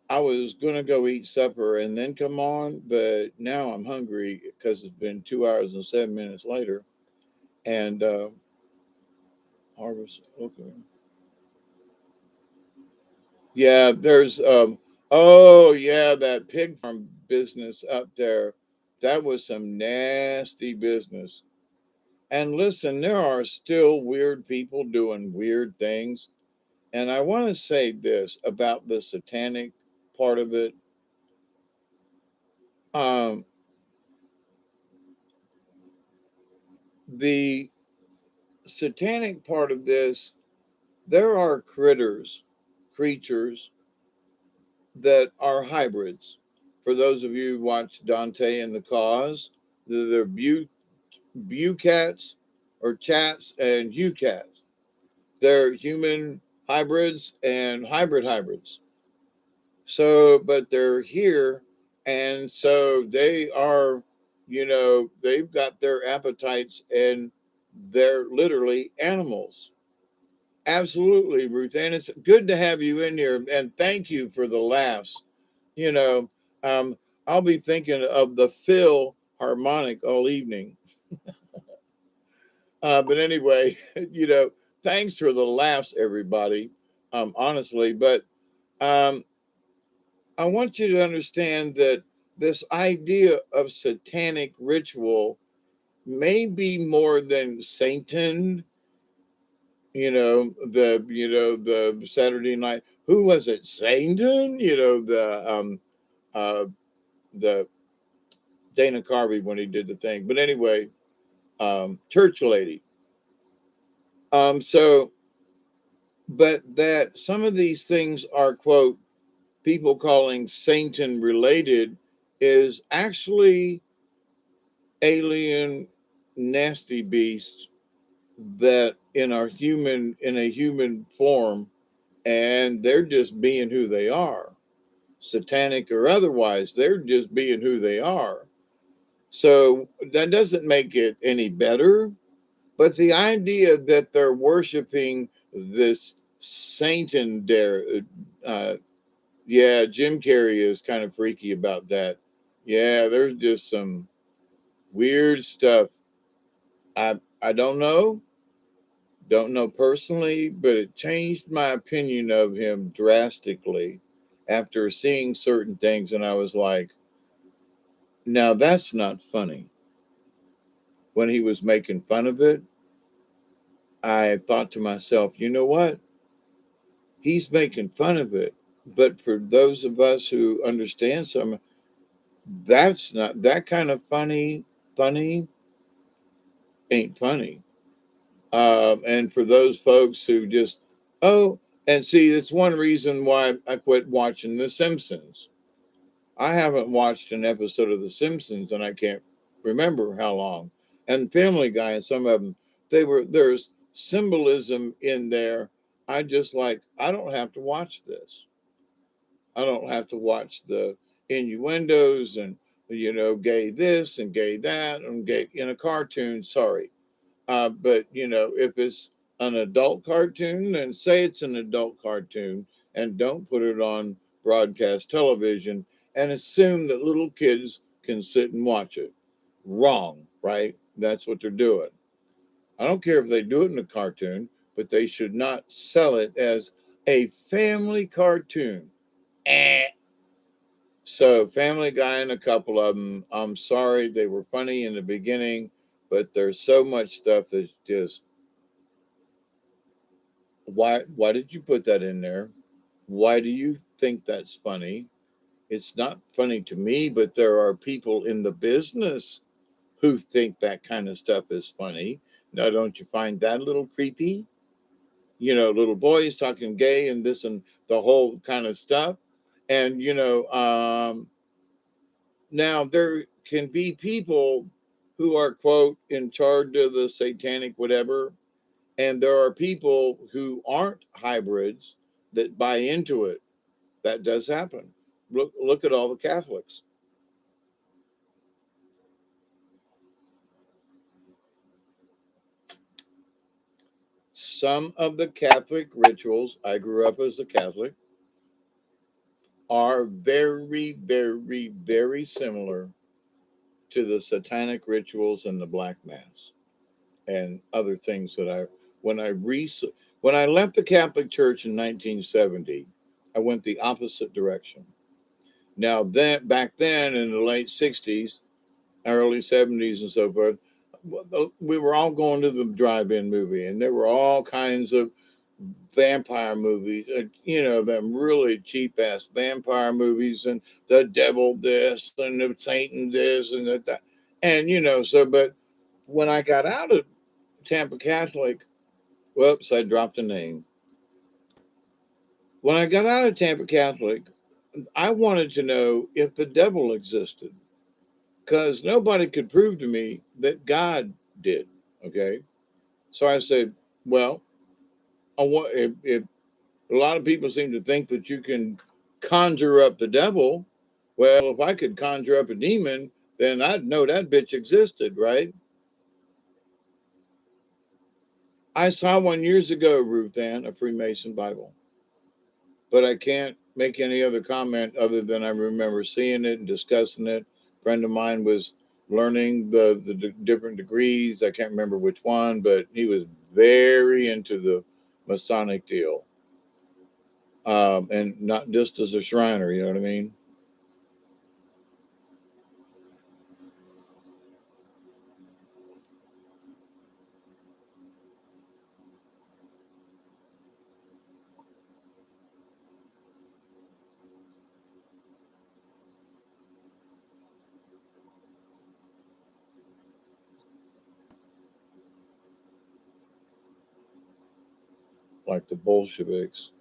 S1: I was gonna go eat supper and then come on, but now I'm hungry because it's been 2 hours and 7 minutes later. And harvest, okay, yeah, there's oh yeah, that pig farm business up there, that was some nasty business. And listen, there are still weird people doing weird things. And I want to say this about the satanic part of it. Um, the satanic part of this, there are creatures that are hybrids. For those of you who watch Dante and the Cause, they're cats or chats and hue cats. They're human hybrids and hybrid hybrids. So, but they're here, and so they are, they've got their appetites, and they're literally animals. Absolutely, Ruth Ann. It's good to have you in here, and thank you for the laughs. You know, um, I'll be thinking of the Phil harmonic all evening. But anyway, thanks for the laughs, everybody. Honestly, but um, I want you to understand that this idea of satanic ritual may be more than Satan. The Saturday night. Who was it? Satan. Uh the Dana Carvey when he did the thing. But anyway, church lady. So, but that some of these things are quote people calling Satan related is actually alien nasty beasts that in a human form, and they're just being who they are, satanic or otherwise, they're just being who they are. So that doesn't make it any better, but the idea that they're worshiping this Satan there, yeah, Jim Carrey is kind of freaky about that. Yeah, there's just some weird stuff. I I don't know personally, but it changed my opinion of him drastically after seeing certain things. And I was like, now that's not funny. When he was making fun of it, I thought to myself, you know what? He's making fun of it. But for those of us who understand some, that's not that kind of funny ain't funny. And for those folks who just, oh, and see, that's one reason why I quit watching The Simpsons. I haven't watched an episode of The Simpsons and I can't remember how long. And Family Guy and some of them, there's symbolism in there. I just like, I don't have to watch this. I don't have to watch the innuendos and, gay this and gay that and gay in a cartoon. Sorry. But if it's an adult cartoon, then say it's an adult cartoon and don't put it on broadcast television and assume that little kids can sit and watch it. Wrong, right? That's what they're doing. I don't care if they do it in a cartoon, but they should not sell it as a family cartoon. Eh. So, Family Guy and a couple of them, I'm sorry, they were funny in the beginning, but there's so much stuff that's just, why did you put that in there? Why do you think that's funny? It's not funny to me, but there are people in the business who think that kind of stuff is funny. Now, don't you find that a little creepy? Little boys talking gay and this and the whole kind of stuff. And now there can be people who are quote in charge of the satanic whatever, and there are people who aren't hybrids that buy into it. That does happen. Look at all the Catholics. Some of the Catholic rituals, I grew up as a Catholic, are very, very, very similar to the satanic rituals and the Black Mass and other things that when I re, when I left the Catholic Church in 1970, I went the opposite direction. Now then, back then in the late 60s, early 70s and so forth, we were all going to the drive-in movie, and there were all kinds of vampire movies, them really cheap-ass vampire movies, and the devil this, and the Satan this, and that. And, but when I got out of Tampa Catholic, whoops, I dropped a name. When I got out of Tampa Catholic, I wanted to know if the devil existed because nobody could prove to me that God did. Okay. So I said, well, if a lot of people seem to think that you can conjure up the devil, well, if I could conjure up a demon, then I'd know that bitch existed, right? I saw one years ago, Ruth Ann, a Freemason Bible, but I can't make any other comment other than I remember seeing it and discussing it. A friend of mine was learning the different degrees. I can't remember which one, but he was very into the Masonic deal, and not just as a Shriner. You know what I mean? Like the Bolsheviks.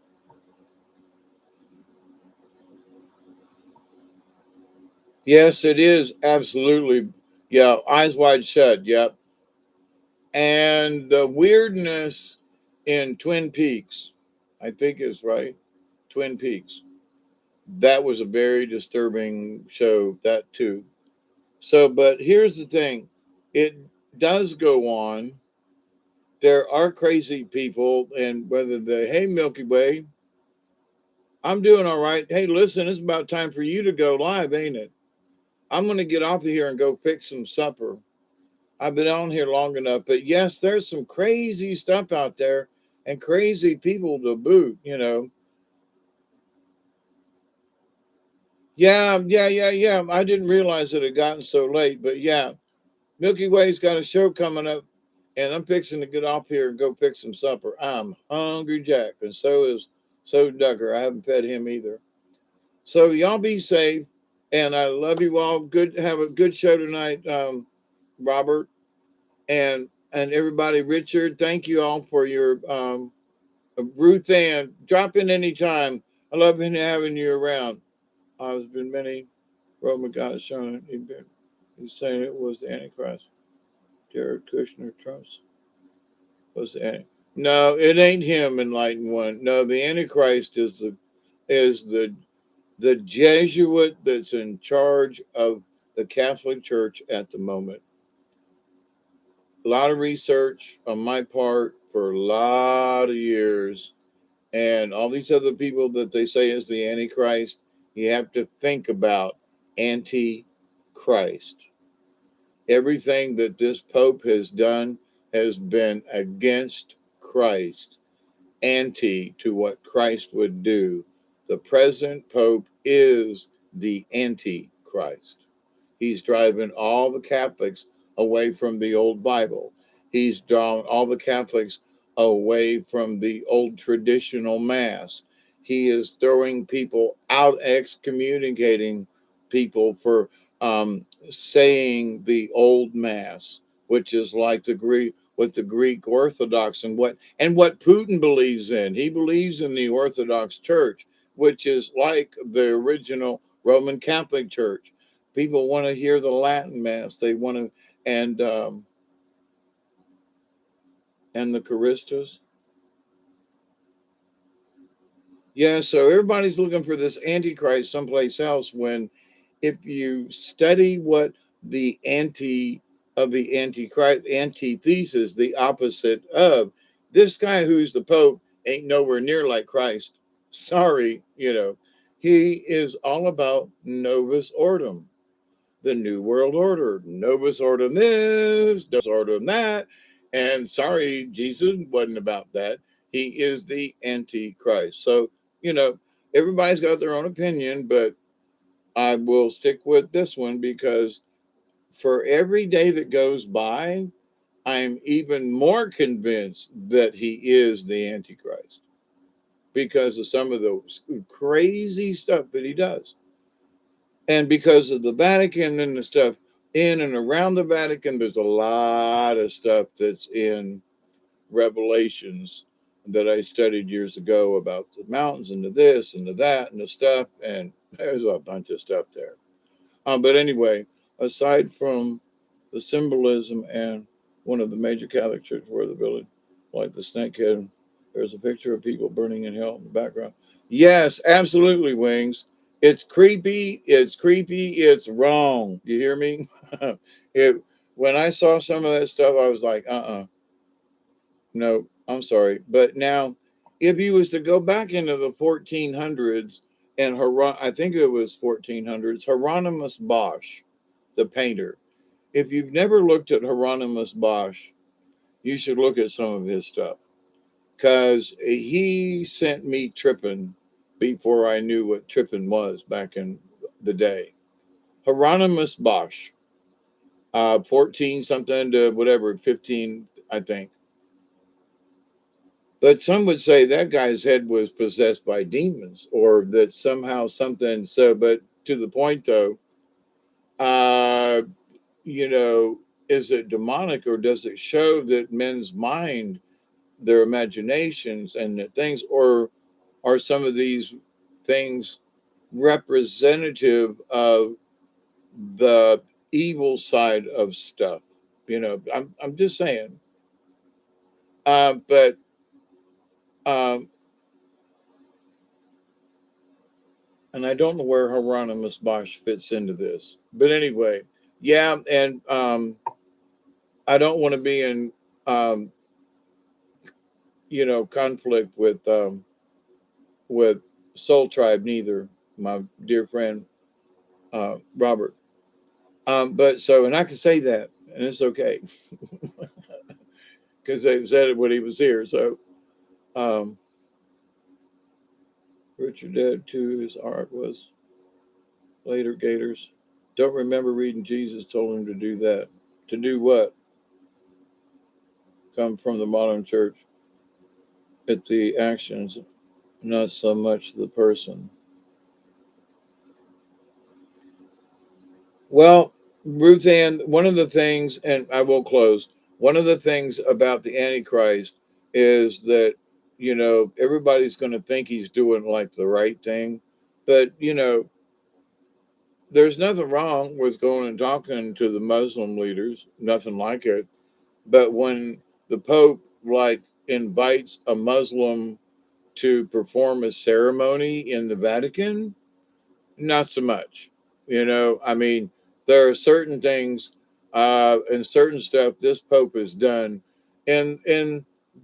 S1: Yes, it is absolutely. Yeah, eyes wide shut. Yep. And the weirdness in Twin Peaks, I think is right. Twin Peaks. That was a very disturbing show, that too. So, but here's the thing, it does go on. There are crazy people, and whether they, hey, Milky Way, I'm doing all right. Hey, listen, it's about time for you to go live, ain't it? I'm going to get off of here and go fix some supper. I've been on here long enough, but yes, there's some crazy stuff out there and crazy people to boot, you know. Yeah. I didn't realize it had gotten so late, but yeah, Milky Way's got a show coming up, and I'm fixing to get off here and go fix some supper. I'm hungry, Jack, and so Ducker. I haven't fed him either. So y'all be safe, and I love you all. Good, have a good show tonight, Robert, and everybody. Richard, thank you all for your Ruth Ann. Drop in anytime. I love having you around. There's been many Roman guys showing it. He's saying it was the Antichrist. Jared Kushner Trump's was the No, it ain't him, enlightened one. No, the Antichrist is the Jesuit that's in charge of the Catholic Church at the moment. A lot of research on my part for a lot of years, and all these other people that they say is the Antichrist, you have to think about Antichrist. Everything that this Pope has done has been against Christ, anti to what Christ would do. The present Pope is the Antichrist. He's driving all the Catholics away from the old Bible. He's drawn all the Catholics away from the old traditional Mass. He is throwing people out, excommunicating people for saying the old Mass, which is like the Greek, what the Greek Orthodox and what Putin believes in. He believes in the Orthodox Church, which is like the original Roman Catholic Church. People want to hear the Latin Mass. They want to, and the Choristas. Yeah, so everybody's looking for this Antichrist someplace else. When, if you study what the Antichrist, antithesis, the opposite of this guy who's the Pope, ain't nowhere near like Christ. Sorry, he is all about Novus Ordo, the New World Order. Novus Ordo this, Novus Ordo that. And sorry, Jesus wasn't about that. He is the Antichrist. So, you know, everybody's got their own opinion, but I will stick with this one because for every day that goes by, I'm even more convinced that he is the Antichrist because of some of the crazy stuff that he does. And because of the Vatican and the stuff in and around the Vatican, there's a lot of stuff that's in Revelations that I studied years ago about the mountains and the this and the that and the stuff. And there's a bunch of stuff there. But anyway, aside from the symbolism and one of the major Catholic churches where the village, like the snakehead, there's a picture of people burning in hell in the background. Yes, absolutely, Wings. It's creepy. It's creepy. It's wrong. You hear me? it, when I saw some of that stuff, I was like, no, I'm sorry. But now, if you was to go back into the 1400s and I think it was 1400s, Hieronymus Bosch, the painter. If you've never looked at Hieronymus Bosch, you should look at some of his stuff because he sent me tripping before I knew what tripping was back in the day. Hieronymus Bosch, 14 something to whatever, 15, I think. But some would say that guy's head was possessed by demons or that somehow something. So, but to the point though, uh, is it demonic or does it show that men's mind, their imaginations and the things, or are some of these things representative of the evil side of stuff? I'm just saying. But um, and I don't know where Hieronymus Bosch fits into this. But anyway, yeah, and I don't want to be in um, conflict with Soul Tribe neither, my dear friend Robert. But so, and I can say that. and it's okay because they said it when he was here. So, um, Richard Dad too. His art was later Gators. Don't remember reading Jesus told him to do that. To do what? Come from the modern church. At the actions, not so much the person. Well, Ruth Ann, one of the things, and I will close, one of the things about the Antichrist is that, everybody's going to think he's doing like the right thing. But, there's nothing wrong with going and talking to the Muslim leaders, nothing like it. But when the Pope, like, invites a Muslim to perform a ceremony in the Vatican, not so much. I mean, there are certain things and certain stuff this Pope has done. And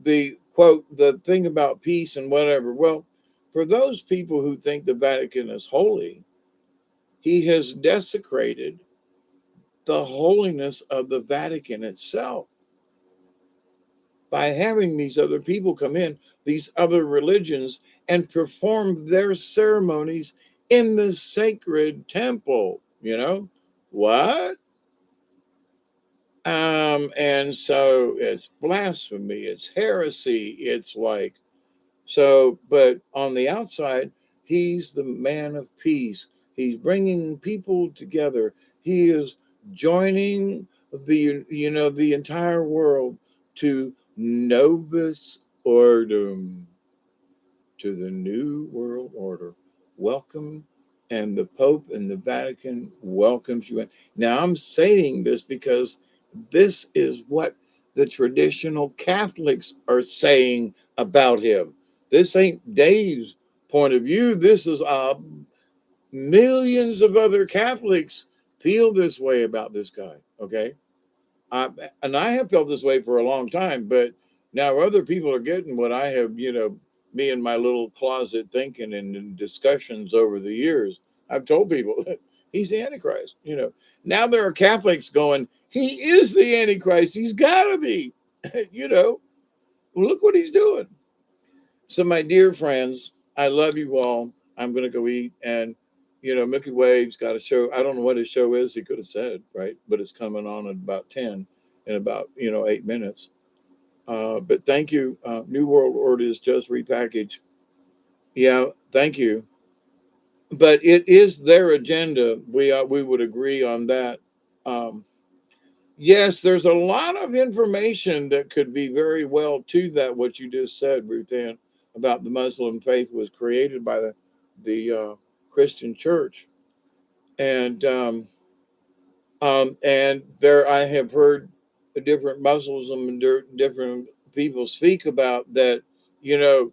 S1: the quote, the thing about peace and whatever, well, for those people who think the Vatican is holy, he has desecrated the holiness of the Vatican itself by having these other people come in, these other religions, and perform their ceremonies in the sacred temple. What? And so it's blasphemy, it's heresy, it's like, so, but on the outside, he's the man of peace. He's bringing people together. He is joining the entire world to Novus Ordum, to the new world order. Welcome. And the Pope and the Vatican welcomes you in. Now, I'm saying this because this is what the traditional Catholics are saying about him. This ain't Dave's point of view. This is millions of other Catholics feel this way about this guy. Okay. I, and I have felt this way for a long time, but now other people are getting what I have, me and my little closet thinking and in discussions over the years. I've told people he's the Antichrist. Now there are Catholics going, he is the Antichrist. He's got to be. you know, Look what he's doing. So, my dear friends, I love you all. I'm going to go eat. And, Milky Way's got a show. I don't know what his show is. He could have said, right? But it's coming on at about 10 in about, 8 minutes. But thank you. New World Order is just repackaged. Yeah, thank you. But it is their agenda. We would agree on that. Um, yes, there's a lot of information that could be very well to that, what you just said, Ruth Ann, about the Muslim faith was created by the Christian church. And there I have heard different Muslims and different people speak about that, you know,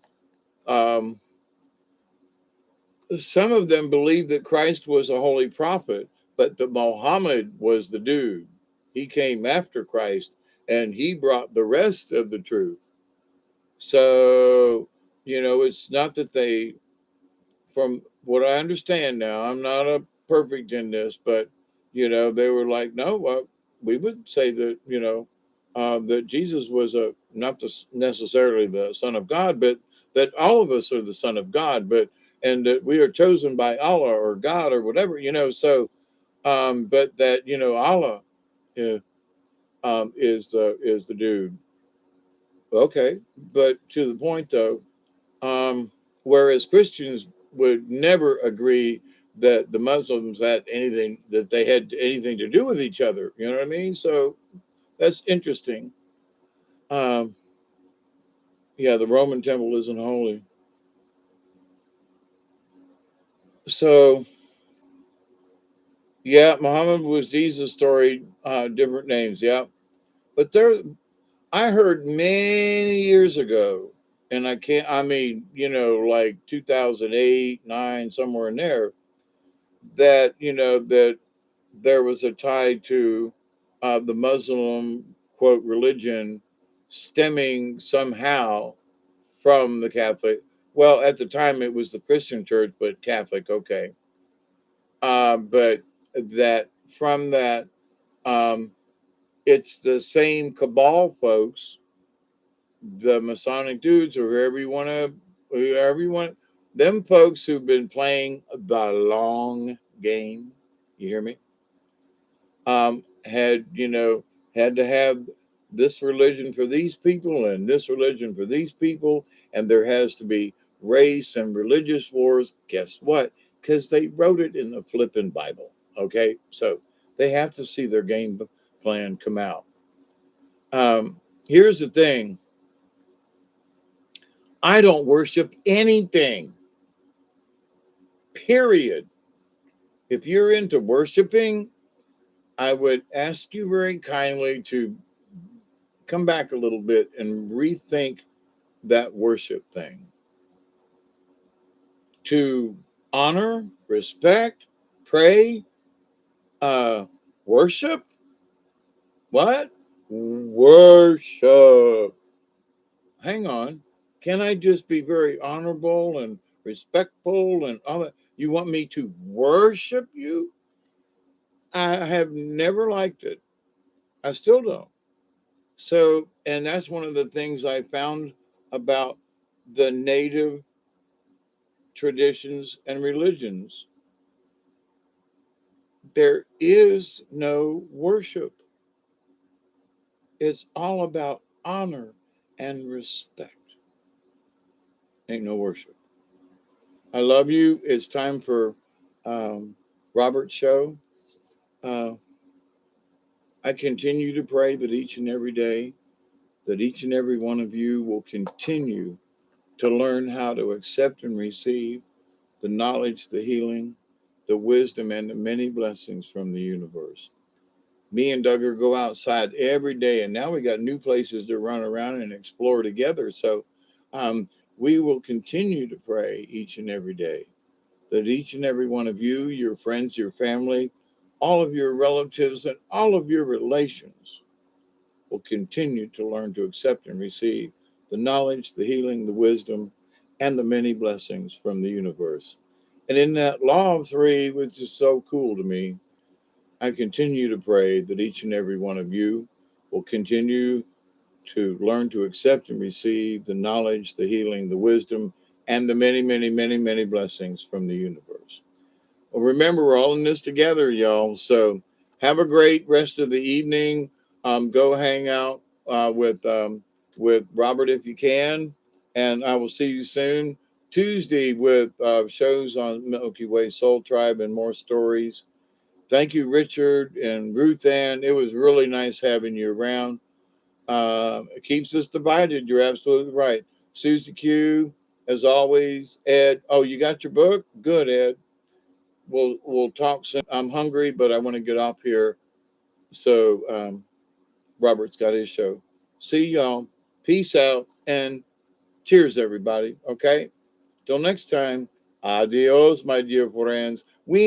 S1: um, some of them believe that Christ was a holy prophet, but that Muhammad was the dude. He came after Christ and he brought the rest of the truth. So, it's not that they, from what I understand now, I'm not a perfect in this, but, they were like, no, we would say that, that Jesus was not necessarily the Son of God, but that all of us are the Son of God, and that we are chosen by Allah or God or whatever, so, but that, Allah uh, is the dude. Okay. But to the point though, um, whereas Christians would never agree that the Muslims had anything to do with each other. You know what I mean? So that's interesting. Um, yeah, the Roman temple isn't holy. So yeah, Muhammad was Jesus' story, different names. Yeah, but I heard many years ago, and I can't. I mean, like 2008, nine, somewhere in there, that that there was a tie to the Muslim quote religion stemming somehow from the Catholic. Well, at the time it was the Christian church, but Catholic, okay. But that from that, um, it's the same cabal folks, the Masonic dudes, or whoever you want, them folks who've been playing the long game. You hear me? Had to have this religion for these people and this religion for these people, and there has to be race and religious wars. Guess what? Because they wrote it in the flippin' Bible. Okay, so they have to see their game plan come out. Here's the thing: I don't worship anything. Period. If you're into worshiping, I would ask you very kindly to come back a little bit and rethink that worship thing. To honor, respect, pray, uh, worship. What? Worship. Hang on. Can I just be very honorable and respectful and all that? You want me to worship you? I have never liked it. I still don't. So, and that's one of the things I found about the native traditions and religions. There is no worship. It's all about honor and respect. Ain't no worship. I love you. It's time for um, Robert's show. Uh, I continue to pray that each and every day, that each and every one of you will continue to learn how to accept and receive the knowledge, the healing, the wisdom, and the many blessings from the universe. Me and Duggar go outside every day, and now we got new places to run around and explore together. So um, we will continue to pray each and every day that each and every one of you, your friends, your family, all of your relatives, and all of your relations will continue to learn to accept and receive the knowledge, the healing, the wisdom, and the many blessings from the universe. And in that law of three, which is so cool to me, I continue to pray that each and every one of you will continue to learn to accept and receive the knowledge, the healing, the wisdom, and the many, many, many, many blessings from the universe. Well, remember, we're all in this together, y'all. So have a great rest of the evening. Go hang out with Robert if you can, and I will see you soon. Tuesday with shows on Milky Way Soul Tribe and more stories. Thank you, Richard and Ruth Ann. It was really nice having you around. It keeps us divided. You're absolutely right. Susie Q, as always. Ed, oh, you got your book? Good, Ed. We'll talk soon. I'm hungry, but I want to get off here. So Robert's got his show. See y'all. Peace out and cheers, everybody. Okay. Till next time. Adios, my dear friends. We